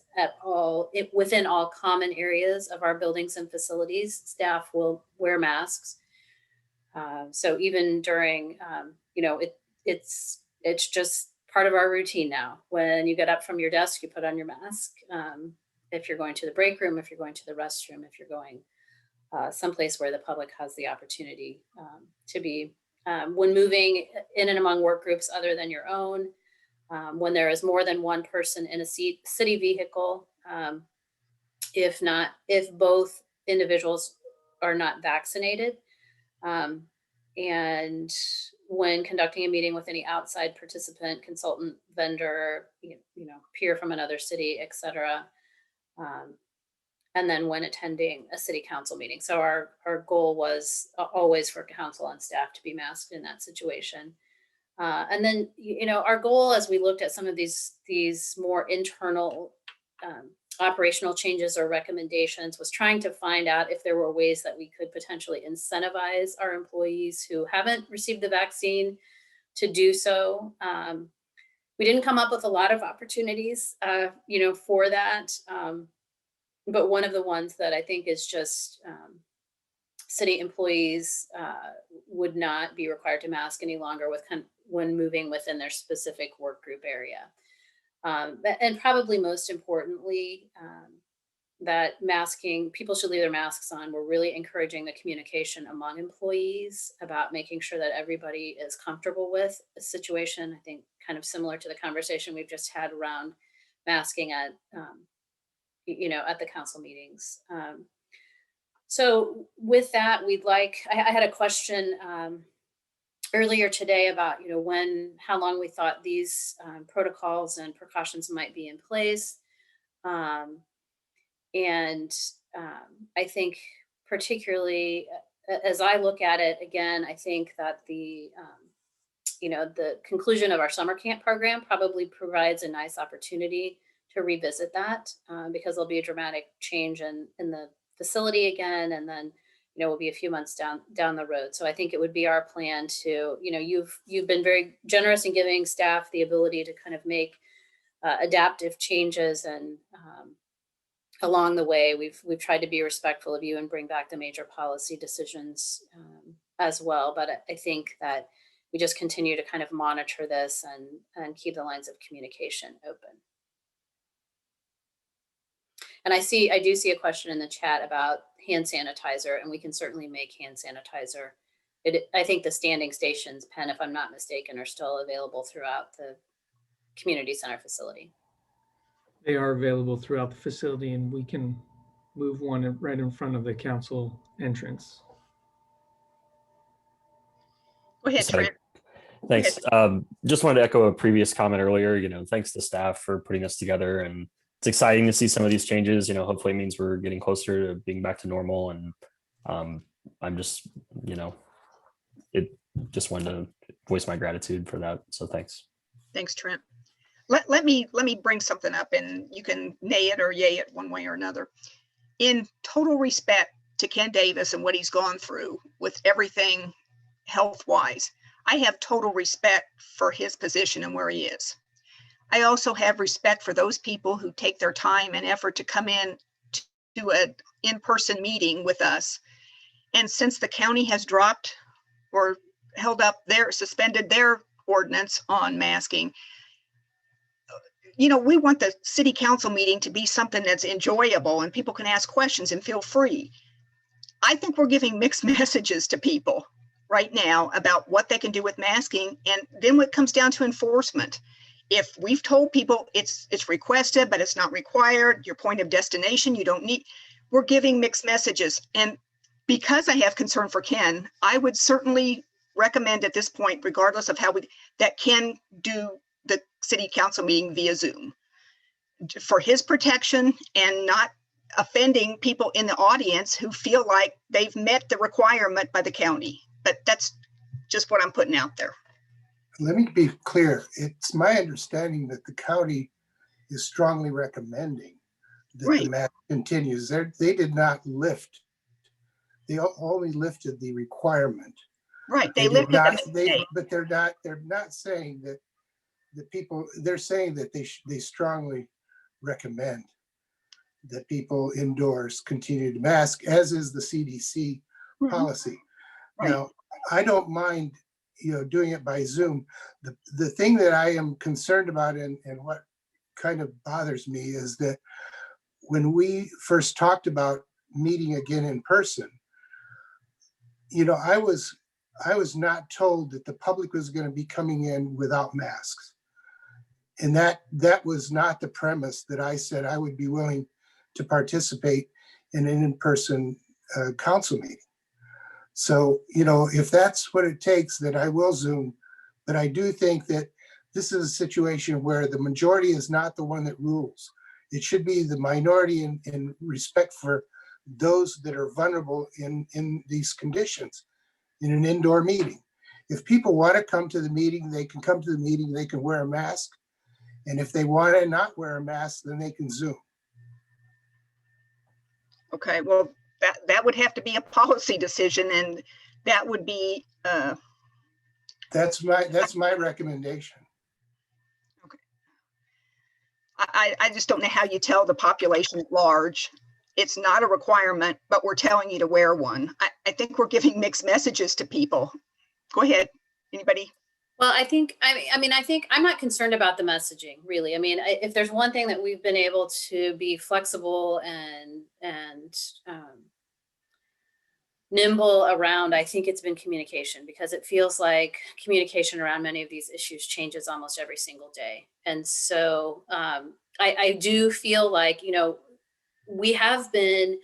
within all common areas of our buildings and facilities, staff will wear masks. So even during, it's just part of our routine now. When you get up from your desk, you put on your mask. If you're going to the break room, if you're going to the restroom, if you're going someplace where the public has the opportunity to be. When moving in and among work groups other than your own, when there is more than one person in a city vehicle, if both individuals are not vaccinated, and when conducting a meeting with any outside participant, consultant, vendor, peer from another city, etc. And then when attending a city council meeting. So our goal was always for council and staff to be masked in that situation. And then, our goal as we looked at some of these more internal operational changes or recommendations was trying to find out if there were ways that we could potentially incentivize our employees who haven't received the vaccine to do so. We didn't come up with a lot of opportunities, for that. But one of the ones that I think is just city employees would not be required to mask any longer when moving within their specific work group area. And probably most importantly, that people should leave their masks on. We're really encouraging the communication among employees about making sure that everybody is comfortable with a situation. I think kind of similar to the conversation we've just had around masking at the council meetings. So with that, I had a question earlier today about, how long we thought these protocols and precautions might be in place. And I think particularly as I look at it, again, I think that the conclusion of our summer camp program probably provides a nice opportunity to revisit that because there'll be a dramatic change in the facility again, and then will be a few months down the road. So I think it would be our plan to you've been very generous in giving staff the ability to kind of make adaptive changes, and along the way we've tried to be respectful of you and bring back the major policy decisions as well. But I think that we just continue to kind of monitor this and keep the lines of communication open. And I do see a question in the chat about hand sanitizer, and we can certainly make hand sanitizer. I think the standing stations, Penn, if I'm not mistaken, are still available throughout the community center facility. They are available throughout the facility, and we can move one right in front of the council entrance. Go ahead, Trent. Thanks. Just wanted to echo a previous comment earlier. Thanks to staff for putting this together, and it's exciting to see some of these changes. Hopefully it means we're getting closer to being back to normal. And I'm just, just wanted to voice my gratitude for that. So thanks. Thanks, Trent. Let me bring something up, and you can nay it or yay it one way or another. In total respect to Ken Davis and what he's gone through with everything health-wise, I have total respect for his position and where he is. I also have respect for those people who take their time and effort to come in to an in-person meeting with us. And since the county has dropped or suspended their ordinance on masking, we want the city council meeting to be something that's enjoyable and people can ask questions and feel free. I think we're giving mixed messages to people right now about what they can do with masking. And then when it comes down to enforcement, if we've told people it's requested, but it's not required, your point of destination, you don't need, we're giving mixed messages. And because I have concern for Ken, I would certainly recommend at this point, regardless of how that Ken do the city council meeting via Zoom for his protection and not offending people in the audience who feel like they've met the requirement by the county. But that's just what I'm putting out there. Let me be clear. It's my understanding that the county is strongly recommending that the mask continues. They did not lift. They only lifted the requirement. Right. They lifted not, but they're not saying that the people, they're saying that they strongly recommend that people indoors continue to mask, as is the CDC policy. Now, I don't mind, doing it by Zoom. The thing that I am concerned about and what kind of bothers me is that when we first talked about meeting again in person, I was not told that the public was going to be coming in without masks. And that was not the premise that I said I would be willing to participate in an in-person council meeting. So, if that's what it takes, then I will Zoom. But I do think that this is a situation where the majority is not the one that rules. It should be the minority in respect for those that are vulnerable in these conditions in an indoor meeting. If people want to come to the meeting, they can come to the meeting, they can wear a mask. And if they want to not wear a mask, then they can Zoom. Okay, well, that would have to be a policy decision, and that would be that's my recommendation. Okay. I just don't know how you tell the population at large it's not a requirement, but we're telling you to wear one. I think we're giving mixed messages to people. Go ahead, anybody? Well, I think I'm not concerned about the messaging, really. I mean, if there's one thing that we've been able to be flexible and nimble around, I think it's been communication, because it feels like communication around many of these issues changes almost every single day. And so I do feel like, we have been,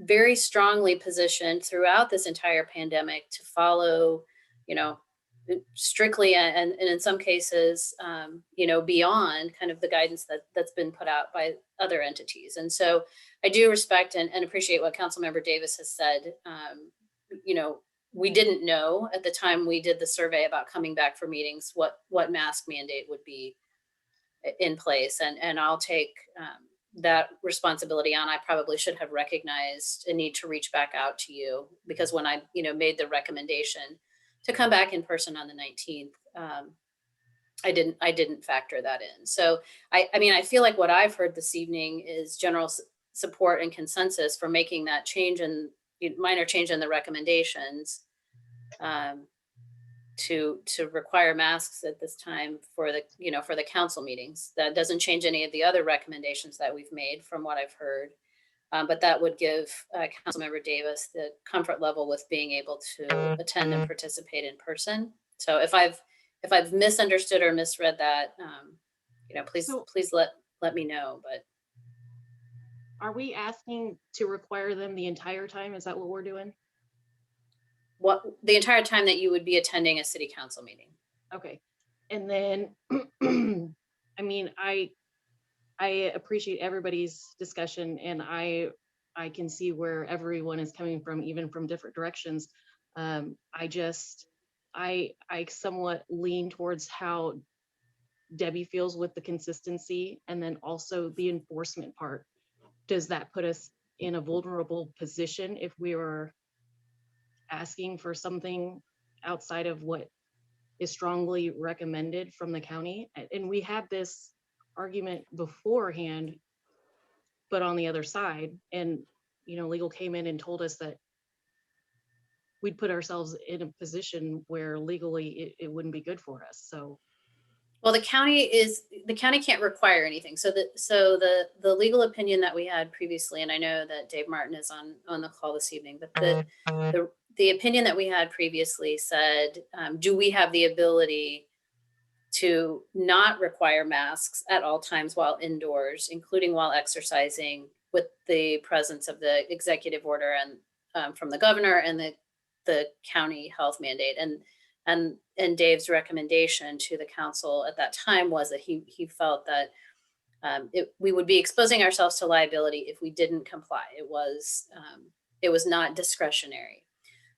very strongly positioned throughout this entire pandemic to follow, strictly and in some cases, beyond kind of the guidance that's been put out by other entities. And so I do respect and appreciate what Councilmember Davis has said. We didn't know at the time we did the survey about coming back for meetings, what mask mandate would be in place. And I'll take that responsibility on. I probably should have recognized a need to reach back out to you, because when I, made the recommendation to come back in person on the 19th, I didn't factor that in. So I feel like what I've heard this evening is general support and consensus for making that change and minor change in the recommendations. to require masks at this time for the, for the council meetings. That doesn't change any of the other recommendations that we've made from what I've heard. But that would give Councilmember Davis the comfort level with being able to attend and participate in person. So if I've misunderstood or misread that, please let me know. But Are we asking to require them the entire time? Is that what we're doing? what the entire time that you would be attending a city council meeting? Okay. And then, I mean, I appreciate everybody's discussion, and I can see where everyone is coming from, even from different directions. I somewhat lean towards how Debbie feels with the consistency, and then also the enforcement part. Does that put us in a vulnerable position if we were asking for something outside of what is strongly recommended from the county? And we had this argument beforehand, but on the other side, and legal came in and told us that we'd put ourselves in a position where legally it wouldn't be good for us. So, well, the county can't require anything. So the legal opinion that we had previously, and I know that Dave Martin is on the call this evening, but the opinion that we had previously said, do we have the ability to not require masks at all times while indoors, including while exercising, with the presence of the executive order and from the governor and the county health mandate. And Dave's recommendation to the council at that time was that he felt that we would be exposing ourselves to liability if we didn't comply. It was not discretionary.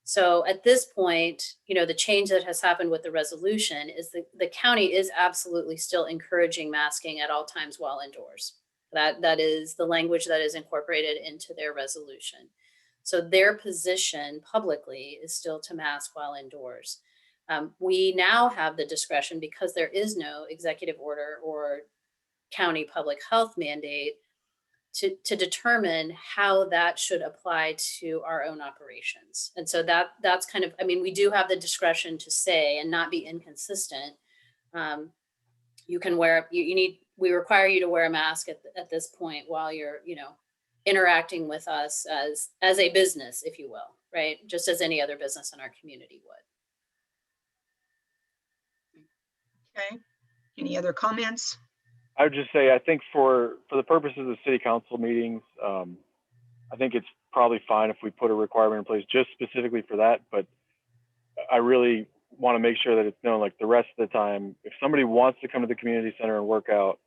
So at this point, the change that has happened with the resolution is the county is absolutely still encouraging masking at all times while indoors. That is the language that is incorporated into their resolution. So their position publicly is still to mask while indoors. We now have the discretion, because there is no executive order or county public health mandate, to determine how that should apply to our own operations. And so that's kind of, we do have the discretion to say and not be inconsistent. You can wear, we require you to wear a mask at this point while you're, interacting with us as a business, if you will, right? Just as any other business in our community would. Okay. Any other comments? I would just say, I think for the purposes of city council meetings, I think it's probably fine if we put a requirement in place just specifically for that. But I really want to make sure that it's known, like the rest of the time, if somebody wants to come to the community center and work out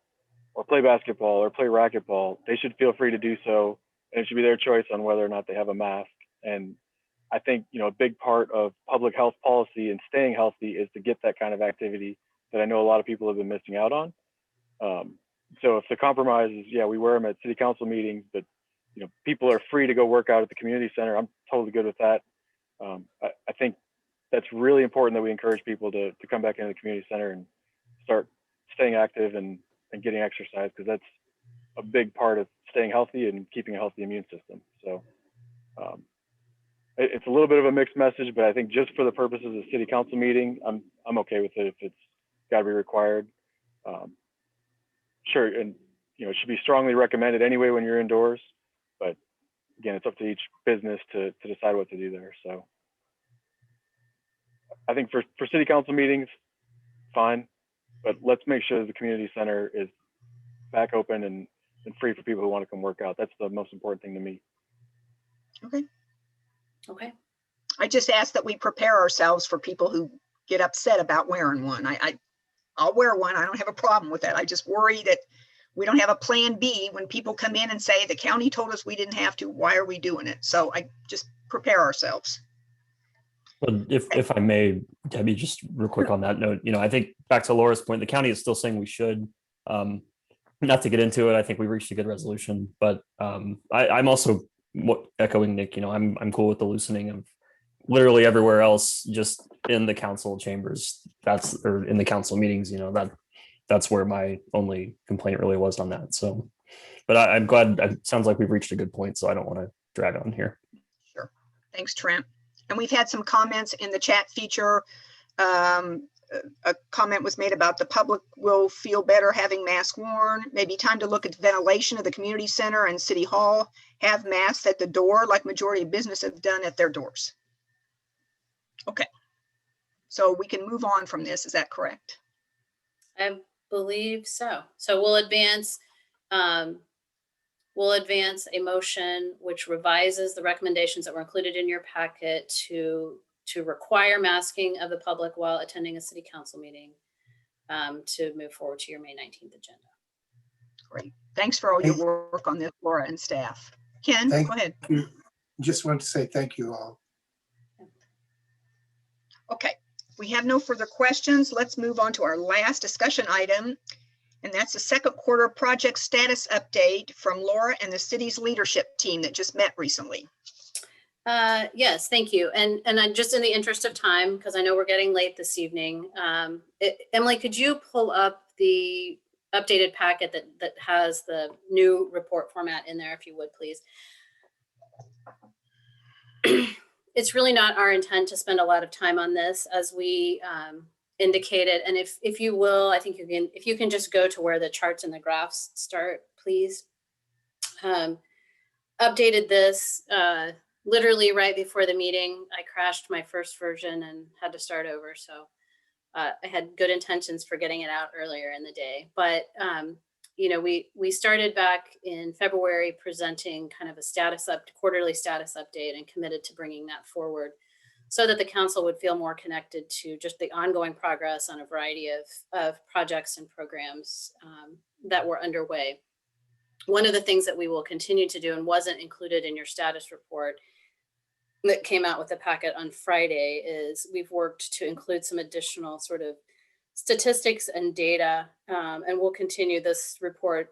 or play basketball or play racquetball, they should feel free to do so. And it should be their choice on whether or not they have a mask. And I think, a big part of public health policy and staying healthy is to get that kind of activity that I know a lot of people have been missing out on. So if the compromise is, yeah, we wear them at city council meetings, but people are free to go work out at the community center, I'm totally good with that. I think that's really important that we encourage people to come back into the community center and start staying active and getting exercise, because that's a big part of staying healthy and keeping a healthy immune system. So it's a little bit of a mixed message, but I think just for the purposes of the city council meeting, I'm okay with it if it's got to be required. Sure, and it should be strongly recommended anyway when you're indoors, but again, it's up to each business to decide what to do there. So I think for city council meetings, fine, but let's make sure the community center is back open and free for people who want to come work out. That's the most important thing to me. Okay. I just ask that we prepare ourselves for people who get upset about wearing one. I'll wear one. I don't have a problem with that. I just worry that we don't have a plan B when people come in and say, the county told us we didn't have to, why are we doing it? So I just prepare ourselves. Well, if I may, Debbie, just real quick on that note, I think back to Laura's point, the county is still saying we should. Not to get into it, I think we reached a good resolution, but I'm also echoing Nick. I'm cool with the loosening of literally everywhere else, just in the council chambers. Or in the council meetings. That's where my only complaint really was on that. So, but I'm glad. It sounds like we've reached a good point, so I don't want to drag on here. Sure. Thanks, Trent. And we've had some comments in the chat feature A comment was made about the public will feel better having masks worn. Maybe time to look at the ventilation of the community center and city hall. Have masks at the door like majority of business have done at their doors. Okay, so we can move on from this. Is that correct? I believe so. So we'll advance a motion which revises the recommendations that were included in your packet to require masking of the public while attending a city council meeting, to move forward to your May 19th agenda. Great. Thanks for all your work on this, Flora and staff. Ken, go ahead. You. Just want to say thank you all. Okay, we have no further questions. Let's move on to our last discussion item. And that's the second quarter project status update from Laura and the city's leadership team that just met recently. Yes, thank you. And I just in the interest of time, because I know we're getting late this evening, Emily, could you pull up the updated packet that has the new report format in there, if you would, please? It's really not our intent to spend a lot of time on this, as we indicated. And if you will, I think if you can just go to where the charts and the graphs start, please. Updated this literally right before the meeting. I crashed my first version and had to start over. So I had good intentions for getting it out earlier in the day. But, you know, we started back in February presenting kind of a quarterly status update, and committed to bringing that forward so that the council would feel more connected to just the ongoing progress on a variety of projects and programs that were underway. One of the things that we will continue to do, and wasn't included in your status report that came out with the packet on Friday, is we've worked to include some additional sort of statistics and data, and we'll continue. This report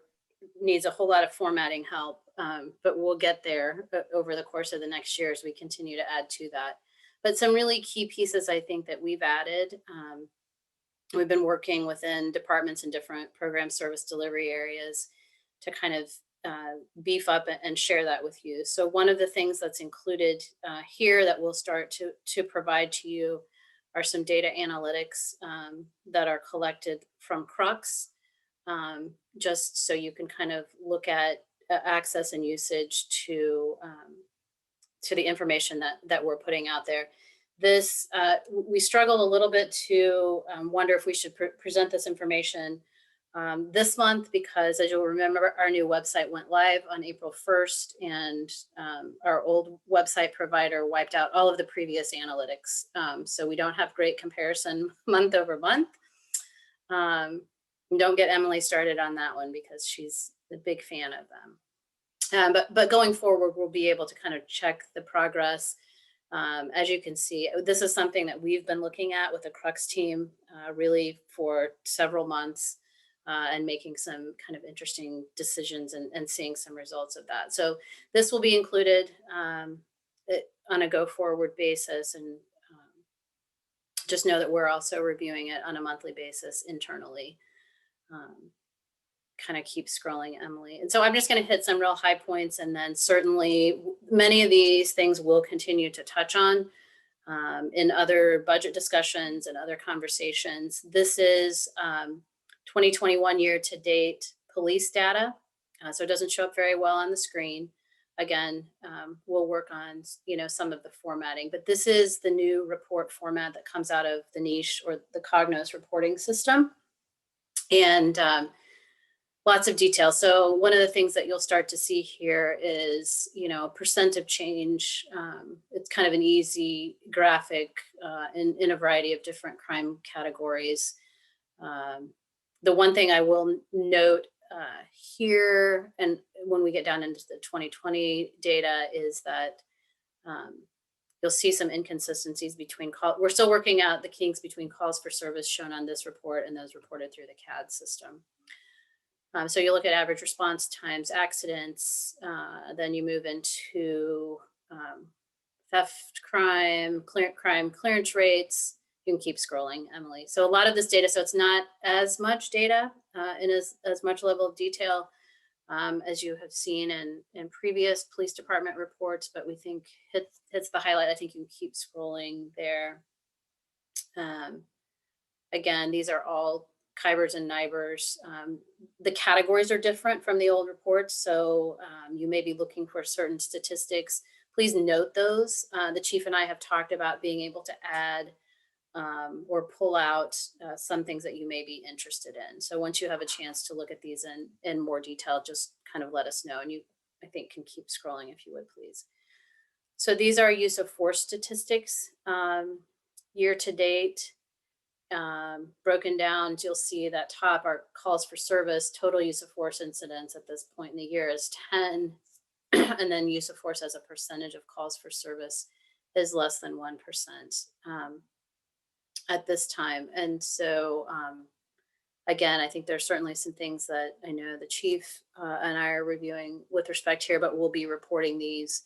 needs a whole lot of formatting help, but we'll get there over the course of the next year as we continue to add to that. But some really key pieces I think that we've added. We've been working within departments and different program service delivery areas to kind of beef up and share that with you. So one of the things that's included here that we'll start to provide to you are some data analytics that are collected from Crux, just so you can kind of look at access and usage to the information that we're putting out there. This, we struggled a little bit to wonder if we should present this information this month, because as you'll remember, our new website went live on April 1st, and our old website provider wiped out all of the previous analytics. So we don't have great comparison month over month. Don't get Emily started on that one, because she's a big fan of them. But going forward, we'll be able to kind of check the progress. As you can see, this is something that we've been looking at with the Crux team really for several months. And making some kind of interesting decisions and seeing some results of that. So this will be included on a go forward basis, and just know that we're also reviewing it on a monthly basis internally. Kind of keep scrolling, Emily. And so I'm just going to hit some real high points, and then certainly many of these things we'll continue to touch on in other budget discussions and other conversations. This is 2021 year to date police data. So it doesn't show up very well on the screen. Again, we'll work on, you know, some of the formatting, but this is the new report format that comes out of the niche or the Cognos reporting system. And lots of detail. So one of the things that you'll start to see here is, you know, percent of change. It's kind of an easy graphic in a variety of different crime categories. The one thing I will note here, and when we get down into the 2020 data, is that you'll see some inconsistencies between we're still working out the kinks between calls for service shown on this report and those reported through the CAD system. So you look at average response times, accidents, then you move into theft, crime clearance rates. You can keep scrolling, Emily. So a lot of this data, so it's not as much data in as much level of detail as you have seen in previous police department reports, but we think hits the highlight. I think you can keep scrolling there. Again, these are all Kybers and Nibers. The categories are different from the old reports, so you may be looking for certain statistics. Please note those. The chief and I have talked about being able to add or pull out some things that you may be interested in. So once you have a chance to look at these in more detail, just kind of let us know. And you, I think, can keep scrolling if you would, please. So these are use of force statistics. Year to date, broken down, you'll see that top are calls for service. Total use of force incidents at this point in the year is 10. And then use of force as a percentage of calls for service is less than 1% at this time. And so, again, I think there's certainly some things that I know the chief and I are reviewing with respect here, but we'll be reporting these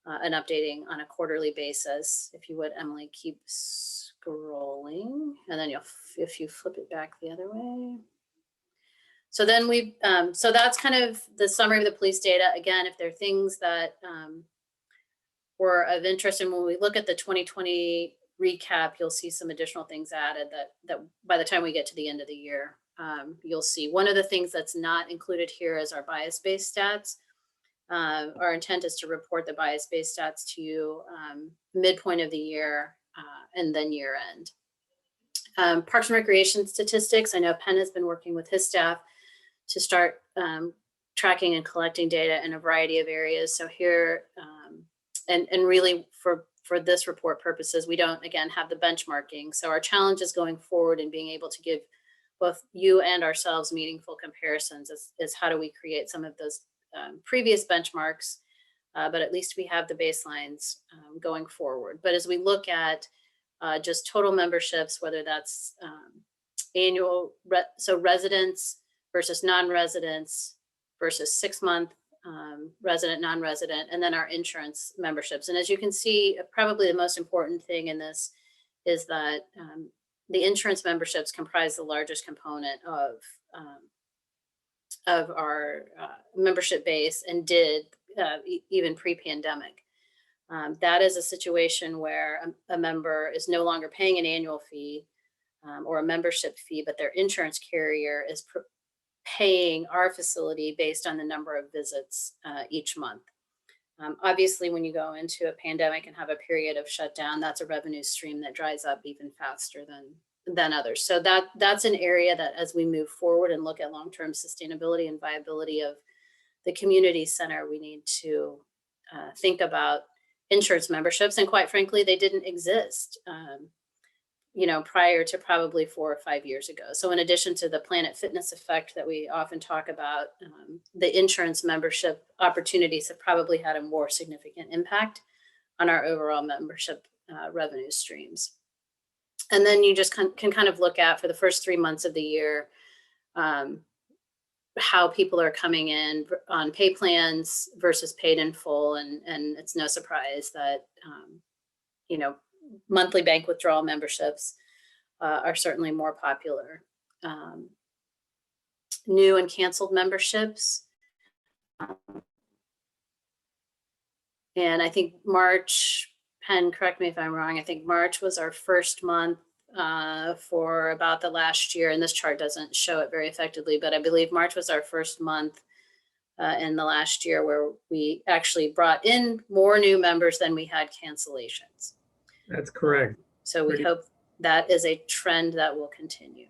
and updating on a quarterly basis. If you would, Emily, keep scrolling, and then if you flip it back the other way. So then so that's kind of the summary of the police data. Again, if there are things that were of interest, and when we look at the 2020 recap, you'll see some additional things added that by the time we get to the end of the year, you'll see. One of the things that's not included here is our bias-based stats. Our intent is to report the bias-based stats to you midpoint of the year and then year end. Parks and Recreation statistics. I know Penn has been working with his staff to start tracking and collecting data in a variety of areas. So here, and really for this report purposes, we don't, again, have the benchmarking. So our challenge is going forward and being able to give both you and ourselves meaningful comparisons is how do we create some of those previous benchmarks, but at least we have the baselines going forward. But as we look at just total memberships, whether that's annual, so residents versus non-residents versus 6-month resident, non-resident, and then our insurance memberships. And as you can see, probably the most important thing in this is that the insurance memberships comprise the largest component of our membership base and did even pre-pandemic. That is a situation where a member is no longer paying an annual fee or a membership fee, but their insurance carrier is paying our facility based on the number of visits each month. Obviously, when you go into a pandemic and have a period of shutdown, that's a revenue stream that dries up even faster than others. So that's an area that as we move forward and look at long-term sustainability and viability of the community center, we need to think about insurance memberships. And quite frankly, they didn't exist, prior to probably 4 or 5 years ago. So in addition to the Planet Fitness effect that we often talk about, the insurance membership opportunities have probably had a more significant impact on our overall membership revenue streams. And then you just can kind of look at for the first 3 months of the year, how people are coming in on pay plans versus paid in full. And it's no surprise that, monthly bank withdrawal memberships are certainly more popular. New and canceled memberships. And I think March, Penn, correct me if I'm wrong, I think March was our first month for about the last year, and this chart doesn't show it very effectively, but I believe March was our first month in the last year where we actually brought in more new members than we had cancellations. That's correct. So we hope that is a trend that will continue.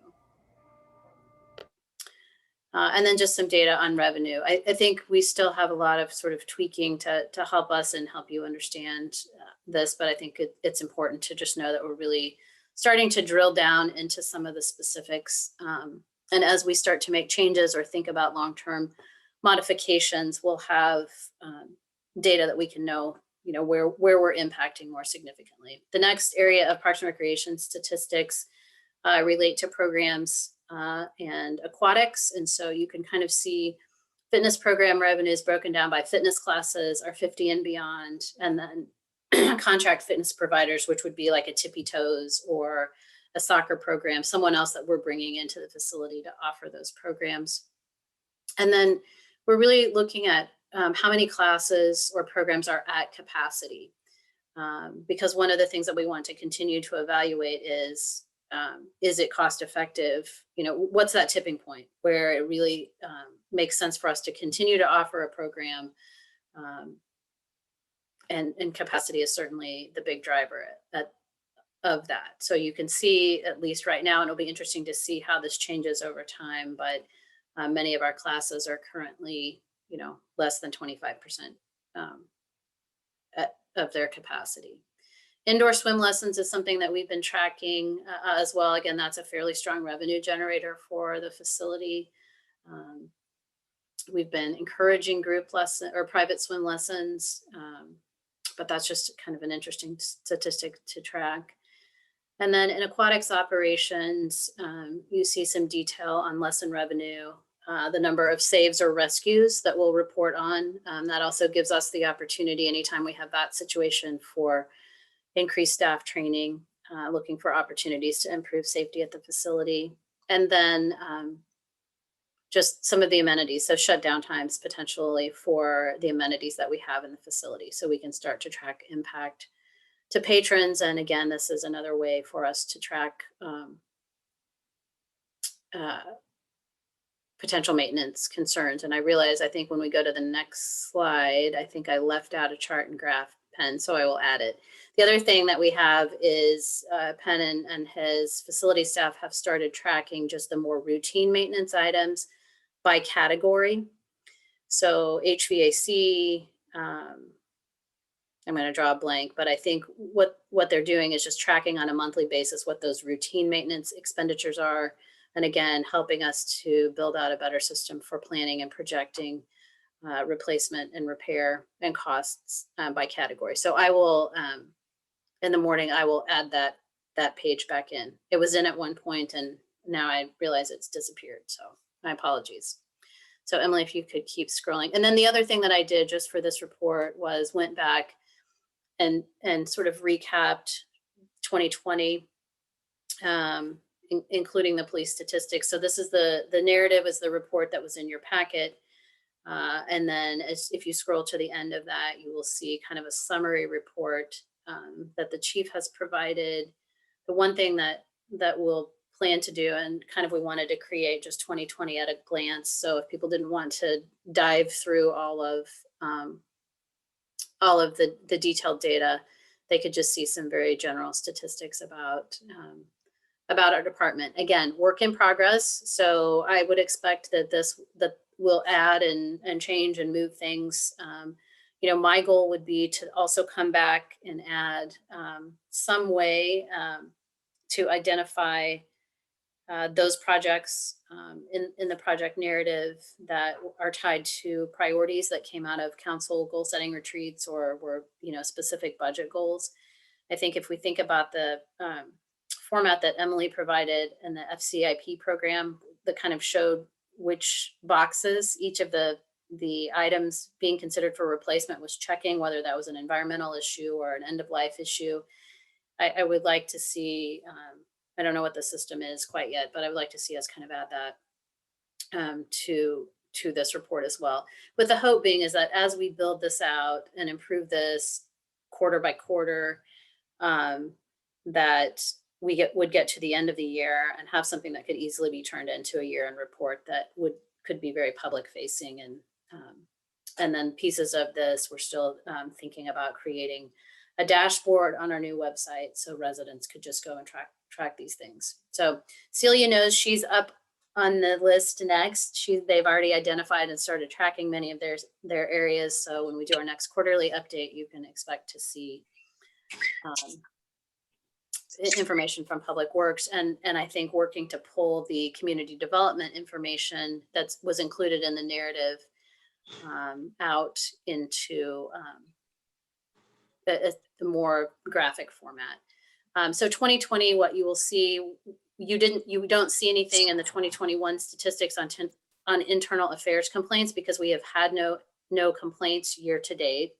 And then just some data on revenue. I think we still have a lot of sort of tweaking to help us and help you understand this, but I think it's important to just know that we're really starting to drill down into some of the specifics. And as we start to make changes or think about long-term modifications, we'll have data that we can know where we're impacting more significantly. The next area of Parks and Recreation statistics relate to programs and aquatics. And so you can kind of see fitness program revenues broken down by fitness classes, our 50 and beyond, and then contract fitness providers, which would be like a Tippy Toes or a soccer program, someone else that we're bringing into the facility to offer those programs. And then we're really looking at how many classes or programs are at capacity. Because one of the things that we want to continue to evaluate is it cost effective? You know, what's that tipping point where it really makes sense for us to continue to offer a program? And capacity is certainly the big driver of that. So you can see, at least right now, and it'll be interesting to see how this changes over time, but many of our classes are currently, you know, less than 25% of their capacity. Indoor swim lessons is something that we've been tracking as well. Again, that's a fairly strong revenue generator for the facility. We've been encouraging group lesson or private swim lessons, but that's just kind of an interesting statistic to track. And then in aquatics operations, you see some detail on lesson revenue, the number of saves or rescues that we'll report on. That also gives us the opportunity anytime we have that situation for increased staff training, looking for opportunities to improve safety at the facility. And then just some of the amenities, so shutdown times potentially for the amenities that we have in the facility, so we can start to track impact to patrons. And again, this is another way for us to track potential maintenance concerns. And I realize, I think when we go to the next slide, I think I left out a chart and graph Penn, so I will add it. The other thing that we have is Penn and his facility staff have started tracking just the more routine maintenance items by category. So HVAC, I'm going to draw a blank, but I think what they're doing is just tracking on a monthly basis what those routine maintenance expenditures are. And again, helping us to build out a better system for planning and projecting replacement and repair and costs by category. So I will, in the morning, I will add that page back in. It was in at one point and now I realize it's disappeared. So my apologies. So Emily, if you could keep scrolling. And then the other thing that I did just for this report was went back and sort of recapped 2020, including the police statistics. So this is the narrative is the report that was in your packet. And then if you scroll to the end of that, you will see kind of a summary report that the chief has provided. The one thing that we'll plan to do, and kind of we wanted to create just 2020 at a glance. So if people didn't want to dive through all of the detailed data, they could just see some very general statistics about our department. Again, work in progress. So I would expect that we'll add and change and move things. You know, my goal would be to also come back and add some way to identify those projects in the project narrative that are tied to priorities that came out of council goal setting retreats or were, you know, specific budget goals. I think if we think about the format that Emily provided in the FCIP program that kind of showed which boxes each of the items being considered for replacement was checking, whether that was an environmental issue or an end of life issue. I would like to see, I don't know what the system is quite yet, but I would like to see us kind of add that to this report as well. With the hope being is that as we build this out and improve this quarter by quarter, that we would get to the end of the year and have something that could easily be turned into a year-end report that could be very public facing. And then pieces of this, we're still thinking about creating a dashboard on our new website so residents could just go and track these things. So Celia knows she's up on the list next. They've already identified and started tracking many of their areas. So when we do our next quarterly update, you can expect to see information from Public Works and I think working to pull the community development information that was included in the narrative out into the more graphic format. So 2020, what you will see, you don't see anything in the 2021 statistics on internal affairs complaints because we have had no complaints year to date.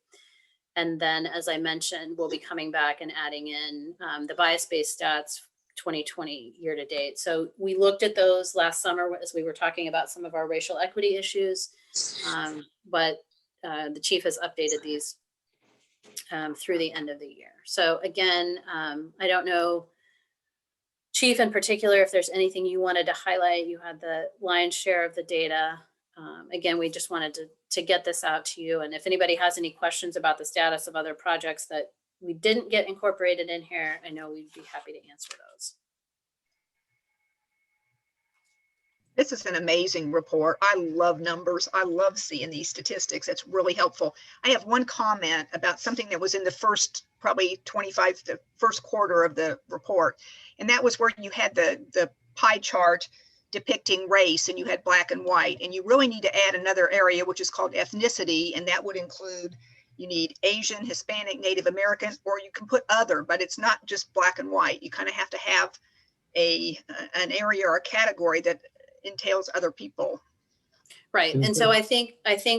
And then, as I mentioned, we'll be coming back and adding in the bias-based stats 2020 year to date. So we looked at those last summer as we were talking about some of our racial equity issues, but the chief has updated these through the end of the year. So again, I don't know, Chief in particular, if there's anything you wanted to highlight. You had the lion's share of the data. Again, we just wanted to get this out to you. And if anybody has any questions about the status of other projects that we didn't get incorporated in here, I know we'd be happy to answer those. This is an amazing report. I love numbers. I love seeing these statistics. It's really helpful. I have one comment about something that was in the first, probably the first quarter of the report. And that was where you had the pie chart depicting race, and you had black and white. And you really need to add another area, which is called ethnicity. And that would include, you need Asian, Hispanic, Native American, or you can put other, but it's not just black and white. You kind of have to have an area or a category that entails other people. Right. And so I think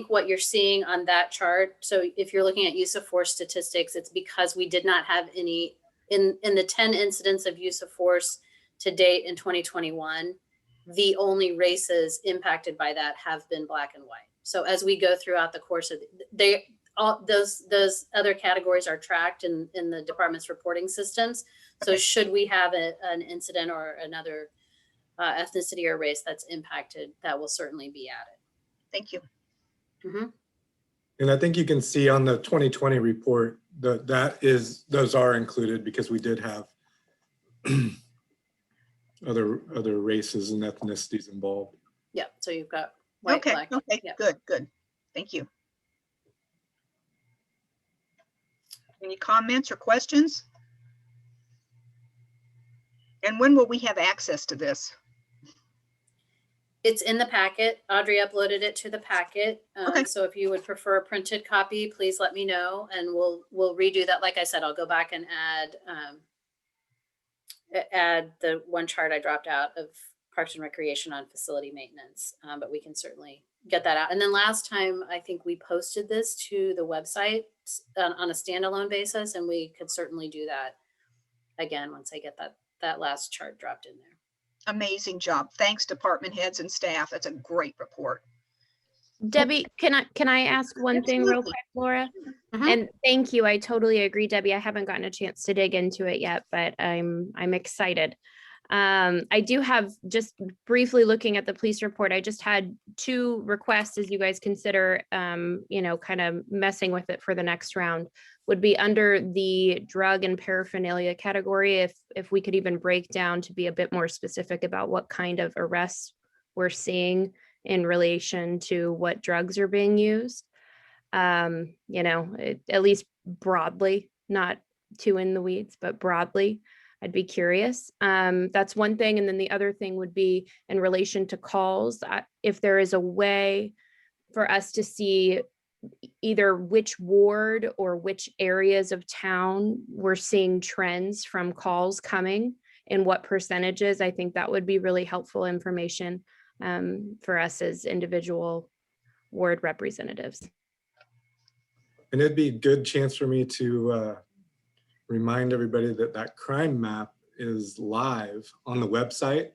what you're seeing on that chart, so if you're looking at use of force statistics, it's because we did not have any in the 10 incidents of use of force to date in 2021, the only races impacted by that have been black and white. So as we go throughout the course of those other categories are tracked in the department's reporting systems. So should we have an incident or another ethnicity or race that's impacted, that will certainly be added. Thank you. Mm-hmm. And I think you can see on the 2020 report that those are included because we did have other races and ethnicities involved. Yeah, so you've got white, okay, black. Okay, yeah. Good. Thank you. Any comments or questions? And when will we have access to this? It's in the packet. Audrey uploaded it to the packet. Okay. So if you would prefer a printed copy, please let me know, and we'll redo that. Like I said, I'll go back and add the one chart I dropped out of Parks and Recreation on facility maintenance, but we can certainly get that out. And then last time, I think we posted this to the website on a standalone basis, and we could certainly do that again once I get that last chart dropped in there. Amazing job. Thanks, department heads and staff. That's a great report. Debbie, can I ask one thing real quick, Flora? Mm-hmm. And thank you. I totally agree, Debbie. I haven't gotten a chance to dig into it yet, but I'm excited. I do have, just briefly looking at the police report, I just had 2 requests as you guys consider, kind of messing with it for the next round. Would be under the drug and paraphernalia category, if we could even break down to be a bit more specific about what kind of arrests we're seeing in relation to what drugs are being used. At least broadly, not too in the weeds, but broadly, I'd be curious. That's one thing. And then the other thing would be in relation to calls, if there is a way for us to see either which ward or which areas of town we're seeing trends from calls coming and what percentages. I think that would be really helpful information for us as individual ward representatives. And it'd be a good chance for me to remind everybody that crime map is live on the website.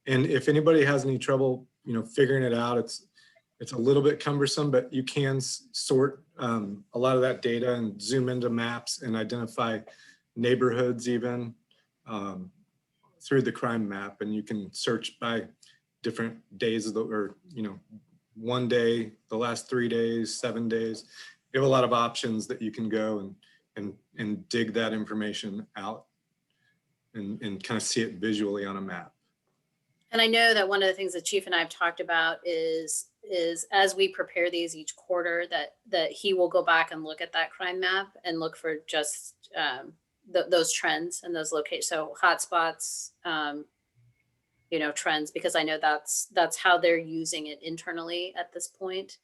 And if anybody has any trouble, figuring it out, it's a little bit cumbersome, but you can sort a lot of that data and zoom into maps and identify neighborhoods even through the crime map. And you can search by different days or one day, the last 3 days, 7 days. You have a lot of options that you can go and dig that information out and kind of see it visually on a map. And I know that one of the things that Chief and I have talked about is as we prepare these each quarter, that he will go back and look at that crime map and look for just those trends and those locations. So hotspots, trends, because I know that's how they're using it internally at this point.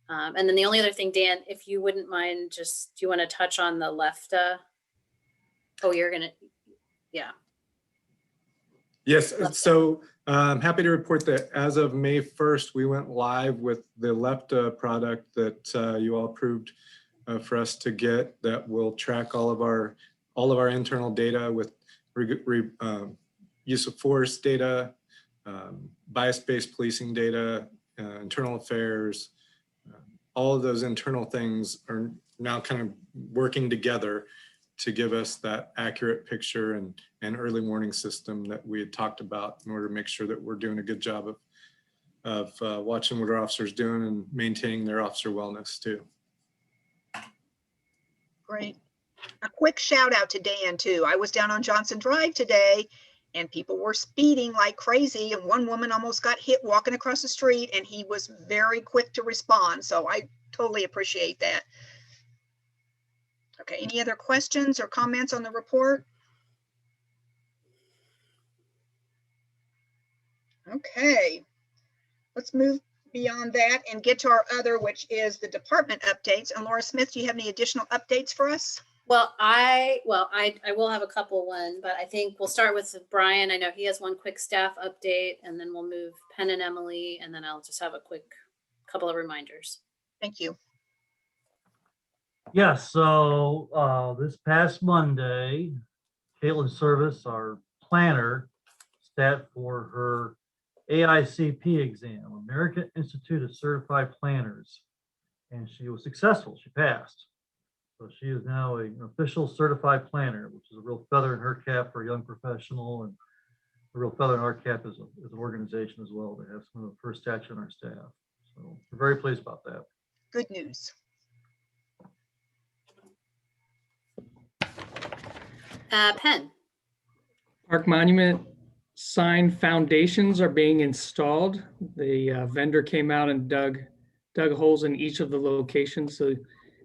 And then the only other thing, Dan, if you wouldn't mind, do you want to touch on the LEFTA? Oh, yeah. Yes, so I'm happy to report that as of May 1st, we went live with the LEFTA product that you all approved for us to get, that will track all of our internal data with use of force data, bias-based policing data, internal affairs. All of those internal things are now kind of working together to give us that accurate picture and early warning system that we had talked about in order to make sure that we're doing a good job of watching what our officers doing and maintaining their officer wellness too. Great. A quick shout out to Dan too. I was down on Johnson Drive today and people were speeding like crazy. And one woman almost got hit walking across the street and he was very quick to respond. So I totally appreciate that. Okay, any other questions or comments on the report? Okay, let's move beyond that and get to our other, which is the department updates. And Laura Smith, do you have any additional updates for us? Well, I will have a couple but I think we'll start with Brian. I know he has one quick staff update, and then we'll move Penn and Emily, and then I'll just have a quick couple of reminders. Thank you. Yes, so this past Monday, Caitlin Service, our planner, sat for her AICP exam, American Institute of Certified Planners, and she was successful. She passed. So she is now an official certified planner, which is a real feather in her cap for a young professional, and a real feather in our cap as an organization as well, to have some of the first stature on our staff. So we're very pleased about that. Good news. Penn. Park Monument sign foundations are being installed. The vendor came out and dug holes in each of the locations. So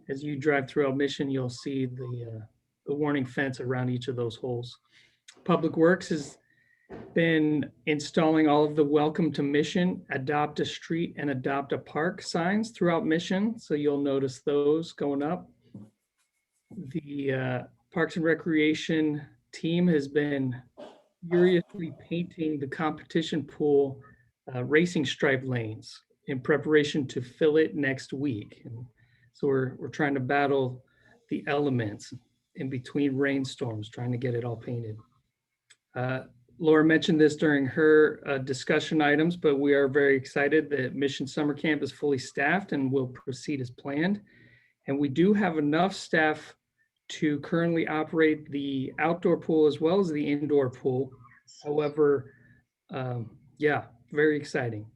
as you drive throughout Mission, you'll see the warning fence around each of those holes. Public Works has been installing all of the Welcome to Mission, Adopt a Street, and Adopt a Park signs throughout Mission. So you'll notice those going up. The Parks and Recreation team has been furiously painting the competition pool racing stripe lanes in preparation to fill it next week. And so we're trying to battle the elements in between rainstorms, trying to get it all painted. Laura mentioned this during her discussion items, but we are very excited that Mission Summer Camp is fully staffed and will proceed as planned. And we do have enough staff to currently operate the outdoor pool as well as the indoor pool. However, yeah, very exciting.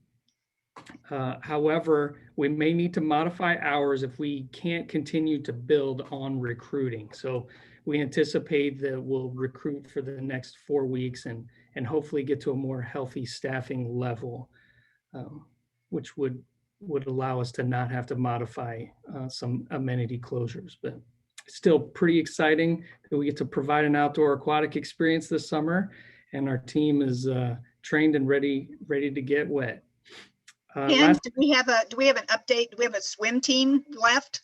However, we may need to modify hours if we can't continue to build on recruiting. So we anticipate that we'll recruit for the next 4 weeks and hopefully get to a more healthy staffing level, which would allow us to not have to modify some amenity closures. But still pretty exciting that we get to provide an outdoor aquatic experience this summer, and our team is trained and ready to get wet. And do we have an update? Do we have a swim team left?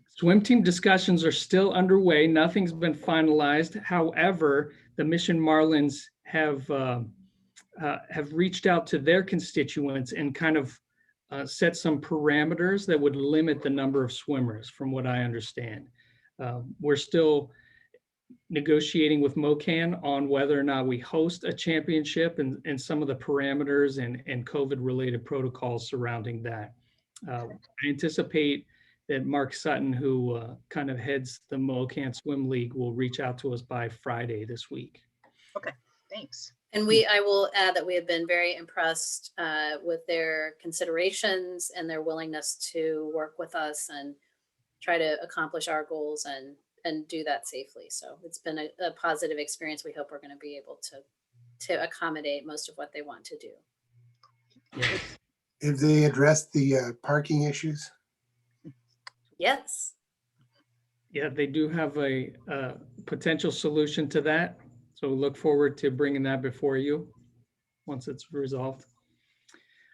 Swim team discussions are still underway. Nothing's been finalized. However, the Mission Marlins have reached out to their constituents and kind of set some parameters that would limit the number of swimmers, from what I understand. We're still negotiating with MOCAN on whether or not we host a championship and some of the parameters and COVID-related protocols surrounding that. I anticipate that Mark Sutton, who kind of heads the MOCAN Swim League, will reach out to us by Friday this week. Okay, thanks. And I will add that we have been very impressed with their considerations and their willingness to work with us and try to accomplish our goals and do that safely. So it's been a positive experience. We hope we're going to be able to accommodate most of what they want to do. Yes. Have they addressed the parking issues? Yes. Yeah, they do have a potential solution to that. So we look forward to bringing that before you once it's resolved.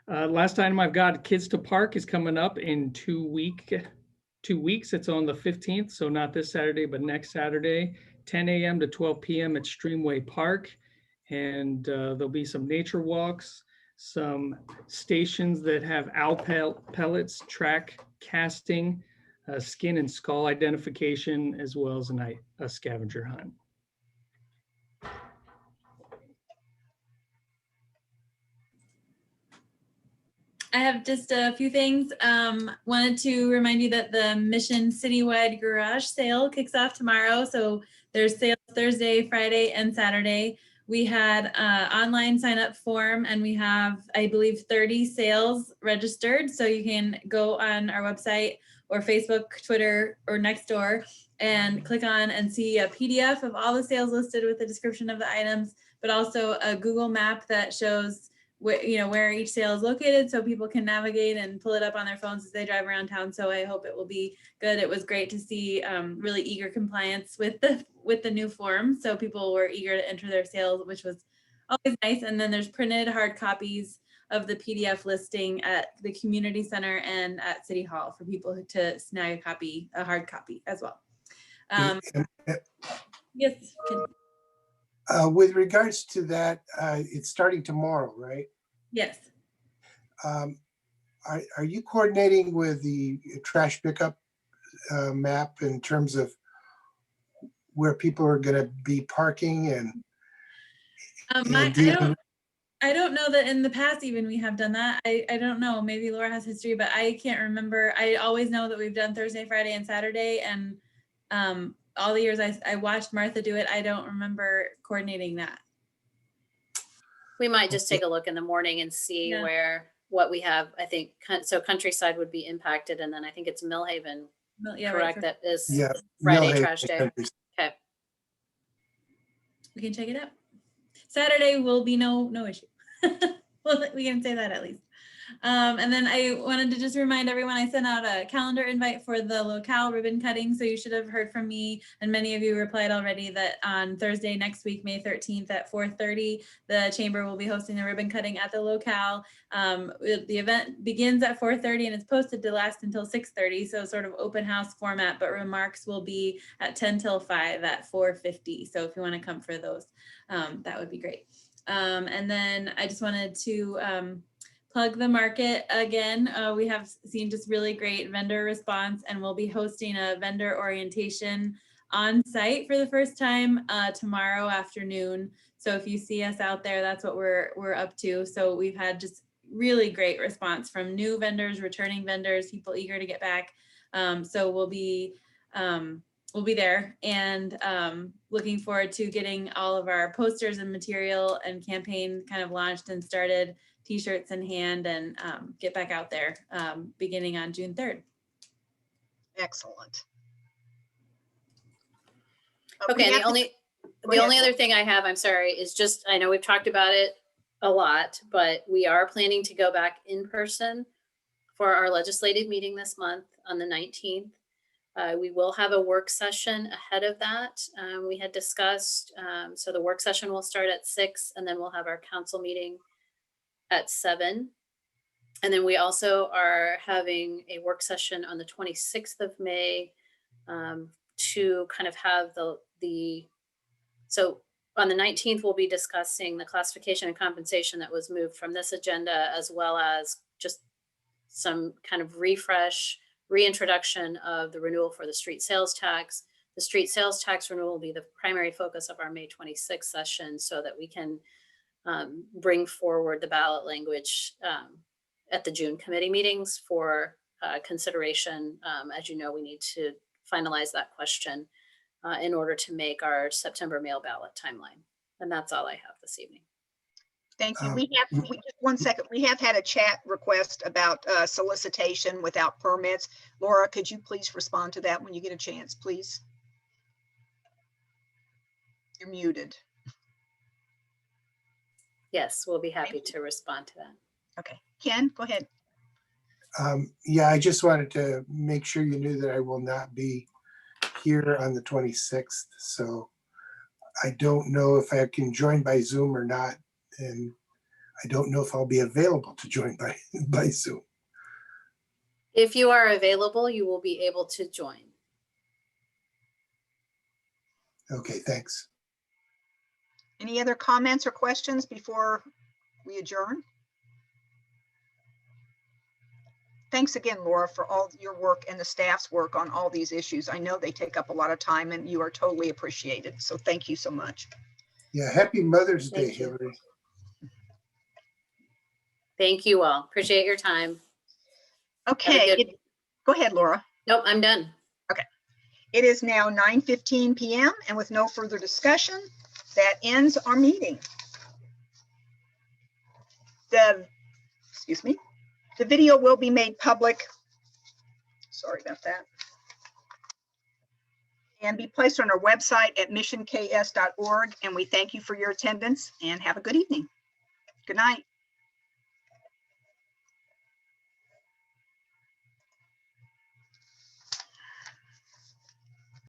Last item I've got, Kids to Park is coming up in 2 weeks. It's on the 15th, so not this Saturday, but next Saturday, 10 a.m. to 12 p.m. at Streamway Park. And there'll be some nature walks, some stations that have owl pellets, track casting, skin and skull identification, as well as a scavenger hunt. I have just a few things. Wanted to remind you that the Mission Citywide Garage Sale kicks off tomorrow. So there's sales Thursday, Friday, and Saturday. We had online sign up form and we have, I believe, 30 sales registered. So you can go on our website or Facebook, Twitter, or Nextdoor and click on and see a PDF of all the sales listed with the description of the items, but also a Google map that shows where each sale is located so people can navigate and pull it up on their phones as they drive around town. So I hope it will be good. It was great to see really eager compliance with the new form. So people were eager to enter their sales, which was always nice. And then there's printed hard copies of the PDF listing at the community center and at City Hall for people to snag a hard copy as well. Yes. With regards to that, it's starting tomorrow, right? Yes. Are you coordinating with the trash pickup map in terms of where people are going to be parking and? I don't know that in the past even we have done that. I don't know. Maybe Laura has history, but I can't remember. I always know that we've done Thursday, Friday, and Saturday, and all the years I watched Martha do it, I don't remember coordinating that. We might just take a look in the morning and see what we have. I think so. Countryside would be impacted, and then I think it's Millhaven. Correct. That is Friday Millhaven trash day. Okay. We can check it out. Saturday will be no issue. Well, we can say that at least. And then I wanted to just remind everyone, I sent out a calendar invite for the locale ribbon cutting. So you should have heard from me, and many of you replied already, that on Thursday next week, May 13th at 4:30, the chamber will be hosting a ribbon cutting at the locale. The event begins at 4:30 and it's posted to last until 6:30. So sort of open house format, but remarks will be at 10 till 5 at 4:50. So if you want to come for those, that would be great. And then I just wanted to plug the market again. We have seen just really great vendor response, and we'll be hosting a vendor orientation on site for the first time tomorrow afternoon. So if you see us out there, that's what we're up to. So we've had just really great response from new vendors, returning vendors, people eager to get back. So we'll be there, and looking forward to getting all of our posters and material and campaign kind of launched and started, t-shirts in hand, and get back out there beginning on June 3rd. Excellent. Okay, the only other thing I have, I'm sorry, is just, I know we've talked about it a lot, but we are planning to go back in person for our legislative meeting this month on the 19th. We will have a work session ahead of that. We had discussed, so the work session will start at 6, and then we'll have our council meeting at 7. And then we also are having a work session on the 26th of May to kind of have so on the 19th, we'll be discussing the classification and compensation that was moved from this agenda, as well as just some kind of reintroduction of the renewal for the street sales tax. The street sales tax renewal will be the primary focus of our May 26th session, so that we can bring forward the ballot language at the June committee meetings for consideration. As you know, we need to finalize that question in order to make our September mail ballot timeline. And that's all I have this evening. Thank you. Just 1 second. We have had a chat request about solicitation without permits. Laura, could you please respond to that when you get a chance, please? You're muted. Yes, we'll be happy to respond to that. Okay, Ken, go ahead. Yeah, I just wanted to make sure you knew that I will not be here on the 26th. So I don't know if I can join by Zoom or not. And I don't know if I'll be available to join by Zoom. If you are available, you will be able to join. Okay, thanks. Any other comments or questions before we adjourn? Thanks again, Laura, for all your work and the staff's work on all these issues. I know they take up a lot of time, and you are totally appreciated. So thank you so much. Yeah, happy Mother's Day, Hillary. Thank you all. Appreciate your time. Okay, good- go ahead, Laura. Nope, I'm done. Okay. It is now 9:15 p.m. and with no further discussion, that ends our meeting. Excuse me, the video will be made public. Sorry about that. And be placed on our website at missionks.org. And we thank you for your attendance and have a good evening. Good night.